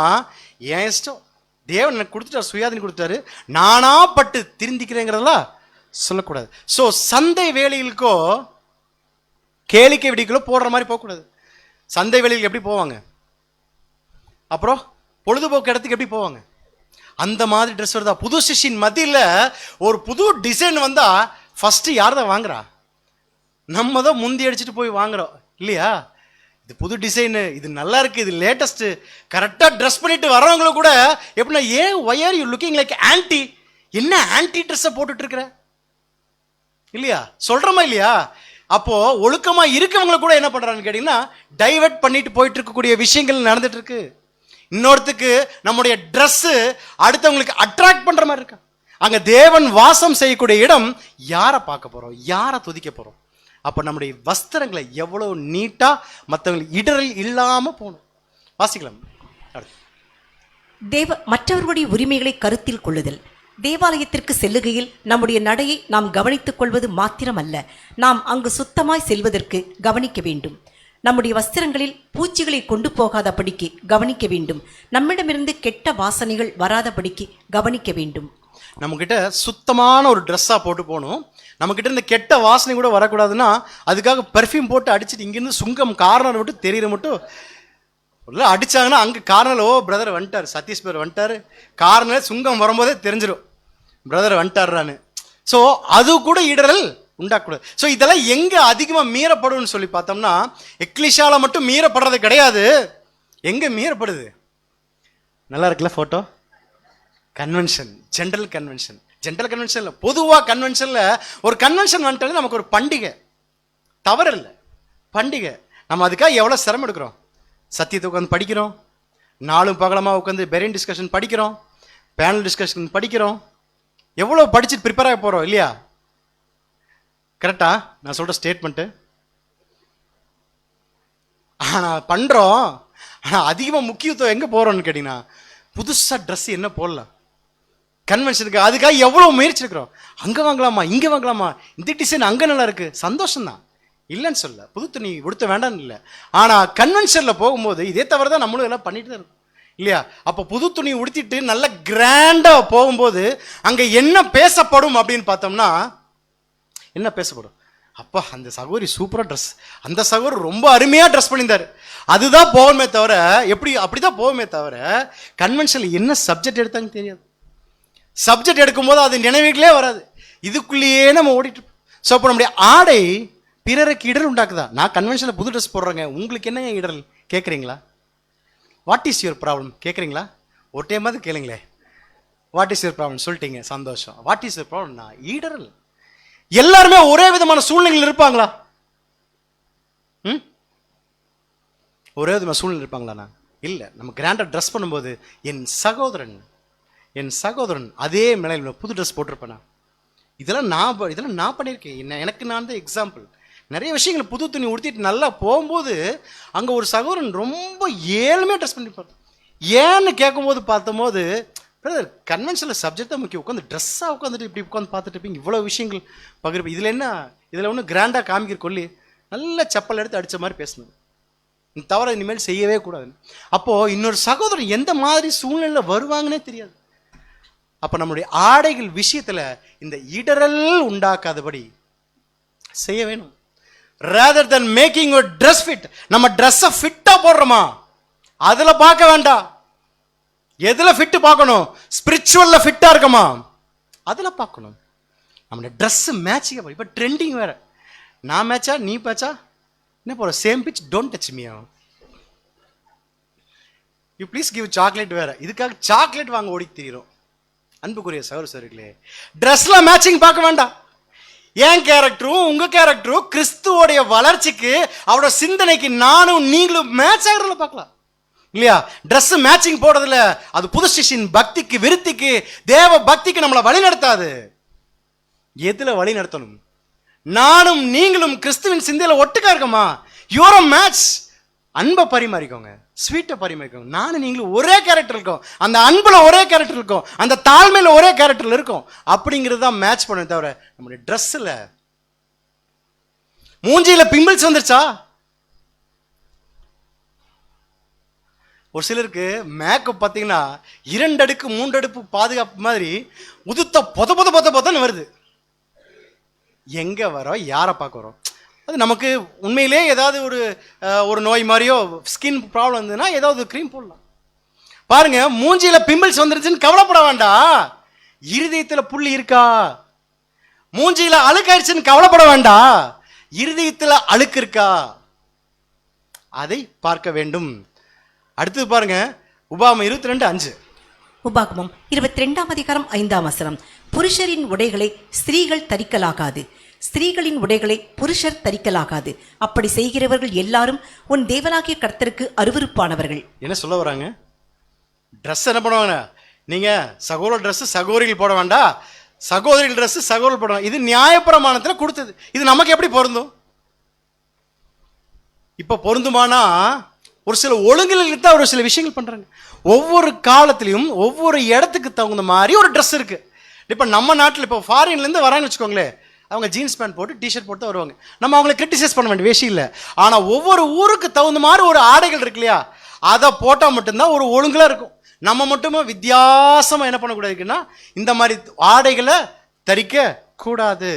என் இஷ்டம், தேவன் எனக்கு கொடுத்துட்டாரு, சுயாதீனம் கொடுத்துட்டாரு, நானா பட்டு திருந்திக்கிறேங்கிறதெல்லாம் சொல்லக்கூடாது. ஸோ சந்தை வேலைகளுக்கோ கேளிக்கை விடிகளோ போடுற மாதிரி போகக்கூடாது. சந்தை வேலைகளுக்கு எப்படி போவாங்க? அப்புறம் பொழுதுபோக்கு இடத்துக்கு எப்படி போவாங்க? அந்த மாதிரி ட்ரெஸ் வருதா? புது சிஷின் மத்தியில் ஒரு புது டிசைன் வந்தா ஃபர்ஸ்ட் யார் தான் வாங்குறா? நம்ம தான் முந்தி அடிச்சுட்டு போய் வாங்குறோம் இல்லையா? இது புது டிசைனு, இது நல்லா இருக்கு, இது லேட்டஸ்ட். கரெக்டாக ட்ரெஸ் பண்ணிட்டு வரவங்கள கூட எப்படின்னா, ஏன் why are you looking like aunty? என்ன ஆன்டி ட்ரெஸ்ஸை போட்டுட்டு இருக்கிற இல்லையா? சொல்றோமா இல்லையா? அப்போ ஒழுக்கமா இருக்கவங்களை கூட என்ன பண்றாங்கன்னு கேட்டீங்கன்னா டைவர்ட் பண்ணிட்டு போயிட்டு இருக்கக்கூடிய விஷயங்கள் நடந்துட்டு இருக்கு. இன்னொருத்துக்கு நம்முடைய ட்ரெஸ் அடுத்தவங்களுக்கு அட்ராக்ட் பண்ற மாதிரி இருக்கா? அங்க தேவன் வாசம் செய்யக்கூடிய இடம். யாரை பார்க்க போறோம்? யாரை துதிக்க போறோம்? அப்போ நம்முடைய வஸ்திரங்களை எவ்வளோ நீட்டா மற்றவங்களுக்கு இடரல் இல்லாம போகணும். வாசிக்கலாம். மற்றவர்களுடைய உரிமைகளை கருத்தில் கொள்ளுதல். தேவாலயத்திற்கு செல்லுகையில் நம்முடைய நடையை நாம் கவனித்துக் கொள்வது மாத்திரமல்ல, நாம் அங்கு சுத்தமாய் செல்வதற்கு கவனிக்க வேண்டும். நம்முடைய வஸ்திரங்களில் பூச்சிகளை கொண்டு போகாதபடிக்கு கவனிக்க வேண்டும். நம்மிடமிருந்து கெட்ட வாசனைகள் வராதபடிக்கு கவனிக்க வேண்டும். நம்மக்கிட்ட சுத்தமான ஒரு ட்ரெஸ்ஸாக போட்டு போகணும். நம்மக்கிட்ட இந்த கெட்ட வாசனை கூட வரக்கூடாதுன்னா அதுக்காக பெர்ஃப்யூம் போட்டு அடிச்சுட்டு இங்கேருந்து சுங்கம் கார்னர் மட்டும் தெரியுற மட்டும் இல்லை அடித்தாங்கன்னா அங்கே கார்னரில் ஓ பிரதர் வந்துட்டார், சதீஷ் பேர் வந்துட்டார், கார்னர் சுங்கம் வரும்போதே தெரிஞ்சிடும் பிரதர் வந்துட்டார்றான்னு. ஸோ அது கூட இடரல் உண்டாக்கூடாது. ஸோ இதெல்லாம் எங்கே அதிகமாக மீறப்படும்னு சொல்லி பார்த்தோம்னா எக்லிஷால மட்டும் மீறப்படுறது கிடையாது. எங்கே மீறப்படுது? நல்லா இருக்குல்ல photo? Convention, general convention. General கன்வென்ஷன்ல பொதுவாக கன்வென்ஷன்ல ஒரு கன்வென்ஷன் வந்துட்டாலே நமக்கு ஒரு பண்டிகை, தவறு இல்லை, பண்டிகை. நம்ம அதுக்காக எவ்வளோ சிரமம் எடுக்கிறோம். சத்தியத்தை உட்காந்து படிக்கிறோம், நாளும் பகலமாக உட்காந்து பெரியன் டிஸ்கஷன் படிக்கிறோம், பேனல் டிஸ்கஷன் படிக்கிறோம், எவ்வளோ படிச்சுட்டு ப்ரிப்பேர் ஆக போகிறோம் இல்லையா? கரெக்டா நான் சொல்கிற ஸ்டேட்மெண்ட்டு? ஆனால் பண்ணுறோம். ஆனால் அதிகமாக முக்கியத்துவம் எங்கே போகிறோன்னு கேட்டிங்கன்னா புதுசாக ட்ரெஸ் என்ன போடலாம் கன்வென்ஷனுக்கு, அதுக்காக எவ்வளோ முயற்சி இருக்கிறோம். அங்கே வாங்கலாமா, இங்கே வாங்கலாமா, இந்த டிசைன் அங்கே நல்லா இருக்கு, சந்தோஷம்தான், இல்லைன்னு சொல்ல, புது துணி உடுத்த வேண்டாம்னு இல்லை. ஆனால் கன்வென்ஷனில் போகும்போது இதே தவிர தான் நம்மளும் எல்லாம் பண்ணிட்டு தான் இருக்கோம் இல்லையா? அப்போ புது துணி உடுத்திட்டு நல்ல கிராண்டாக போகும்போது அங்கே என்ன பேசப்படும் அப்படின்னு பார்த்தோம்னா என்ன பேசப்படும்? அப்பா அந்த சகோதரி சூப்பராக ட்ரெஸ், அந்த சகோதரி ரொம்ப அருமையாக ட்ரெஸ் பண்ணியிருந்தார், அதுதான் போகணுமே தவிர அப்படிதான் போகுமே தவிர கன்வென்ஷனில் என்ன சப்ஜெக்ட் எடுத்தாங்க தெரியாது. சப்ஜெக்ட் எடுக்கும்போது அது நினைவுகளே வராது, இதுக்குள்ளேயே நம்ம ஓடிட்டு. ஸோ அப்போ நம்முடைய ஆடை பிறருக்கு இடர் உண்டாக்குதா? நான் கன்வென்ஷனில் புது ட்ரெஸ் போடுறேங்க, உங்களுக்கு என்ன இடர் கேட்குறீங்களா? வாட் இஸ் யுவர் ப்ராப்ளம் கேட்குறீங்களா? ஒரு டைமாவது கேளுங்களே, வாட் இஸ் யுவர் ப்ராப்ளம் சொல்லிட்டீங்க, சந்தோஷம். வாட் இஸ் யுவர் ப்ராப்ளம்னா இடரல். எல்லாருமே ஒரே விதமான சூழ்நிலையில் இருப்பாங்களா? ஒரே விதமான சூழ்நிலை இருப்பாங்களாண்ணா? இல்லை. நம்ம கிராண்டாக ட்ரெஸ் பண்ணும்போது என் சகோதரன் அதே மேலையில் புது ட்ரெஸ் போட்டிருப்பேனா? இதெல்லாம் நான் பண்ணியிருக்கேன். எனக்கு நான் தான் எக்ஸாம்பிள். நிறைய விஷயங்கள் புது துணி உடுத்திட்டு நல்லா போகும்போது அங்கே ஒரு சகோதரன் ரொம்ப ஏழ்மையாக ட்ரெஸ் பண்ணியிருப்பார். ஏன்னு கேட்கும்போது பார்த்தபோது பிரதர் கன்வென்ஷனில் சப்ஜெக்ட் தான் முக்கியம், உட்காந்து ட்ரெஸ்ஸாக உட்காந்துட்டு இப்படி உட்காந்து பார்த்துட்டு இருப்பீங்க, இவ்வளோ விஷயங்கள் பகிர்ப்பு. இதில் ஒன்றும் கிராண்டாக காமிக்கிற கொல்லி நல்ல செப்பல் எடுத்து அடித்த மாதிரி பேசணும், தவிர இனிமேல் செய்யவே கூடாது. அப்போது இன்னொரு சகோதரன் எந்த மாதிரி சூழ்நிலையில் வருவாங்கன்னே தெரியாது. அப்போ நம்மளுடைய ஆடைகள் விஷயத்தில் இந்த இடரல் உண்டாக்காதபடி செய்ய வேணும். rather than making your dress fit, நம்ம ட்ரெஸ்ஸை ஃபிட்டாக போடுறோமா அதில் பார்க்க வேண்டாம். எதில் ஃபிட்டு பார்க்கணும்? ஸ்பிரிச்சுவலில் ஃபிட்டாக இருக்கமா அதில் பார்க்கணும். நம்மளுடைய ட்ரெஸ்ஸு மேட்சிங்க. இப்போ ட்ரெண்டிங் வேறு, நான் மேட்சா நீ மேட்சா என்ன போகிற, same pitch don't touch me, you please give chocolate வேறு, இதுக்காக சாக்லேட் வாங்க ஓடி தெரியும். அன்புக்குரிய சகோதரர்களே, ட்ரெஸ்ல மேட்சிங் பார்க்க வேண்டாம். என் கேரக்டரும் உங்க கேரக்டரும் கிறிஸ்துவோடைய வளர்ச்சிக்கு அவரோட சிந்தனைக்கு நானும் நீங்களும் மேட்ச் ஆகிறதுல பார்க்கலாம் இல்லையா? ட்ரெஸ் மேட்சிங் போடுறதுல அது புது சிஷ்யன் பக்திக்கு விருத்திக்கு தேவ பக்திக்கு நம்மளை வழி நடத்தாது. எதுல வழி நடத்தணும்? நானும் நீங்களும் கிறிஸ்துவின் சிந்தையில ஒட்டுக்கா இருக்கமா? You're a match. அன்பை பரிமாறிக்கோங்க, ஸ்வீட்டை பரிமாறிக்கோங்க. நானும் நீங்களும் ஒரே கேரக்டர் இருக்கோம், அந்த அன்புல ஒரே கேரக்டர் இருக்கும், அந்த தாழ்மையில ஒரே கேரக்டர்ல இருக்கும். அப்படிங்கிறது தான் மேட்ச் பண்ண தவிர நம்முடைய ட்ரெஸ்ல மூஞ்சியில பிம்பிள்ஸ் வந்துருச்சா? ஒரு சிலருக்கு மேக்கப் பார்த்தீங்கன்னா 2 அடுக்கு 3 அடுக்கு பாதுகாப்பு மாதிரி உதுத்த பொதன்னு வருது. எங்க வரோம், யாரை பார்க்க வரோம்? அது நமக்கு உண்மையிலே ஏதாவது ஒரு நோய் மாதிரியோ ஸ்கின் ப்ராப்ளம் இருந்ததுன்னா ஏதாவது க்ரீம் போடலாம். பாருங்க, மூஞ்சியில பிம்பிள்ஸ் வந்துருச்சுன்னு கவலைப்பட வேண்டாம். இருதயத்தில் புள்ளி இருக்கா? மூஞ்சியில அழுக்காயிருச்சுன்னு கவலைப்பட வேண்டாம். இருதயத்தில் அழுக்கு இருக்கா? அதை பார்க்க வேண்டும். அடுத்தது பாருங்க, உபாகமம் 22:5. உபாகமம் 22:5. புருஷரின் உடைகளை ஸ்திரீகள் தரிக்கலாகாது, ஸ்திரீகளின் உடைகளை புருஷர் தரிக்கலாகாது. அப்படி செய்கிறவர்கள் எல்லாரும் உன் தேவனாகிய கர்த்தருக்கு அருவருப்பானவர்கள். என்ன சொல்ல வராங்க? ட்ரெஸ் என்ன பண்ணுவாங்க? நீங்க சகோதர ட்ரெஸ் சகோதரிகள் போட வேண்டாம், சகோதரிகள் ட்ரெஸ் சகோதரர்கள் போட. இது நியாயப்பிரமாணத்தில் கொடுத்தது. இது நமக்கு எப்படி பொருந்தும்? இப்ப பொருந்துமானா ஒரு சில ஒழுங்குகளுக்கு தான் ஒரு சில விஷயங்கள் பண்றாங்க. ஒவ்வொரு காலத்திலையும் ஒவ்வொரு இடத்துக்கு தகுந்த மாதிரி ஒரு ட்ரெஸ் இருக்கு. இப்ப நம்ம நாட்டில் இப்போ ஃபாரின்ல இருந்து வராங்கன்னு வச்சுக்கோங்களேன், அவங்க ஜீன்ஸ் பேண்ட் போட்டு டிஷர்ட் போட்டு வருவாங்க. நம்ம அவங்களை கிரிட்டிசைஸ் பண்ண வேண்டிய விஷயம் இல்லை. ஆனா ஒவ்வொரு ஊருக்கு தகுந்த மாதிரி ஒரு ஆடைகள் இருக்கு இல்லையா, அதை போட்டா மட்டும்தான் ஒரு ஒழுங்குல இருக்கும். நம்ம மட்டுமே வித்தியாசமா என்ன பண்ணக்கூடாதுன்னா இந்த மாதிரி ஆடைகளை தரிக்க கூடாது.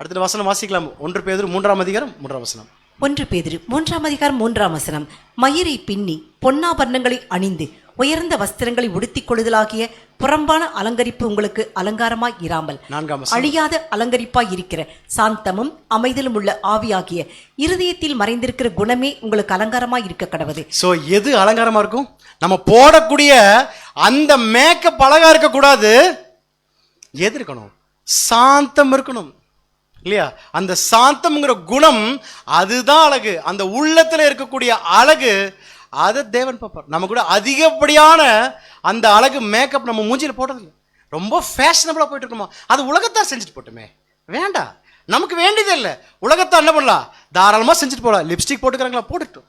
அடுத்த வசனம் வாசிக்கலாம். 1 பேதுரு 3ஆம் அதிகாரம் 3ஆம் வசனம். 1 பேதுரு 3ஆம் அதிகாரம் 3ஆம் வசனம். மயிரை பின்னி பொன்னாபரணங்களை அணிந்து உயர்ந்த வஸ்திரங்களை உடுத்திக் கொள்ளுதலாகிய புறம்பான அலங்கரிப்பு உங்களுக்கு அலங்காரமாய் இராமல் 4ஆம் வசனம். அழியாத அலங்கரிப்பாய் இருக்கிற சாந்தமும் அமைதலும் உள்ள ஆவியாகிய இருதயத்தில் மறைந்திருக்கிற குணமே உங்களுக்கு அலங்காரமாய் இருக்க கடவுது. சோ எது அலங்காரமா இருக்கும்? நம்ம போடக்கூடிய அந்த மேக்கப் அழகா இருக்க கூடாது. எது இருக்கணும்? சாந்தம் இருக்கணும் இல்லையா? அந்த சாந்தம்ங்கிற குணம் அதுதான் அழகு. அந்த உள்ளத்துல இருக்கக்கூடிய அழகு அதை தேவன் பார்ப்பார். நம்ம கூட அதிகப்படியான அந்த அழகு மேக்கப் நம்ம மூஞ்சியில் போட்டதில்லை. ரொம்ப ஃபேஷனபிளா போயிட்டு இருக்கோமா, அது உலகத்தான் செஞ்சுட்டு போட்டுமே, வேண்டாம். நமக்கு வேண்டியதே இல்லை. உலகத்தான் என்ன பண்ணலாம், தாராளமாக செஞ்சுட்டு போகலாம். லிப்ஸ்டிக் போட்டுக்கிறாங்களா, போட்டுட்டோம்.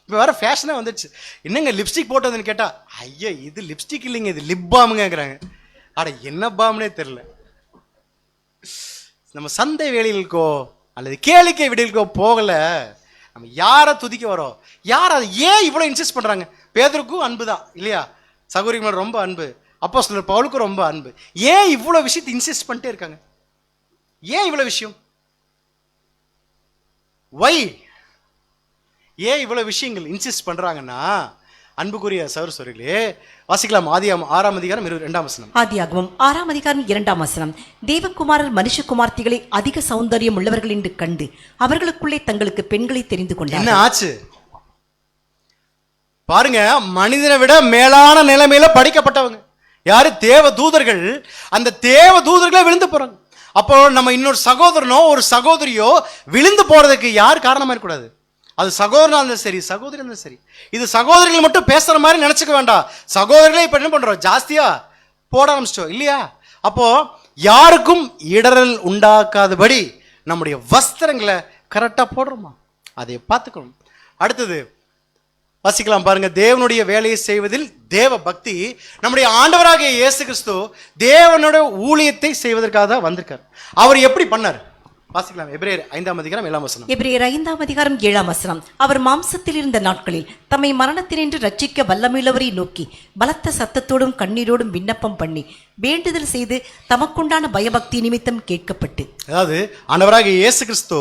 இப்போ வேற ஃபேஷனாக வந்துடுச்சு. என்னங்க லிப்ஸ்டிக் போட்டதுன்னு கேட்டா, ஐயா இது லிப்ஸ்டிக் இல்லைங்க, இது லிப் பாமுங்கிறாங்க. அட என்ன பாம்னே தெரியல. நம்ம சந்தை வேலைகளுக்கோ அல்லது கேளிக்கை விடைகளுக்கோ போகல, நம்ம யாரை துதிக்க வரோம், யார் அதை ஏன் இவ்வளோ இன்சிஸ்ட் பண்றாங்க? பேதுருக்கும் அன்பு தான் இல்லையா, சகோதரிகள் ரொம்ப அன்பு, அப்போஸ்தலர் பவுலுக்கும் ரொம்ப அன்பு. ஏன் இவ்வளோ விஷயத்தை இன்சிஸ்ட் பண்ணிட்டே இருக்காங்க? ஏன் இவ்வளோ விஷயம்? வை ஏன் இவ்வளவு விஷயங்கள் இன்சிஸ்ட் பண்றாங்கன்னா, அன்புக்குரிய சகோதரர்களே வாசிக்கலாம். ஆதியாகமம் 6ஆம் அதிகாரம் 22ஆம் வசனம். ஆதியாகமம் 6ஆம் அதிகாரம் 2ஆம் வசனம். தேவகுமாரர் மனுஷகுமார்த்திகளை அதிக சௌந்தரியம் உள்ளவர்கள் என்று கண்டு அவர்களுக்குள்ளே தங்களுக்கு பெண்களை தெரிந்து கொண்டார். என்ன ஆச்சு பாருங்க. மனிதனை விட மேலான நிலைமையில படிக்கப்பட்டவங்க யாரு? தேவ தூதர்கள். அந்த தேவ தூதர்களே விழுந்து போறாங்க. அப்போ நம்ம இன்னொரு சகோதரனோ ஒரு சகோதரியோ விழுந்து போறதுக்கு யார் காரணமா இருக்கக்கூடாது? அது சகோதரனா இருந்தாலும் சரி, சகோதரி இருந்தாலும் சரி. இது சகோதரிகள் மட்டும் பேசுற மாதிரி நினைச்சுக்க வேண்டாம். சகோதரிகளே இப்ப என்ன பண்றோம், ஜாஸ்தியா போட ஆரம்பிச்சிட்டோம் இல்லையா? அப்போ யாருக்கும் இடரல் உண்டாக்காதபடி நம்முடைய வஸ்திரங்களை கரெக்டா போடுறோமா, அதை பார்த்துக்கணும். அடுத்தது வாசிக்கலாம் பாருங்க. தேவனுடைய வேலையை செய்வதில் தேவ பக்தி. நம்முடைய ஆண்டவராகிய இயேசு கிறிஸ்து தேவனுடைய ஊழியத்தை செய்வதற்காக தான் வந்திருக்கார். அவர் எப்படி பண்ணார் வாசிக்கலாம். எபிரேயர் 5ஆம் அதிகாரம் 7ஆம் வசனம். எபிரேயர் 5ஆம் அதிகாரம் 7ஆம் வசனம். அவர் மாம்சத்தில் இருந்த நாட்களில் தம்மை மரணத்தினின்று ரட்சிக்க வல்லமையுள்ளவரை நோக்கி பலத்த சத்தத்தோடும் கண்ணீரோடும் விண்ணப்பம் பண்ணி வேண்டுதல் செய்து தமக்குண்டான பயபக்தி நிமித்தம் கேட்கப்பட்டு. அதாவது ஆண்டவராகிய இயேசு கிறிஸ்து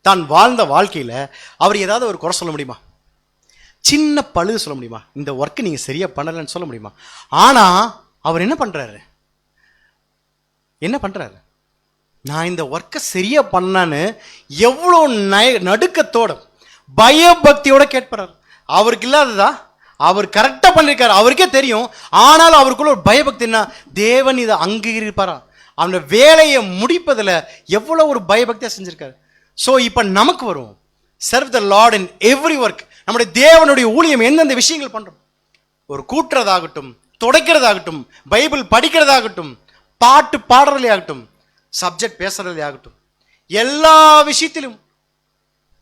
தான் வாழ்ந்த வாழ்க்கையில அவர் ஏதாவது ஒரு குறை சொல்ல முடியுமா? சின்ன பழுது சொல்ல முடியுமா? இந்த ஒர்க்கு நீங்க சரியா பண்ணலன்னு சொல்ல முடியுமா? ஆனா அவர் என்ன பண்றாரு? நான் இந்த ஒர்க்கை சரியா பண்ணான்னு எவ்வளோ நடுக்கத்தோட பயபக்தியோட கேட்பார். அவருக்கு இல்லாததா? அவர் கரெக்டா பண்ணிருக்காரு, அவருக்கே தெரியும். ஆனாலும் அவருக்குள்ள ஒரு பயபக்தி. என்ன தேவன் இதை அங்கீகரிப்பாரா? அவனோட வேலையை முடிப்பதில் எவ்வளவு ஒரு பயபக்தியா செஞ்சிருக்காரு. ஸோ இப்போ நமக்கு வரும் serve the Lord in every work. நம்முடைய தேவனுடைய ஊழியம் எந்தெந்த விஷயங்கள் பண்றோம், ஒரு கூட்டுறதாகட்டும், துடைக்கிறதாகட்டும், பைபிள் படிக்கிறதாகட்டும், பாட்டு பாடுறதே ஆகட்டும், சப்ஜெக்ட் பேசுறதே ஆகட்டும், எல்லா விஷயத்திலும்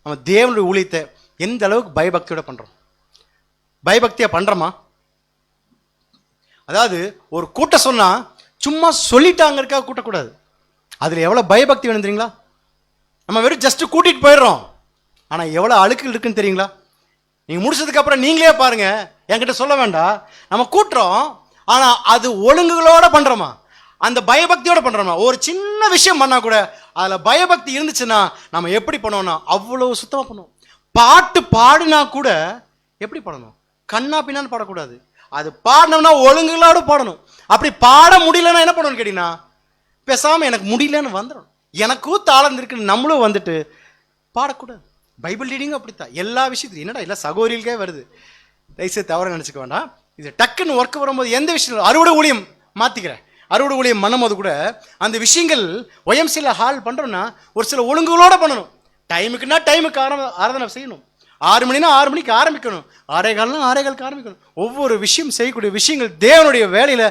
நம்ம தேவனுடைய ஊழியத்தை எந்த அளவுக்கு பயபக்தியோட பண்றோம்? பயபக்தியா பண்றோமா? அதாவது ஒரு கூட்டம் சொன்னா சும்மா சொல்லிட்டாங்க கூட்டக்கூடாது. அதுல எவ்வளவு பயபக்தி வேணும் தெரியுங்களா? நம்ம வெறும் ஜஸ்ட் கூட்டிட்டு போயிடுறோம், ஆனா எவ்வளவு அழுக்குகள் இருக்குன்னு தெரியுங்களா? நீங்க முடிச்சதுக்கு அப்புறம் நீங்களே பாருங்க, என்கிட்ட சொல்ல வேண்டாம். நம்ம கூட்டுறோம், ஆனா அது ஒழுங்குகளோட பண்றோமா, அந்த பயபக்தியோட பண்றோமா? ஒரு சின்ன விஷயம் பண்ணா கூட அதுல பயபக்தி இருந்துச்சுன்னா நம்ம எப்படி பண்ணுவோம்னா அவ்வளவு சுத்தமா பண்ணுவோம். பாட்டு பாடினா கூட எப்படி பாடணும்? கண்ணா பின்னான்னு பாடக்கூடாது. அது பாடணும்னா ஒழுங்குகளோட பாடணும். அப்படி பாட முடியலன்னா என்ன பண்ணணும்னு கேட்டீங்கன்னா, பேசாம எனக்கு முடியலன்னு வந்துடும். எனக்கும் தாளம் இருக்குன்னு நம்மளும் வந்துட்டு பாடக்கூடாது. பைபிள் ரீடிங்கும் அப்படித்தான். எல்லா விஷயத்துலையும் என்னடா இல்லை சகோதரிகளுக்கே வருது, தயவுசெய்து தவற நினைச்சுக்க வேண்டாம். இது டக்குன்னு ஒர்க் வரும்போது எந்த விஷயம், அறுவடை ஊழியம் மாத்திக்கிறேன், அறுவடை ஊழியம் பண்ணும்போது கூட அந்த விஷயங்கள் ஒயம்சில ஹால் பண்றோம்னா ஒரு சில ஒழுங்குகளோட பண்ணணும். டைமுக்குன்னா டைமுக்கு ஆராதனை செய்யணும். 6 மணினா 6 மணிக்கு ஆரம்பிக்கணும், 6:15னா 6:15க்கு ஆரம்பிக்கணும். ஒவ்வொரு விஷயம் செய்யக்கூடிய விஷயங்கள் தேவனுடைய வேலையில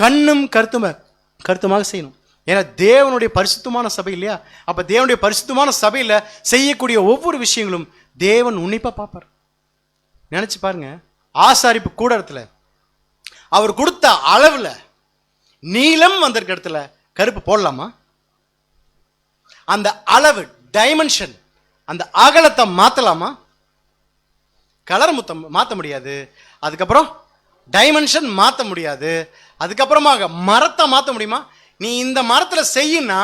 கண்ணும் கருத்துமாக செய்யணும். ஏன்னா தேவனுடைய பரிசுத்தமான சபை இல்லையா? அப்ப தேவனுடைய பரிசுத்தமான சபையில செய்யக்கூடிய ஒவ்வொரு விஷயங்களும் தேவன் உன்னிப்பா பார்ப்பார். நினைச்சு பாருங்க, ஆசாரிப்பு கூடத்துல அவர் கொடுத்த அளவுல நீளம் வந்திருக்க இடத்துல கருப்பு போடலாமா? அந்த அளவு டைமென்ஷன், அந்த அகலத்தை மாத்தலாமா? கலர் மாத்த முடியாது. அதுக்கப்புறம் டைமென்ஷன் மாத்த முடியாது. அதுக்கப்புறமாக மரத்தை மாத்த முடியுமா? நீ இந்த மரத்துல செய்யினா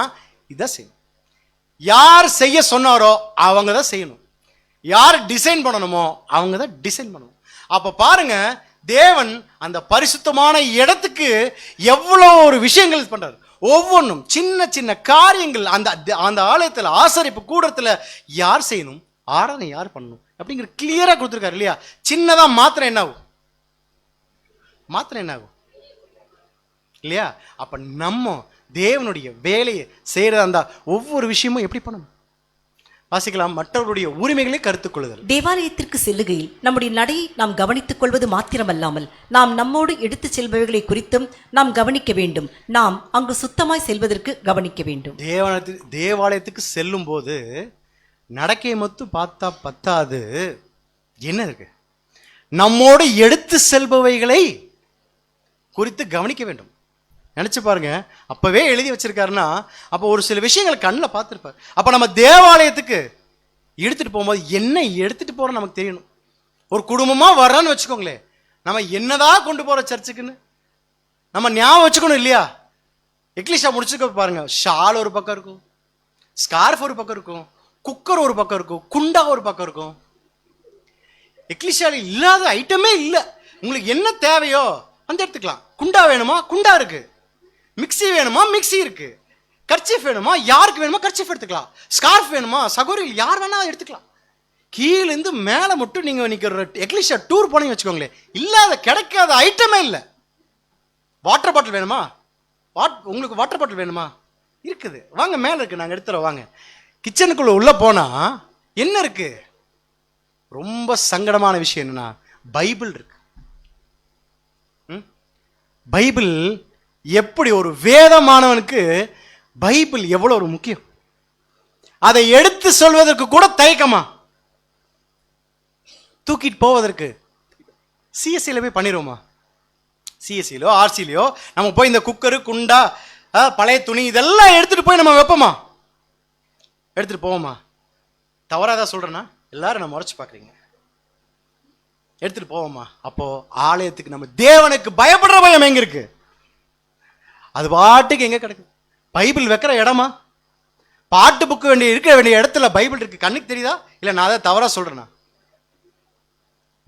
இதான் செய்யும். யார் செய்ய சொன்னாரோ அவங்க தான் செய்யணும். யார் டிசைன் பண்ணணுமோ அவங்க தான் டிசைன் பண்ணணும். அப்ப பாருங்க, தேவன் அந்த பரிசுத்தமான இடத்துக்கு எவ்வளவு ஒரு விஷயங்கள் பண்றாரு. ஒவ்வொன்றும் சின்ன சின்ன காரியங்கள் அந்த அந்த ஆலயத்தில் ஆசரிப்பு கூடத்துல யார் செய்யணும், ஆராதனை யார் பண்ணணும் அப்படிங்கிற கிளியரா கொடுத்துருக்காரு இல்லையா? சின்னதா மாத்திரம் என்ன ஆகும்? மாத்திரம் என்ன ஆகும் இல்லையா? அப்ப நம்ம தேவனுடைய வேலையை செய்யற அந்த ஒவ்வொரு விஷயமும் எப்படி பண்ணணும் வாசிக்கலாம். மற்றவருடைய உரிமைகளை கருத்துக் கொள்ளுதல். தேவாலயத்திற்கு செல்லுகையில் நம்முடைய நடையை நாம் கவனித்துக் கொள்வது மாத்திரமல்லாமல் நாம் நம்மோடு எடுத்துச் செல்பவைகளை குறித்தும் நாம் கவனிக்க வேண்டும். நாம் அங்கு சுத்தமாய் செல்வதற்கு கவனிக்க வேண்டும். தேவாலயத்துக்கு செல்லும் போது நடக்கை மட்டும் பார்த்தா பத்தாது, என்ன இருக்கு, நம்மோடு எடுத்து செல்பவைகளை குறித்து கவனிக்க வேண்டும். நினைச்சு பாருங்க, அப்பவே எழுதி வச்சிருக்காருன்னா அப்போ ஒரு சில விஷயங்களை கண்ணில் பார்த்துருப்பார். அப்போ நம்ம தேவாலயத்துக்கு எடுத்துட்டு போகும்போது என்ன எடுத்துட்டு போறோம் நமக்கு தெரியணும். ஒரு குடும்பமா வர்றோன்னு வச்சுக்கோங்களேன், நம்ம என்னதான் கொண்டு போற சர்ச்சுக்குன்னு நம்ம ஞாபகம் வச்சுக்கணும் இல்லையா? எக்லிஷா முடிச்சுக்க பாருங்க, ஷால் ஒரு பக்கம் இருக்கும், ஸ்கார்ஃப் ஒரு பக்கம் இருக்கும், குக்கர் ஒரு பக்கம் இருக்கும், குண்டா ஒரு பக்கம் இருக்கும். எக்லிஷால இல்லாத ஐட்டமே இல்லை. உங்களுக்கு என்ன தேவையோ வந்து எடுத்துக்கலாம். குண்டா வேணுமா, குண்டா இருக்கு. மிக்சி வேணுமா, மிக்சி இருக்கு. கர்ச்சீஃப் வேணுமா, யாருக்கு வேணுமா கர்ச்சீஃப் எடுத்துக்கலாம். ஸ்கார்ஃப் வேணுமா, சகோதரிகள் யார் வேணா எடுத்துக்கலாம். கீழேருந்து மேலே மட்டும் நீங்க இன்னைக்கு ஒரு எக்லிஷா டூர் போனீங்க வச்சுக்கோங்களேன், இல்லாத கிடைக்காத ஐட்டமே இல்லை. வாட்டர் பாட்டில் வேணுமா, உங்களுக்கு வாட்டர் பாட்டில் வேணுமா, இருக்குது, வாங்க மேலே இருக்கு, நாங்கள் எடுத்துறோம் வாங்க. கிச்சனுக்குள்ள உள்ள போனா என்ன இருக்கு? ரொம்ப சங்கடமான விஷயம் என்னன்னா பைபிள் இருக்கு. பைபிள் எப்படி ஒரு வேதமானவனுக்கு பைபிள் எவ்வளவு ஒரு முக்கியம். அதை எடுத்து சொல்வதற்கு கூட தயக்கமா, தூக்கிட்டு போவதற்கு சிஎஸ்சியில போய் பண்ணிடுவோமா? சிஎஸ்சியிலோ ஆர்சிலையோ நம்ம போய் இந்த குக்கரு, குண்டா, பழைய துணி இதெல்லாம் எடுத்துட்டு போய் நம்ம வைப்போமா? எடுத்துட்டு போவோமா? தவறாதான் சொல்றேன்னா எல்லாரும் நம்ம முறைச்சு பாக்குறீங்க. எடுத்துட்டு போவோமா? அப்போ ஆலயத்துக்கு நம்ம தேவனுக்கு பயப்படுற பயம் எங்க இருக்கு? அது பாட்டுக்கு எங்க கிடக்கு? பைபிள் வைக்கிற இடமா? பாட்டு புக்கு இருக்க வேண்டிய இடத்துல பைபிள் இருக்கு. கண்ணுக்கு தெரியுதா? இல்ல நான் அதை தவறா சொல்றேன்னா?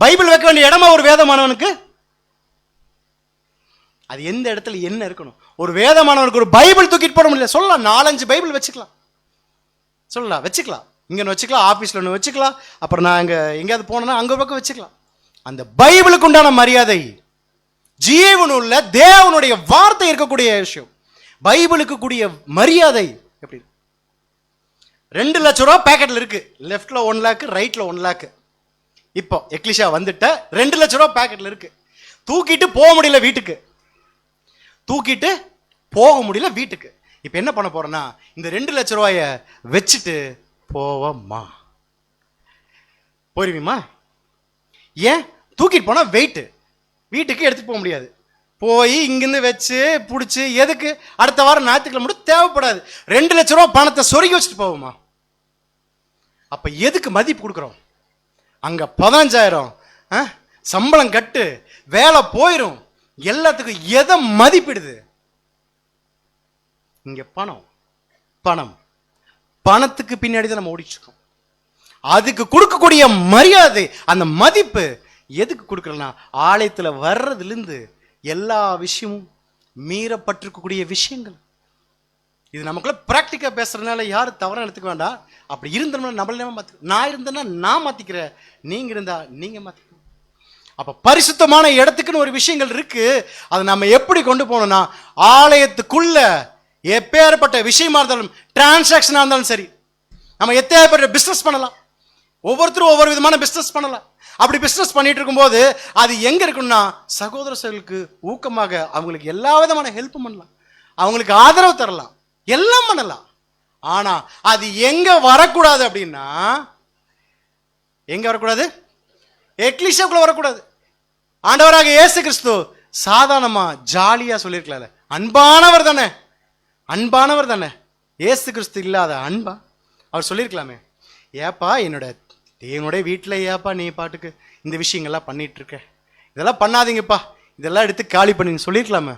பைபிள் வைக்க வேண்டிய இடமா ஒரு வேதமானவனுக்கு? அது எந்த இடத்துல என்ன இருக்கணும்? ஒரு வேதமானவனுக்கு ஒரு பைபிள் தூக்கிட்டு போட முடியல. சொல்லலாம், 4-5 பைபிள் வச்சுக்கலாம், சொல்லலாம், வச்சுக்கலாம். இங்க வச்சுக்கலாம், ஆபீஸ்ல ஒன்று வச்சுக்கலாம், அப்புறம் நான் அங்க எங்கேயாவது போனேன்னா அங்க ஒரு பக்கம் வச்சுக்கலாம். அந்த பைபிளுக்கு உண்டான மரியாதை, ஜீவனுள்ள தேவனுடைய வார்த்தை இருக்கக்கூடிய விஷயம், பைபிளுக்கு கூடிய மரியாதை எப்படி? 2 லட்சம் ரூபாய் பேக்கெட்ல இருக்கு. லெஃப்ட்ல 1 லேக், ரைட்ல 1 லேக். இப்போ எக்லிஷா வந்துட்ட 2 லட்சம் ரூபாய் பேக்கெட்ல இருக்கு. தூக்கிட்டு போக முடியல வீட்டுக்கு, தூக்கிட்டு போக முடியல வீட்டுக்கு. இப்ப என்ன பண்ண போறேன்னா, இந்த 2 லட்சம் ரூபாய வச்சுட்டு போவமா? போயிருவீமா? ஏன்? தூக்கிட்டு போனா வெயிட், வீட்டுக்கு எடுத்துட்டு போக முடியாது. போய் இங்கிருந்து வச்சு பிடிச்சி எதுக்கு? அடுத்த வாரம் ஞாயிற்றுக்கிழமை மட்டும் தேவைப்படாது. 2 லட்சம் ரூபாய் பணத்தை சொருகி வச்சுட்டு போவோமா? அப்ப எதுக்கு மதிப்பு கொடுக்குறோம்? அங்க 15,000 சம்பளம் கட்டு, வேலை போயிரும், எல்லாத்துக்கும் எதை மதிப்பிடுது? இங்க பணம், பணம், பணத்துக்கு பின்னாடி தான் நம்ம ஓடிட்டு இருக்கோம். அதுக்கு கொடுக்கக்கூடிய மரியாதை, அந்த மதிப்பு எதுக்கு கொடுக்கலன்னா, ஆலயத்துல வர்றதுல இருந்து எல்லா விஷயமும் மீறப்பட்டிருக்கக்கூடிய விஷயங்கள். இது நமக்குள்ள பிராக்டிக்கா பேசுறதுனால யாரும் தவறா எடுத்துக்க வேண்டாம். அப்படி இருந்தோம்னா நம்மள மாத்திக்க, நான் இருந்தேன்னா நான் மாத்திக்கிறேன், நீங்க இருந்தா நீங்க மாத்திக்க. அப்ப பரிசுத்தமான இடத்துக்குன்னு ஒரு விஷயங்கள் இருக்கு. அதை நம்ம எப்படி கொண்டு போனோம்னா, ஆலயத்துக்குள்ள எப்பேற்பட்ட விஷயமா இருந்தாலும், டிரான்சாக்சனா இருந்தாலும் சரி, நம்ம எப்பேற்பட்ட பிசினஸ் பண்ணலாம். ஒவ்வொருத்தரும் ஒவ்வொரு விதமான பிசினஸ் பண்ணலாம். அப்படி பிசினஸ் பண்ணிட்டு இருக்கும்போது அது எங்க இருக்குன்னா, சகோதர சகோதரிகளுக்கு ஊக்கமாக அவங்களுக்கு எல்லா விதமான ஹெல்ப் பண்ணலாம், அவங்களுக்கு ஆதரவு தரலாம், எல்லாம் பண்ணலாம். ஆனா அது எங்க வரக்கூடாது அப்படின்னா, எங்க வரக்கூடாது? எக்லிஷியாக்குள்ள வரக்கூடாது. ஆண்டவராக இயேசு கிறிஸ்து சாதாரணமா ஜாலியா சொல்லியிருக்கல, அன்பானவர் தானே, அன்பானவர் தானே. இயேசு கிறிஸ்து இல்லாத அன்பா? அவர் சொல்லியிருக்கலாமே, ஏப்பா என்னோட தேவனுடைய வீட்டில் ஏப்பா நீ பாட்டுக்கு இந்த விஷயங்கள்லாம் பண்ணிட்டு இருக்க, இதெல்லாம் பண்ணாதீங்கப்பா, இதெல்லாம் எடுத்து காலி பண்ணி சொல்லியிருக்கலாமே.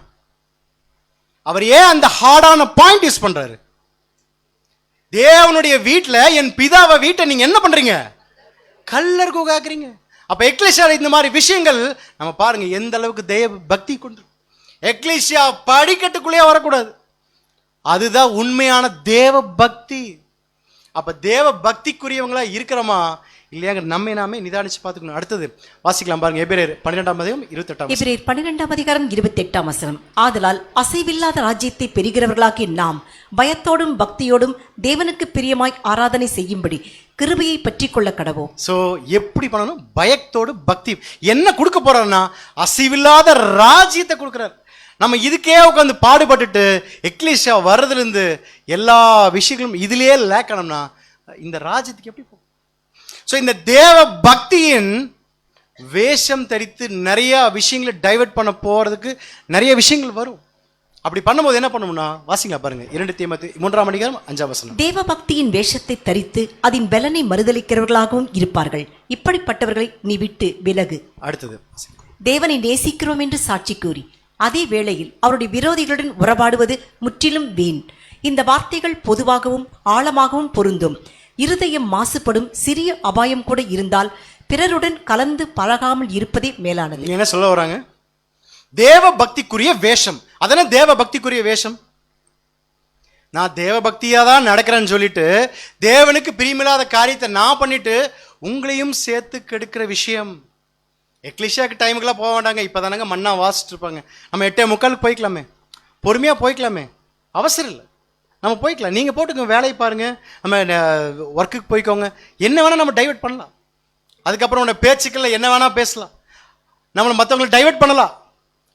அவர் ஏன் அந்த ஹார்டான பாயிண்ட் யூஸ் பண்றாரு? தேவனுடைய வீட்டில் என் பிதாவை வீட்டை நீங்க என்ன பண்றீங்க? கல்லர் கூகாக்குறீங்க. அப்ப எக்லிஷியா இந்த மாதிரி விஷயங்கள் நம்ம பாருங்க எந்த அளவுக்கு தேவ பக்தி கொண்டு. எக்லிஷியா படிக்கட்டுக்குள்ளேயே வரக்கூடாது. அதுதான் உண்மையான தேவ பக்தி. அப்ப தேவ பக்திக்குரியவங்களா இருக்கிறோமா இல்லையாங்க நம்மை நாமே நிதானிச்சு பார்த்துக்கணும். அடுத்தது வாசிக்கலாம் பாருங்க, எபிரேயர் 12:28. எபிரேயர் 12:28. ஆதலால் அசைவில்லாத ராஜ்யத்தை பெறுகிறவர்களாகிய நாம் பயத்தோடும் பக்தியோடும் தேவனுக்கு பிரியமாய் ஆராதனை செய்யும்படி கிருபையை பற்றி கொள்ள கடவோம். சோ எப்படி பண்ணணும்? பயத்தோடு பக்தி. என்ன கொடுக்க போறாருன்னா அசைவில்லாத ராஜ்யத்தை கொடுக்கிறார். நம்ம இதுக்கே உட்காந்து பாடுபட்டுட்டு எக்லிஷியா வர்றதுல இருந்து எல்லா விஷயங்களும் இதுலயே லேக்கணும்னா இந்த ராஜ்யத்துக்கு எப்படி போகும்? ஸோ இந்த தேவ பக்தியின் வேஷம் தரித்து நிறைய விஷயங்களை டைவர்ட் பண்ண போறதுக்கு நிறைய விஷயங்கள் வரும். அப்படி பண்ணும்போது என்ன பண்ணணும்னா வாசிங்களா பாருங்க, 2 தீமோத்தேயு 3:5. தேவ பக்தியின் வேஷத்தை தரித்து அதன் பலனை மறுதலிக்கிறவர்களாகவும் இருப்பார்கள். இப்படிப்பட்டவர்களை நீ விட்டு விலகு. அடுத்தது, தேவனை நேசிக்கிறோம் என்று சாட்சி கூறி அதே வேளையில் அவருடைய விரோதிகளுடன் உறவாடுவது முற்றிலும் வீண். இந்த வார்த்தைகள் பொதுவாகவும் ஆழமாகவும் பொருந்தும். இருதயம் மாசுபடும் சிறிய அபாயம் கூட இருந்தால் பிறருடன் கலந்து பழகாமல் இருப்பதே மேலானது. என்ன சொல்ல வராங்க? தேவ பக்திக்குரிய வேஷம். அதன தேவ பக்திக்குரிய வேஷம். நான் தேவ பக்தியா தான் நடக்கிறேன்னு சொல்லிட்டு தேவனுக்கு பிரியமில்லாத காரியத்தை நான் பண்ணிட்டு உங்களையும் சேர்த்து கெடுக்கிற விஷயம். எக்லிஷியாக்கு டைமுக்கெல்லாம் போக வேண்டாங்க. இப்போதானங்க மண்ணா வாசிட்டு இருப்பாங்க. நம்ம 8:45 போய்க்கலாமே, பொறுமையாக போய்க்கலாமே, அவசரம் இல்லை, நம்ம போய்க்கலாம். நீங்கள் போட்டுக்கோங்க, வேலையை பாருங்க, நம்ம ஒர்க்குக்கு போய்க்கோங்க, என்ன வேணால் நம்ம டைவர்ட் பண்ணலாம். அதுக்கப்புறம் உன்னை பேச்சுக்களில் என்ன வேணால் பேசலாம், நம்மளை மற்றவங்களை டைவர்ட் பண்ணலாம்,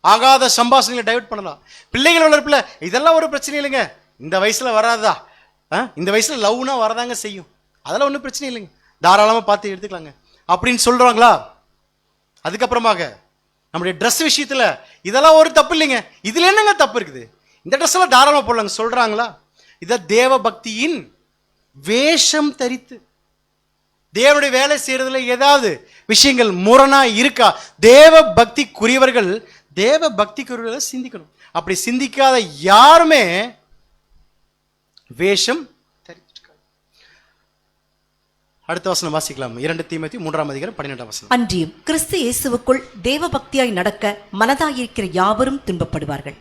ஆகாத சம்பாஷணைகளை டைவர்ட் பண்ணலாம். பிள்ளைகள் வளர்ப்பில் இதெல்லாம் ஒரு பிரச்சனை இல்லைங்க. இந்த வயசில் வராதா? இந்த வயசில் லவ்னா வரதாங்க செய்யும், அதெல்லாம் ஒன்றும் பிரச்சனை இல்லைங்க, தாராளமாக பார்த்து எடுத்துக்கலாங்க அப்படின்னு சொல்கிறாங்களா? அதுக்கப்புறமாக நம்முடைய ட்ரெஸ் விஷயத்தில் இதெல்லாம் ஒரு தப்பு இல்லைங்க, இதில் என்னங்க தப்பு இருக்குது, இந்த ட்ரெஸ் எல்லாம் தாராளமாக போடலாங்க சொல்கிறாங்களா? இதை தேவ பக்தியின் வேஷம் தரித்து தேவனுடைய வேலை செய்யறதுல ஏதாவது விஷயங்கள் முரணா இருக்கா? தேவ பக்திக்குரியவர்கள் தேவ பக்திக்குரியவர்களை சிந்திக்கணும். அப்படி சிந்திக்காத யாருமே வேஷம் தரித்திருக்காங்க. அடுத்த வசனம் வாசிக்கலாம், 2 தீமோத்தேயு 3:12. அன்றியும் கிறிஸ்து இயேசுவுக்குள் தேவ பக்தியாய் நடக்க மனதாயிருக்கிற யாவரும் துன்பப்படுவார்கள்.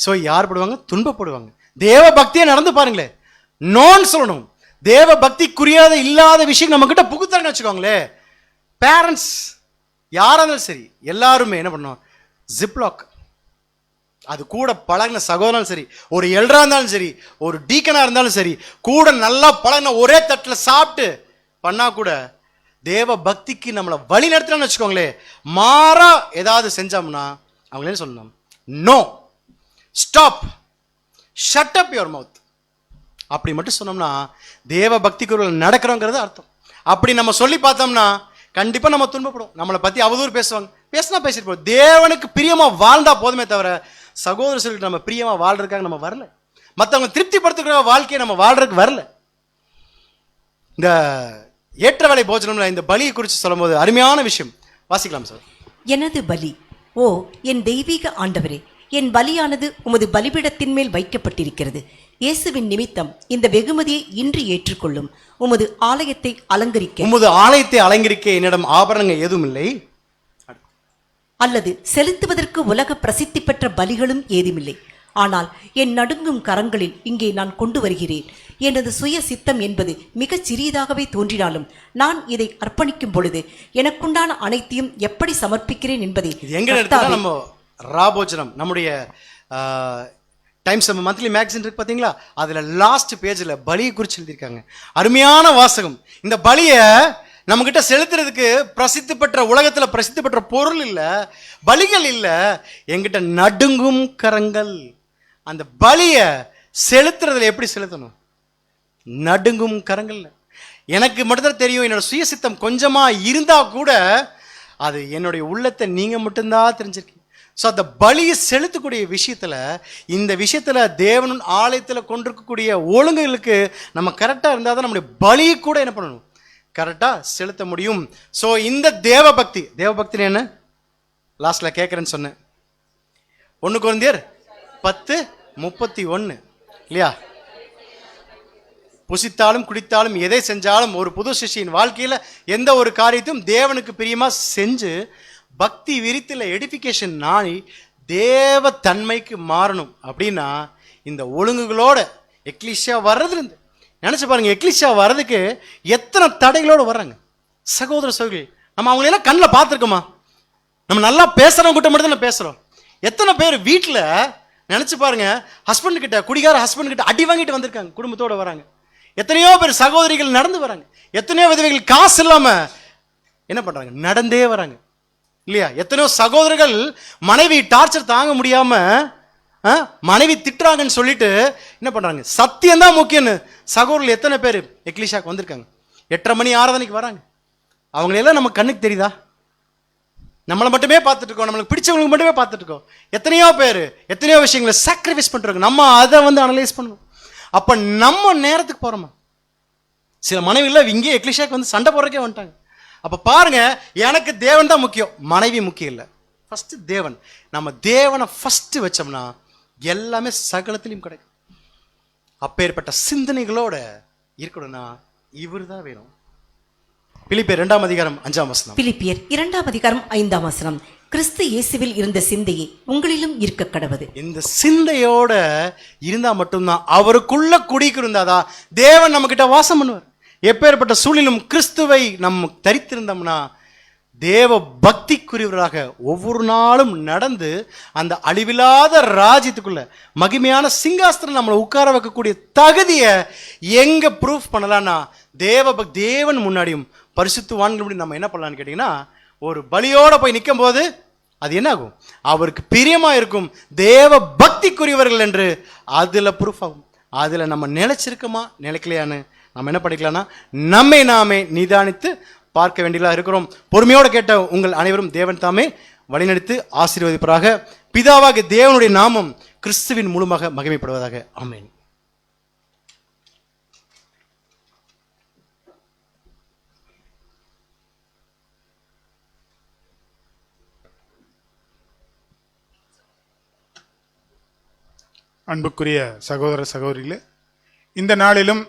சோ யார் படுவாங்க? துன்பப்படுவாங்க. தேவ பக்தியை நடந்து பாருங்களேன், நோன்னு சொல்லணும். தேவ பக்திக்குரியாத இல்லாத விஷயம் நம்ம கிட்ட புகுத்தாங்கன்னு வச்சுக்கோங்களே, பேரண்ட்ஸ் யாரா இருந்தாலும் சரி எல்லாருமே என்ன பண்ணுவோம்? ஜிப்லாக், அது கூட பழகின சகோதரனும் சரி, ஒரு எல்டரா இருந்தாலும் சரி, ஒரு டீக்கனா இருந்தாலும் சரி, கூட நல்லா பழகின ஒரே தட்டில் சாப்பிட்டு பண்ணா கூட தேவ பக்திக்கு நம்மளை வழி நடத்துறான்னு வச்சுக்கோங்களேன், மாறா ஏதாவது செஞ்சோம்னா அவங்க என்ன சொல்லணும்? No, stop, shut up your mouth. அப்படி மட்டும் சொன்னோம்னா தேவ பக்திக்கு நடக்கிறோங்கிறது அர்த்தம். அப்படி நம்ம சொல்லி பார்த்தோம்னா கண்டிப்பா நம்ம துன்பப்படும். நம்மளை பத்தி அவதூறு பேசுவாங்க, பேசினா பேசிட்டு போதும். தேவனுக்கு பிரியமா வாழ்ந்தா போதுமே தவிர சகோதர சொல்லிட்டு நம்ம பிரியமா வாழ்றதுக்காக நம்ம வரல, மற்றவங்க திருப்திப்படுத்துகிற வாழ்க்கையை நம்ம வாழ்றதுக்கு வரல. இந்த ஏற்ற வேலை போஜனம்ல இந்த பலியை குறித்து சொல்லும் போது அருமையான விஷயம் வாசிக்கலாம் சார். எனது பலி, ஓ என் தெய்வீக ஆண்டவரே, என் பலியானது உமது பலிபீடத்தின் மேல் வைக்கப்பட்டிருக்கிறது. இயேசுவின் நிமித்தம் இந்த வெகுமதியை இன்று ஏற்றுக்கொள்ளும். உமது ஆலயத்தை அலங்கரிக்க என்னிடம் ஆபரணங்கள் எதுவும் இல்லை, அல்லது செலுத்துவதற்கு உலக பிரசித்தி பெற்ற பலிகளும் ஏதுமில்லை. ஆனால் என் நடுங்கும் கரங்களில் இங்கே நான் கொண்டு வருகிறேன். எனது சுய சித்தம் என்பது மிகச் சிறியதாகவே தோன்றினாலும் நான் இதை அர்ப்பணிக்கும் பொழுது எனக்குண்டான அனைத்தையும் எப்படி சமர்ப்பிக்கிறேன் என்பதை நம்ம ராபோஜனம் நம்முடைய டைம்ஸ் மந்த்லி மேகசின் இருக்கு பார்த்தீங்களா, அதில் லாஸ்ட் பேஜில் பலியை குறித்து எழுதியிருக்காங்க. அருமையான வாசகம். இந்த பலியை நம்மகிட்ட செலுத்துறதுக்கு பிரசித்தி பெற்ற, உலகத்தில் பிரசித்தி பெற்ற பொருள் இல்லை, பலிகள் இல்லை, எங்கிட்ட நடுங்கும் கரங்கள். அந்த பலியை செலுத்துறதுல எப்படி செலுத்தணும்? நடுங்கும் கரங்கள். எனக்கு மட்டும்தான் தெரியும், என்னோட சுயசித்தம் கொஞ்சமா இருந்தா கூட அது என்னுடைய உள்ளத்தை நீங்க மட்டும்தான் தெரிஞ்சிருக்கீங்க. ஸோ அந்த பலியை செலுத்தக்கூடிய விஷயத்துல, இந்த விஷயத்துல தேவன் ஆலயத்துல கொண்டிருக்கக்கூடிய ஒழுங்குகளுக்கு நம்ம கரெக்டா இருந்தால் தான் நம்முடைய பலியை கூட என்ன பண்ணணும், கரெக்டா செலுத்த முடியும். ஸோ இந்த தேவபக்தி, தேவபக்தி என்ன லாஸ்ட்ல கேட்கறேன்னு சொன்னேன், 1 கொரிந்தியர் 10:31 இல்லையா? புசித்தாலும் குடித்தாலும் எதை செஞ்சாலும் ஒரு புது சிஷ்யின் வாழ்க்கையில எந்த ஒரு காரியத்தையும் தேவனுக்கு பிரியமா செஞ்சு பக்தி விரித்துல எடிஃபிகேஷன் நாணி தேவ தன்மைக்கு மாறணும். அப்படின்னா இந்த ஒழுங்குகளோட எக்லிஷா வர்றதுலேருந்து நினைச்சு பாருங்க, எக்லிஷா வர்றதுக்கு எத்தனை தடைகளோடு வர்றாங்க சகோதர சகோதரிகள். நம்ம அவங்களெல்லாம் கண்ணில் பார்த்துருக்கோமா? நம்ம நல்லா பேசுறவங்க கிட்ட மட்டும் தான் பேசுறோம். எத்தனை பேர் வீட்டில் நினைச்சு பாருங்க, ஹஸ்பண்ட் கிட்ட, குடிகார ஹஸ்பண்ட் கிட்ட அடி வாங்கிட்டு வந்திருக்காங்க, குடும்பத்தோட வராங்க. எத்தனையோ பேர் சகோதரிகள் நடந்து வராங்க, எத்தனையோ விதவைகள் காசு இல்லாம என்ன பண்றாங்க, நடந்தே வராங்க இல்லையா? எத்தனையோ சகோதரர்கள் மனைவி டார்ச்சர் தாங்க முடியாம மனைவி திட்டுறாங்கன்னு சொல்லிட்டு என்ன பண்றாங்க, சத்தியம் தான் முக்கியம்னு சகோதரர்கள் எத்தனை பேர் எக்லிஷாக்கு வந்திருக்காங்க, 8:30 மணி ஆராதனைக்கு வராங்க. அவங்களெல்லாம் நம்ம கண்ணுக்கு தெரியுதா? நம்மளை மட்டுமே பார்த்துட்டு இருக்கோம், நம்மளுக்கு பிடிச்சவங்களுக்கு மட்டுமே பார்த்துட்டு இருக்கோம். எத்தனையோ பேர் எத்தனையோ விஷயங்களை சாக்ரிஃபைஸ் பண்றாங்க, நம்ம அதை அனலைஸ் பண்ணணும். அப்ப நம்ம நேரத்துக்கு போறோமா? சில மனைவிகள் இங்கே எக்லிஷாக்கு வந்து சண்டை போடுறக்கே வந்துட்டாங்க. அப்ப பாருங்க, எனக்கு தேவன் தான் முக்கியம், மனைவி முக்கியம் இல்லை. ஃபர்ஸ்ட் தேவன். நம்ம தேவனை ஃபர்ஸ்ட் வச்சோம்னா எல்லாமே சகலத்திலையும் கிடைக்கும். அப்பேற்பட்ட சிந்தனைகளோட இருக்கணும்னா இவர் தான் வேணும். பிலிப்பியர் 2:5 பிலிப்பியர் 2:5 கிறிஸ்து இயேசுவில் இருந்த சிந்தையை உங்களிலும் இருக்க கடவது. இந்த சிந்தையோட இருந்தா மட்டும்தான், அவருக்குள்ள குடியிருந்தாதான் தேவன் நம்ம கிட்ட வாசம் பண்ணுவார். எப்பேற்பட்ட சூழலும் கிறிஸ்துவை நம்ம தரித்திருந்தோம்னா தேவ பக்திக்குரியவராக ஒவ்வொரு நாளும் நடந்து அந்த அழிவில்லாத ராஜ்யத்துக்குள்ள மகிமையான சிங்காசனம் நம்மளை உட்கார வைக்கக்கூடிய தகுதியை எங்க ப்ரூஃப் பண்ணலாம்னா தேவன் முன்னாடியும் பரிசுத்தவான்கள் முன்னாடி நம்ம என்ன பண்ணலாம்னு கேட்டீங்கன்னா, ஒரு பலியோட போய் நிற்கும் போது அது என்ன ஆகும், அவருக்கு பிரியமா இருக்கும், தேவ பக்திக்குரியவர்கள் என்று அதுல ப்ரூஃப் ஆகும். அதுல நம்ம நிலைச்சிருக்கோமா நிலைக்கலையான்னு நம்ம என்ன பண்ணிக்கலாம்னா நம்மை நாமே நிதானித்து பார்க்க வேண்டியதாக இருக்கிறோம். பொறுமையோடு கேட்ட உங்கள் அனைவரும் தேவன் தாமே வழிநடத்தி ஆசீர்வதிப்பதாக. பிதாவாகிய தேவனுடைய நாமம் கிறிஸ்துவின் மூலமாக மகிமைப்படுவதாக. ஆமென். அன்புக்குரிய சகோதர சகோதரிகளே, இந்த நாளிலும்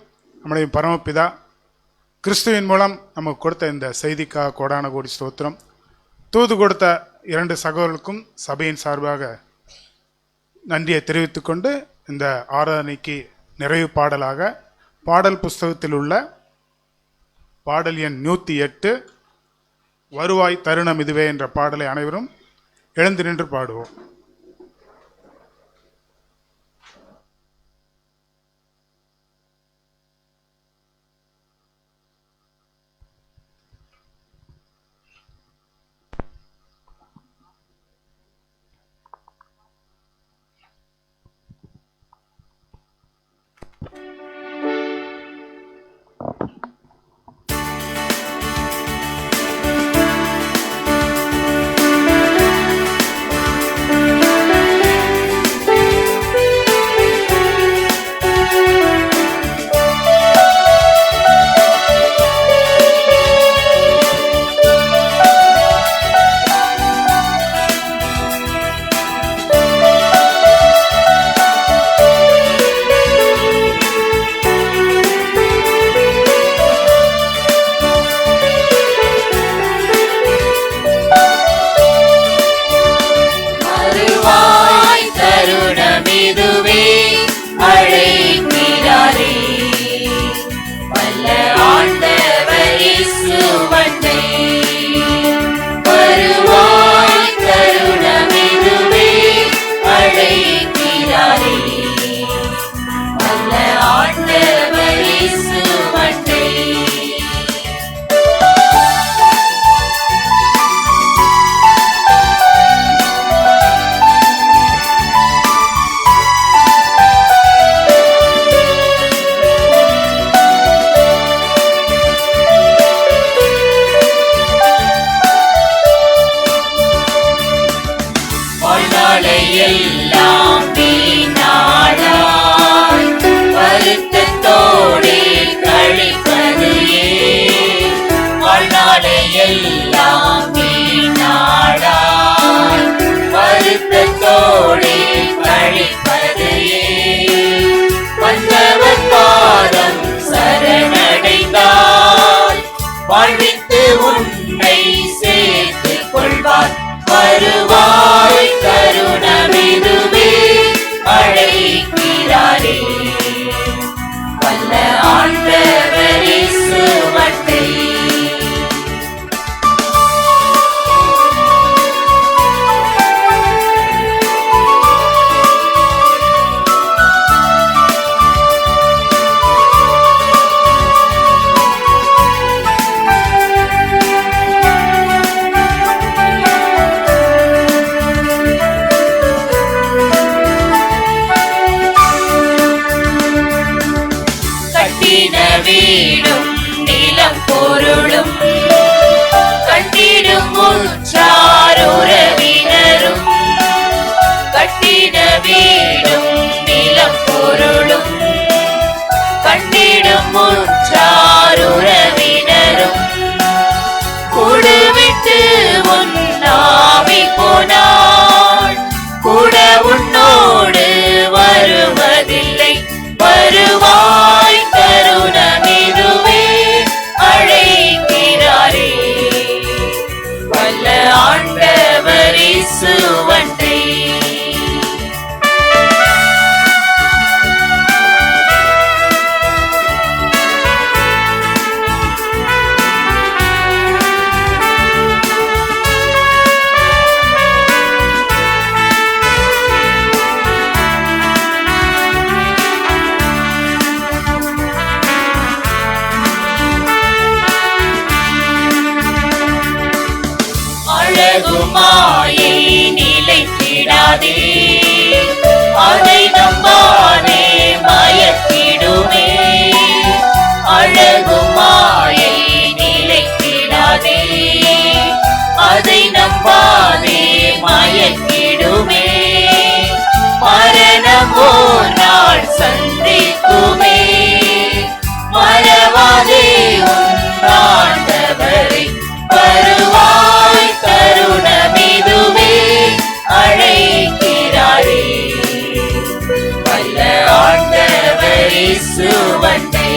நம்முடைய பரமபிதா கிறிஸ்துவின் மூலம் நமக்கு கொடுத்த இந்த செய்திக்காக கோடான கோடி ஸ்தோத்திரம். தூது கொடுத்த 2 சகோதரர்களுக்கும் சபையின் சார்பாக நன்றியை தெரிவித்துக் கொண்டு இந்த ஆராதனைக்கு நிறைவு பாடலாக பாடல் புஸ்தகத்தில் உள்ள பாடல் எண் 108 வருவாய் தருணம் இதுவே என்ற பாடலை அனைவரும் எழுந்து நின்று பாடுவோம். வீடும் நிலம் பொருளும் கட்டிடும் உற்றார் உறவினரும் கட்டிட வீடும் நிலம் பொருளும் கண்டிடும் உற்றார் உறவினரும் கூடுவிட்டு உன்னாவி போனாள் கூட உன்னோடு வருவதில்லை வருவாய் தருணமிதுவே அழைக்கிறாரே வல்ல ஆண்டவர் இயேசுவண்டை மாயை நிலைத்திடாதே அதை நம்பாதே மயக்கிடுமே அழகும் மாயை நிலைத்திடாதே அதை நம்பாதே மயக்கிடுமே மரணம் ஓர் நாள் சந்திக்குமே மறவாதே உன் ஆண்டவரை வருவாய் தருணமிதுவே அழைக்கிறாரே வல்ல ஆண்டவர் இயேசுவண்டை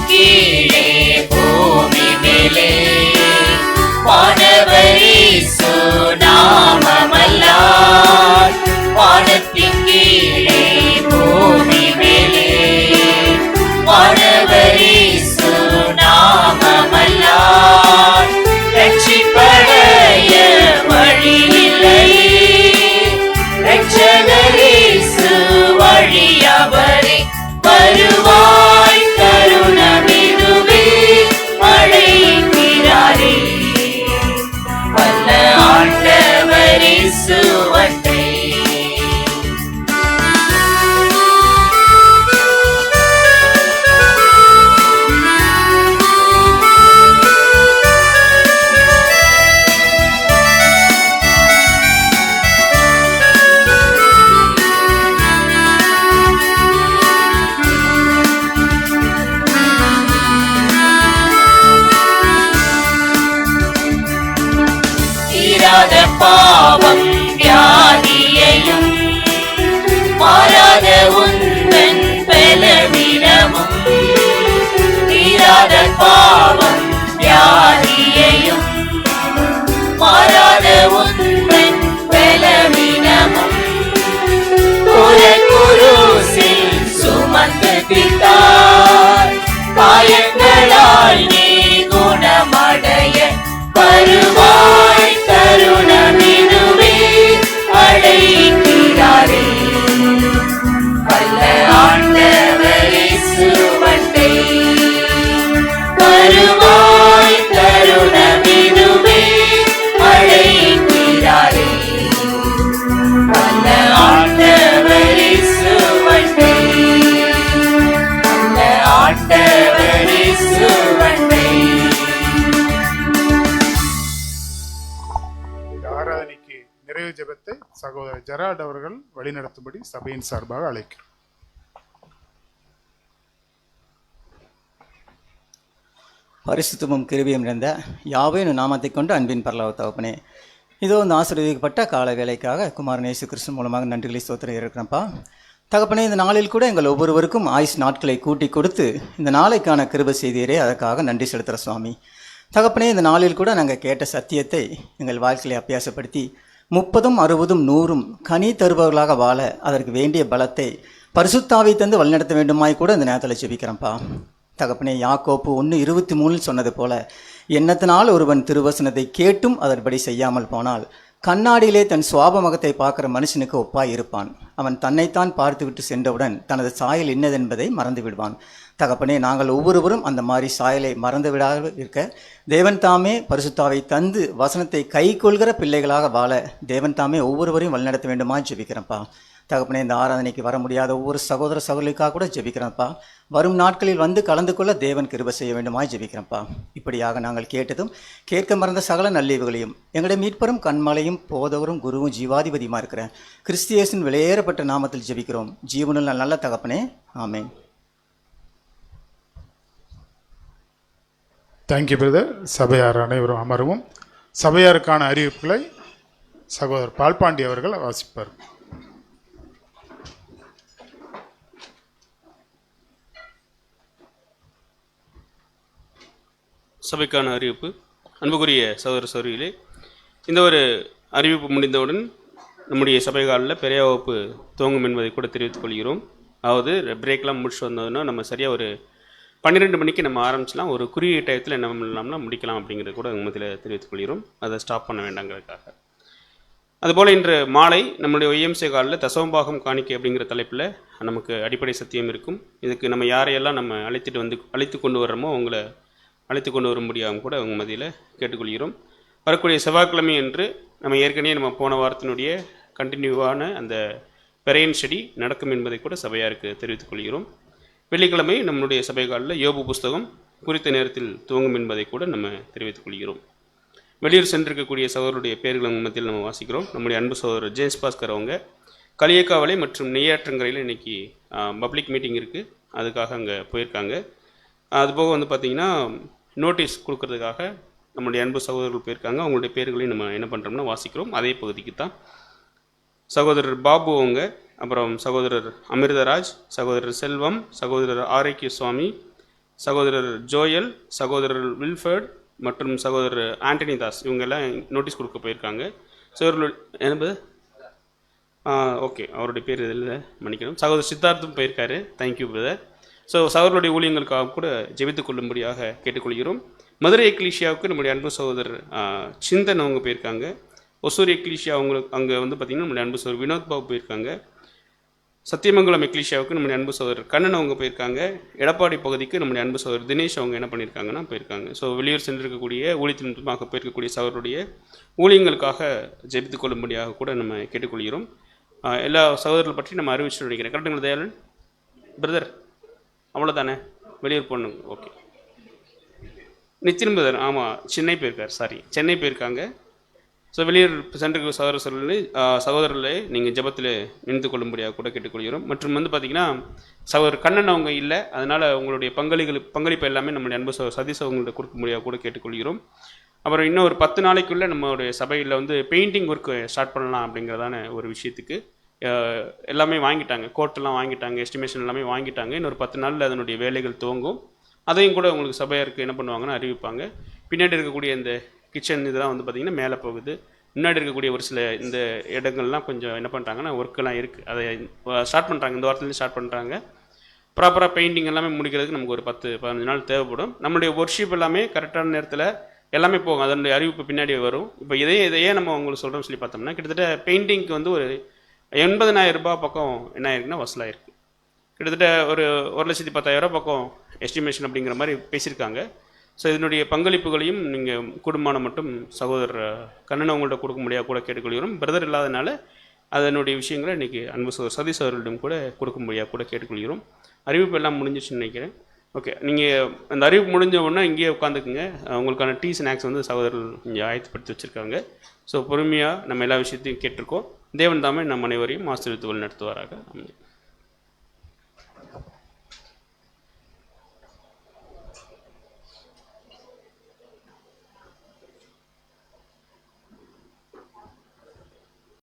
கீழே பூமி மேலே வானவர் இயேசு நாமமல்லார் வானத்தின் கீழே பூமி மேலே வானவர் இயேசு நாமமல்லார் ரட்சிப்படைய வழியில்லையே ரட்சகர் இயேசு வழியவரே வருவாய் தருணமிதுவே அழைக்கிறாரே வல்ல ஆண்டவர் இயேசுவண்டை பாவம் வியாதியையும் மாறாத உந்தன் பலவீனமும் தீராத பாவம் வியாதியையும் மாறாத உந்தன் பலவீனமும் குருசில் சுமந்து தீர்த்தார் காயங்களால் நீ குணமடைய வருவாய் தருணமிதுவே அழைக்கிறாரே வல்ல ஆண்டவர் இயேசுவண்டை வருவாய் தருணமிதுவே அழைக்கிறாரே வல்ல ஆண்டவர் இயேசுவண்டை வல்ல ஆண்டவர் இயேசுவண்டை. ஆராதனைக்கு நிறைவு ஜெபத்தை சகோதரர் ஜெரால்ட் அவர்கள் வழிநடத்தும்படி சபையின் சார்பாக அழைக்கிறோம். பரிசுத்தமும் கிருபையும் நிறைந்த யாவேனு நாமத்தை கொண்டு அன்பின் பரலோக தகப்பனே, இதோ இந்த ஆசீர்வதிக்கப்பட்ட கால வேலைக்காக குமாரன் இயேசு கிறிஸ்து மூலமாக நன்றிகளை ஸ்தோத்திரம் இருக்கிறேன்ப்பா. தகப்பனே, இந்த நாளில் கூட எங்கள் ஒவ்வொருவருக்கும் ஆயுஷ் நாட்களை கூட்டி கொடுத்து இந்த நாளைக்கான கிருபை செய்தீரே, அதற்காக நன்றி செலுத்துகிற சுவாமி. தகப்பனே, இந்த நாளில் கூட நாங்கள் கேட்ட சத்தியத்தை எங்கள் வாழ்க்கையை அபியாசப்படுத்தி 30, 60, 100 கனி தருபவர்களாக வாழ அதற்கு வேண்டிய பலத்தை பரிசுத்தாவை தந்து வழிநடத்த வேண்டுமாய் கூட இந்த நேரத்தில் ஜெபிக்கிறேன்ப்பா. தகப்பனே, யாக்கோப்பு 1:23 சொன்னது போல, எண்ணத்தினால் ஒருவன் திருவசனத்தை கேட்டும் அதன்படி செய்யாமல் போனால் கண்ணாடியிலே தன் சுவாப முகத்தை பார்க்குற மனுஷனுக்கு ஒப்பாய் இருப்பான். அவன் தன்னைத்தான் பார்த்துவிட்டு சென்றவுடன் தனது சாயல் இன்னதென்பதை மறந்து விடுவான். தகப்பனே, நாங்கள் ஒவ்வொருவரும் அந்த மாதிரி சாயலை மறந்து விடாமல் இருக்க தேவன் தாமே பரிசுத்தாவை தந்து வசனத்தை கை கொள்கிற பிள்ளைகளாக வாழ தேவன் தாமே ஒவ்வொருவரையும் வழிநடத்த வேண்டுமா ஜெபிக்கிறேன்ப்பா. தகப்பனே, இந்த ஆராதனைக்கு வர முடியாத ஒவ்வொரு சகோதர சகோதரிக்காக கூட ஜெபிக்கிறேன்ப்பா. வரும் நாட்களில் வந்து கலந்து கொள்ள தேவன் கிருபை செய்ய வேண்டுமாய் ஜெபிக்கிறேன்ப்பா. இப்படியாக நாங்கள் கேட்டதும் கேட்க மறந்த சகல நல்லீவுகளையும் எங்களுடைய மீட்பரும் கண்மலையும் போதவரும் குருவும் ஜீவாதிபதியுமா இருக்கிற கிறிஸ்தியேசின் வெளியேறப்பட்ட நாமத்தில் ஜெபிக்கிறோம் ஜீவனுள்ள நல்ல தகப்பனே, ஆமென். Thank you brother. சபையார் அனைவரும் அமரவும். சபையாருக்கான அறிவிப்புகளை சகோதரர் பால்பாண்டி அவர்கள் வாசிப்பார். சபைக்கான அறிவிப்பு. அன்புக்குரிய சகோதர சகோதரிகளே, இந்த ஒரு அறிவிப்பு முடிந்தவுடன் நம்முடைய சபைகாலில் பெரிய வகுப்பு துவங்கும் என்பதை கூட தெரிவித்துக் கொள்கிறோம். அதாவது பிரேக்லாம் முடிச்சு வந்ததுன்னா நம்ம சரியாக ஒரு 12 மணிக்கு நம்ம ஆரம்பிச்சலாம். ஒரு குறுகிய டயத்தில் என்ன பண்ணலாம்னா முடிக்கலாம் அப்படிங்கிறது கூட மத்தியில் தெரிவித்துக் கொள்கிறோம். அதை ஸ்டாப் பண்ண வேண்டாங்கிறதுக்காக. அதுபோல் இன்று மாலை நம்முடைய ஒய்எம்சி காலில் தசவம்பாகம் காணிக்கை அப்படிங்கிற தலைப்பில் நமக்கு அடிப்படை சத்தியம் இருக்கும். இதுக்கு நம்ம யாரையெல்லாம் நம்ம அழைத்து கொண்டு வர்றோமோ அவங்கள அழைத்து கொண்டு வரும்படியாகவும் கூட அவங்க மத்தியில் கேட்டுக்கொள்கிறோம். வரக்கூடிய செவ்வாய்க்கிழமை என்று நம்ம ஏற்கனவே நம்ம போன வாரத்தினுடைய கண்டினியூவான அந்த பெரையன் ஸ்டடி நடக்கும் என்பதை கூட சபையாருக்கு தெரிவித்துக் கொள்கிறோம். வெள்ளிக்கிழமை நம்முடைய சபைகாலில் யோபு புஸ்தகம் குறித்த நேரத்தில் துவங்கும் என்பதை கூட நம்ம தெரிவித்துக் கொள்கிறோம். வெளியூர் சென்றிருக்கக்கூடிய சகோதரருடைய பேர்கள் மத்தியில் நம்ம வாசிக்கிறோம். நம்முடைய அன்பு சகோதரர் ஜேம்ஸ் பாஸ்கர் அவங்க களியக்காவலை மற்றும் நெய்யாற்றங்கரையில் இன்றைக்கி பப்ளிக் மீட்டிங் இருக்குது, அதுக்காக அங்கே போயிருக்காங்க. அதுபோக வந்து பார்த்திங்கன்னா நோட்டீஸ் கொடுக்கறதுக்காக நம்முடைய அன்பு சகோதரர்கள் போயிருக்காங்க. அவங்களுடைய பேர்களையும் நம்ம என்ன பண்ணுறோம்னா வாசிக்கிறோம். அதே பகுதிக்கு தான் சகோதரர் பாபு அவங்க, அப்புறம் சகோதரர் அமிர்தராஜ், சகோதரர் செல்வம், சகோதரர் ஆரோக்கிய சுவாமி, சகோதரர் ஜோயல், சகோதரர் வில்ஃபர்ட் மற்றும் சகோதரர் ஆண்டனி தாஸ் இவங்கெல்லாம் நோட்டீஸ் கொடுக்க போயிருக்காங்க. சகோதரர் என்பது ஓகே, அவருடைய பேர் இதில் மன்னிக்கணும். சகோதரர் சித்தார்த்தும் போயிருக்காரு. Thank you brother. ஸோ சகோதரருடைய ஊழியங்களுக்காக கூட ஜெபித்துக் கொள்ளும்படியாக கேட்டுக்கொள்கிறோம். மதுரை எக்லீஷியாவுக்கு நம்முடைய அன்பு சகோதரர் சிந்தன் அவங்க போயிருக்காங்க. ஒசூர் எக்லீஷியா அவங்களுக்கு அங்கே வந்து பார்த்திங்கன்னா நம்முடைய அன்பு சகோதரர் வினோத் பாபு போயிருக்காங்க. சத்தியமங்கலம் எக்லீஷியாவுக்கு நம்முடைய அன்பு சகோதரர் கண்ணன் அவங்க போயிருக்காங்க. எடப்பாடி பகுதிக்கு நம்முடைய அன்பு சகோதரர் தினேஷ் அவங்க என்ன பண்ணியிருக்காங்கன்னா போயிருக்காங்க. ஸோ வெளியூர் சென்றிருக்கக்கூடிய ஊழியத்தின் நிமித்தமாக போயிருக்கக்கூடிய சகோதரருடைய ஊழியங்களுக்காக ஜெபித்துக் கொள்ளும்படியாக கூட நம்ம கேட்டுக்கொள்கிறோம். எல்லா சகோதரர்கள் பற்றி நம்ம அறிவிச்சு நினைக்கிறேன். கரெக்டுங்களா தயாளன் பிரதர்? அவ்வளோதானே, வெளியூர் போகணும். ஓகே, நித்தின் பிரதர் ஆமாம் சென்னை போயிருக்கார். சென்னை போயிருக்காங்க. ஸோ வெளியூர் சென்றிருக்க சகோதரர்களே நீங்கள் ஜெபத்தில் இணைந்து கொள்ளும்படியாக கூட கேட்டுக்கொள்கிறோம். மற்றும் வந்து பார்த்திங்கன்னா சகோதரர் கண்ணன் அவங்க இல்லை, அதனால் உங்களுடைய பங்களிப்பு எல்லாமே நம்முடைய அன்பு சதீஷ் அவங்கள்ட்ட கொடுக்க முடியாது கூட கேட்டுக்கொள்கிறோம். அப்புறம் இன்னும் ஒரு 10 நாளைக்குள்ளே நம்மளுடைய சபையில் வந்து பெயிண்டிங் ஒர்க்கு ஸ்டார்ட் பண்ணலாம் அப்படிங்கிறதான ஒரு விஷயத்துக்கு எல்லாமே வாங்கிட்டாங்க. கோட்டெல்லாம் வாங்கிட்டாங்க, எஸ்டிமேஷன் எல்லாமே வாங்கிட்டாங்க. இன்னொரு 10 நாளில் அதனுடைய வேலைகள் துவங்கும். அதையும் கூட உங்களுக்கு சபையாருக்கு என்ன பண்ணுவாங்கன்னா அறிவிப்பாங்க. பின்னாடி இருக்கக்கூடிய இந்த கிச்சன் இதெல்லாம் வந்து பார்த்திங்கன்னா மேலே போகுது. முன்னாடி இருக்கக்கூடிய ஒரு சில இந்த இடங்கள்லாம் கொஞ்சம் என்ன பண்ணுறாங்கன்னா ஒர்க்கெல்லாம் இருக்குது, அதை ஸ்டார்ட் பண்ணுறாங்க. இந்த வாரத்துலேருந்து ஸ்டார்ட் பண்ணுறாங்க. ப்ராப்பராக பெயிண்டிங் எல்லாமே முடிக்கிறதுக்கு நமக்கு ஒரு 10-15 நாள் தேவைப்படும். நம்மளுடைய ஒர்க்ஷிப் எல்லாமே கரெக்டான நேரத்தில் எல்லாமே போகும். அதனுடைய அறிவிப்பு பின்னாடி வரும். இப்போ இதையே நம்ம உங்களுக்கு சொல்கிறோம்னு சொல்லி பார்த்தோம்னா கிட்டத்தட்ட பெயிண்டிங்க்கு வந்து ஒரு 80,000 ரூபாய் பக்கம் என்ன ஆயிருக்குன்னா வசூலாயிருக்கு. கிட்டத்தட்ட ஒரு 1,10,000 பக்கம் எஸ்டிமேஷன் அப்படிங்கிற மாதிரி பேசியிருக்காங்க. ஸோ இதனுடைய பங்களிப்புகளையும் நீங்கள் குடும்பம் மட்டும் சகோதரர் கண்ணனை உங்கள்கிட்ட கொடுக்க முடியாது கூட கேட்டுக்கொள்கிறோம். பிரதர் இல்லாதனால அதனுடைய விஷயங்களை இன்றைக்கி அன்பு சதீஷ் அவர்களிடம் கூட கொடுக்க முடியாது கூட கேட்டுக்கொள்கிறோம். அறிவிப்பு எல்லாம் முடிஞ்சிச்சுன்னு நினைக்கிறேன். ஓகே, நீங்கள் அந்த அறிவிப்பு முடிஞ்ச உடனே இங்கேயே உட்காந்துக்குங்க. உங்களுக்கான டீ ஸ்நாக்ஸ் வந்து சகோதரர்கள் இங்கே ஆயத்தப்படுத்தி வச்சுருக்காங்க. ஸோ பொறுமையாக நம்ம எல்லா விஷயத்தையும் கேட்டிருக்கோம். தேவன் தாமே நம் அனைவரையும் ஆசீர்வதித்து வழி நடத்துவாராக.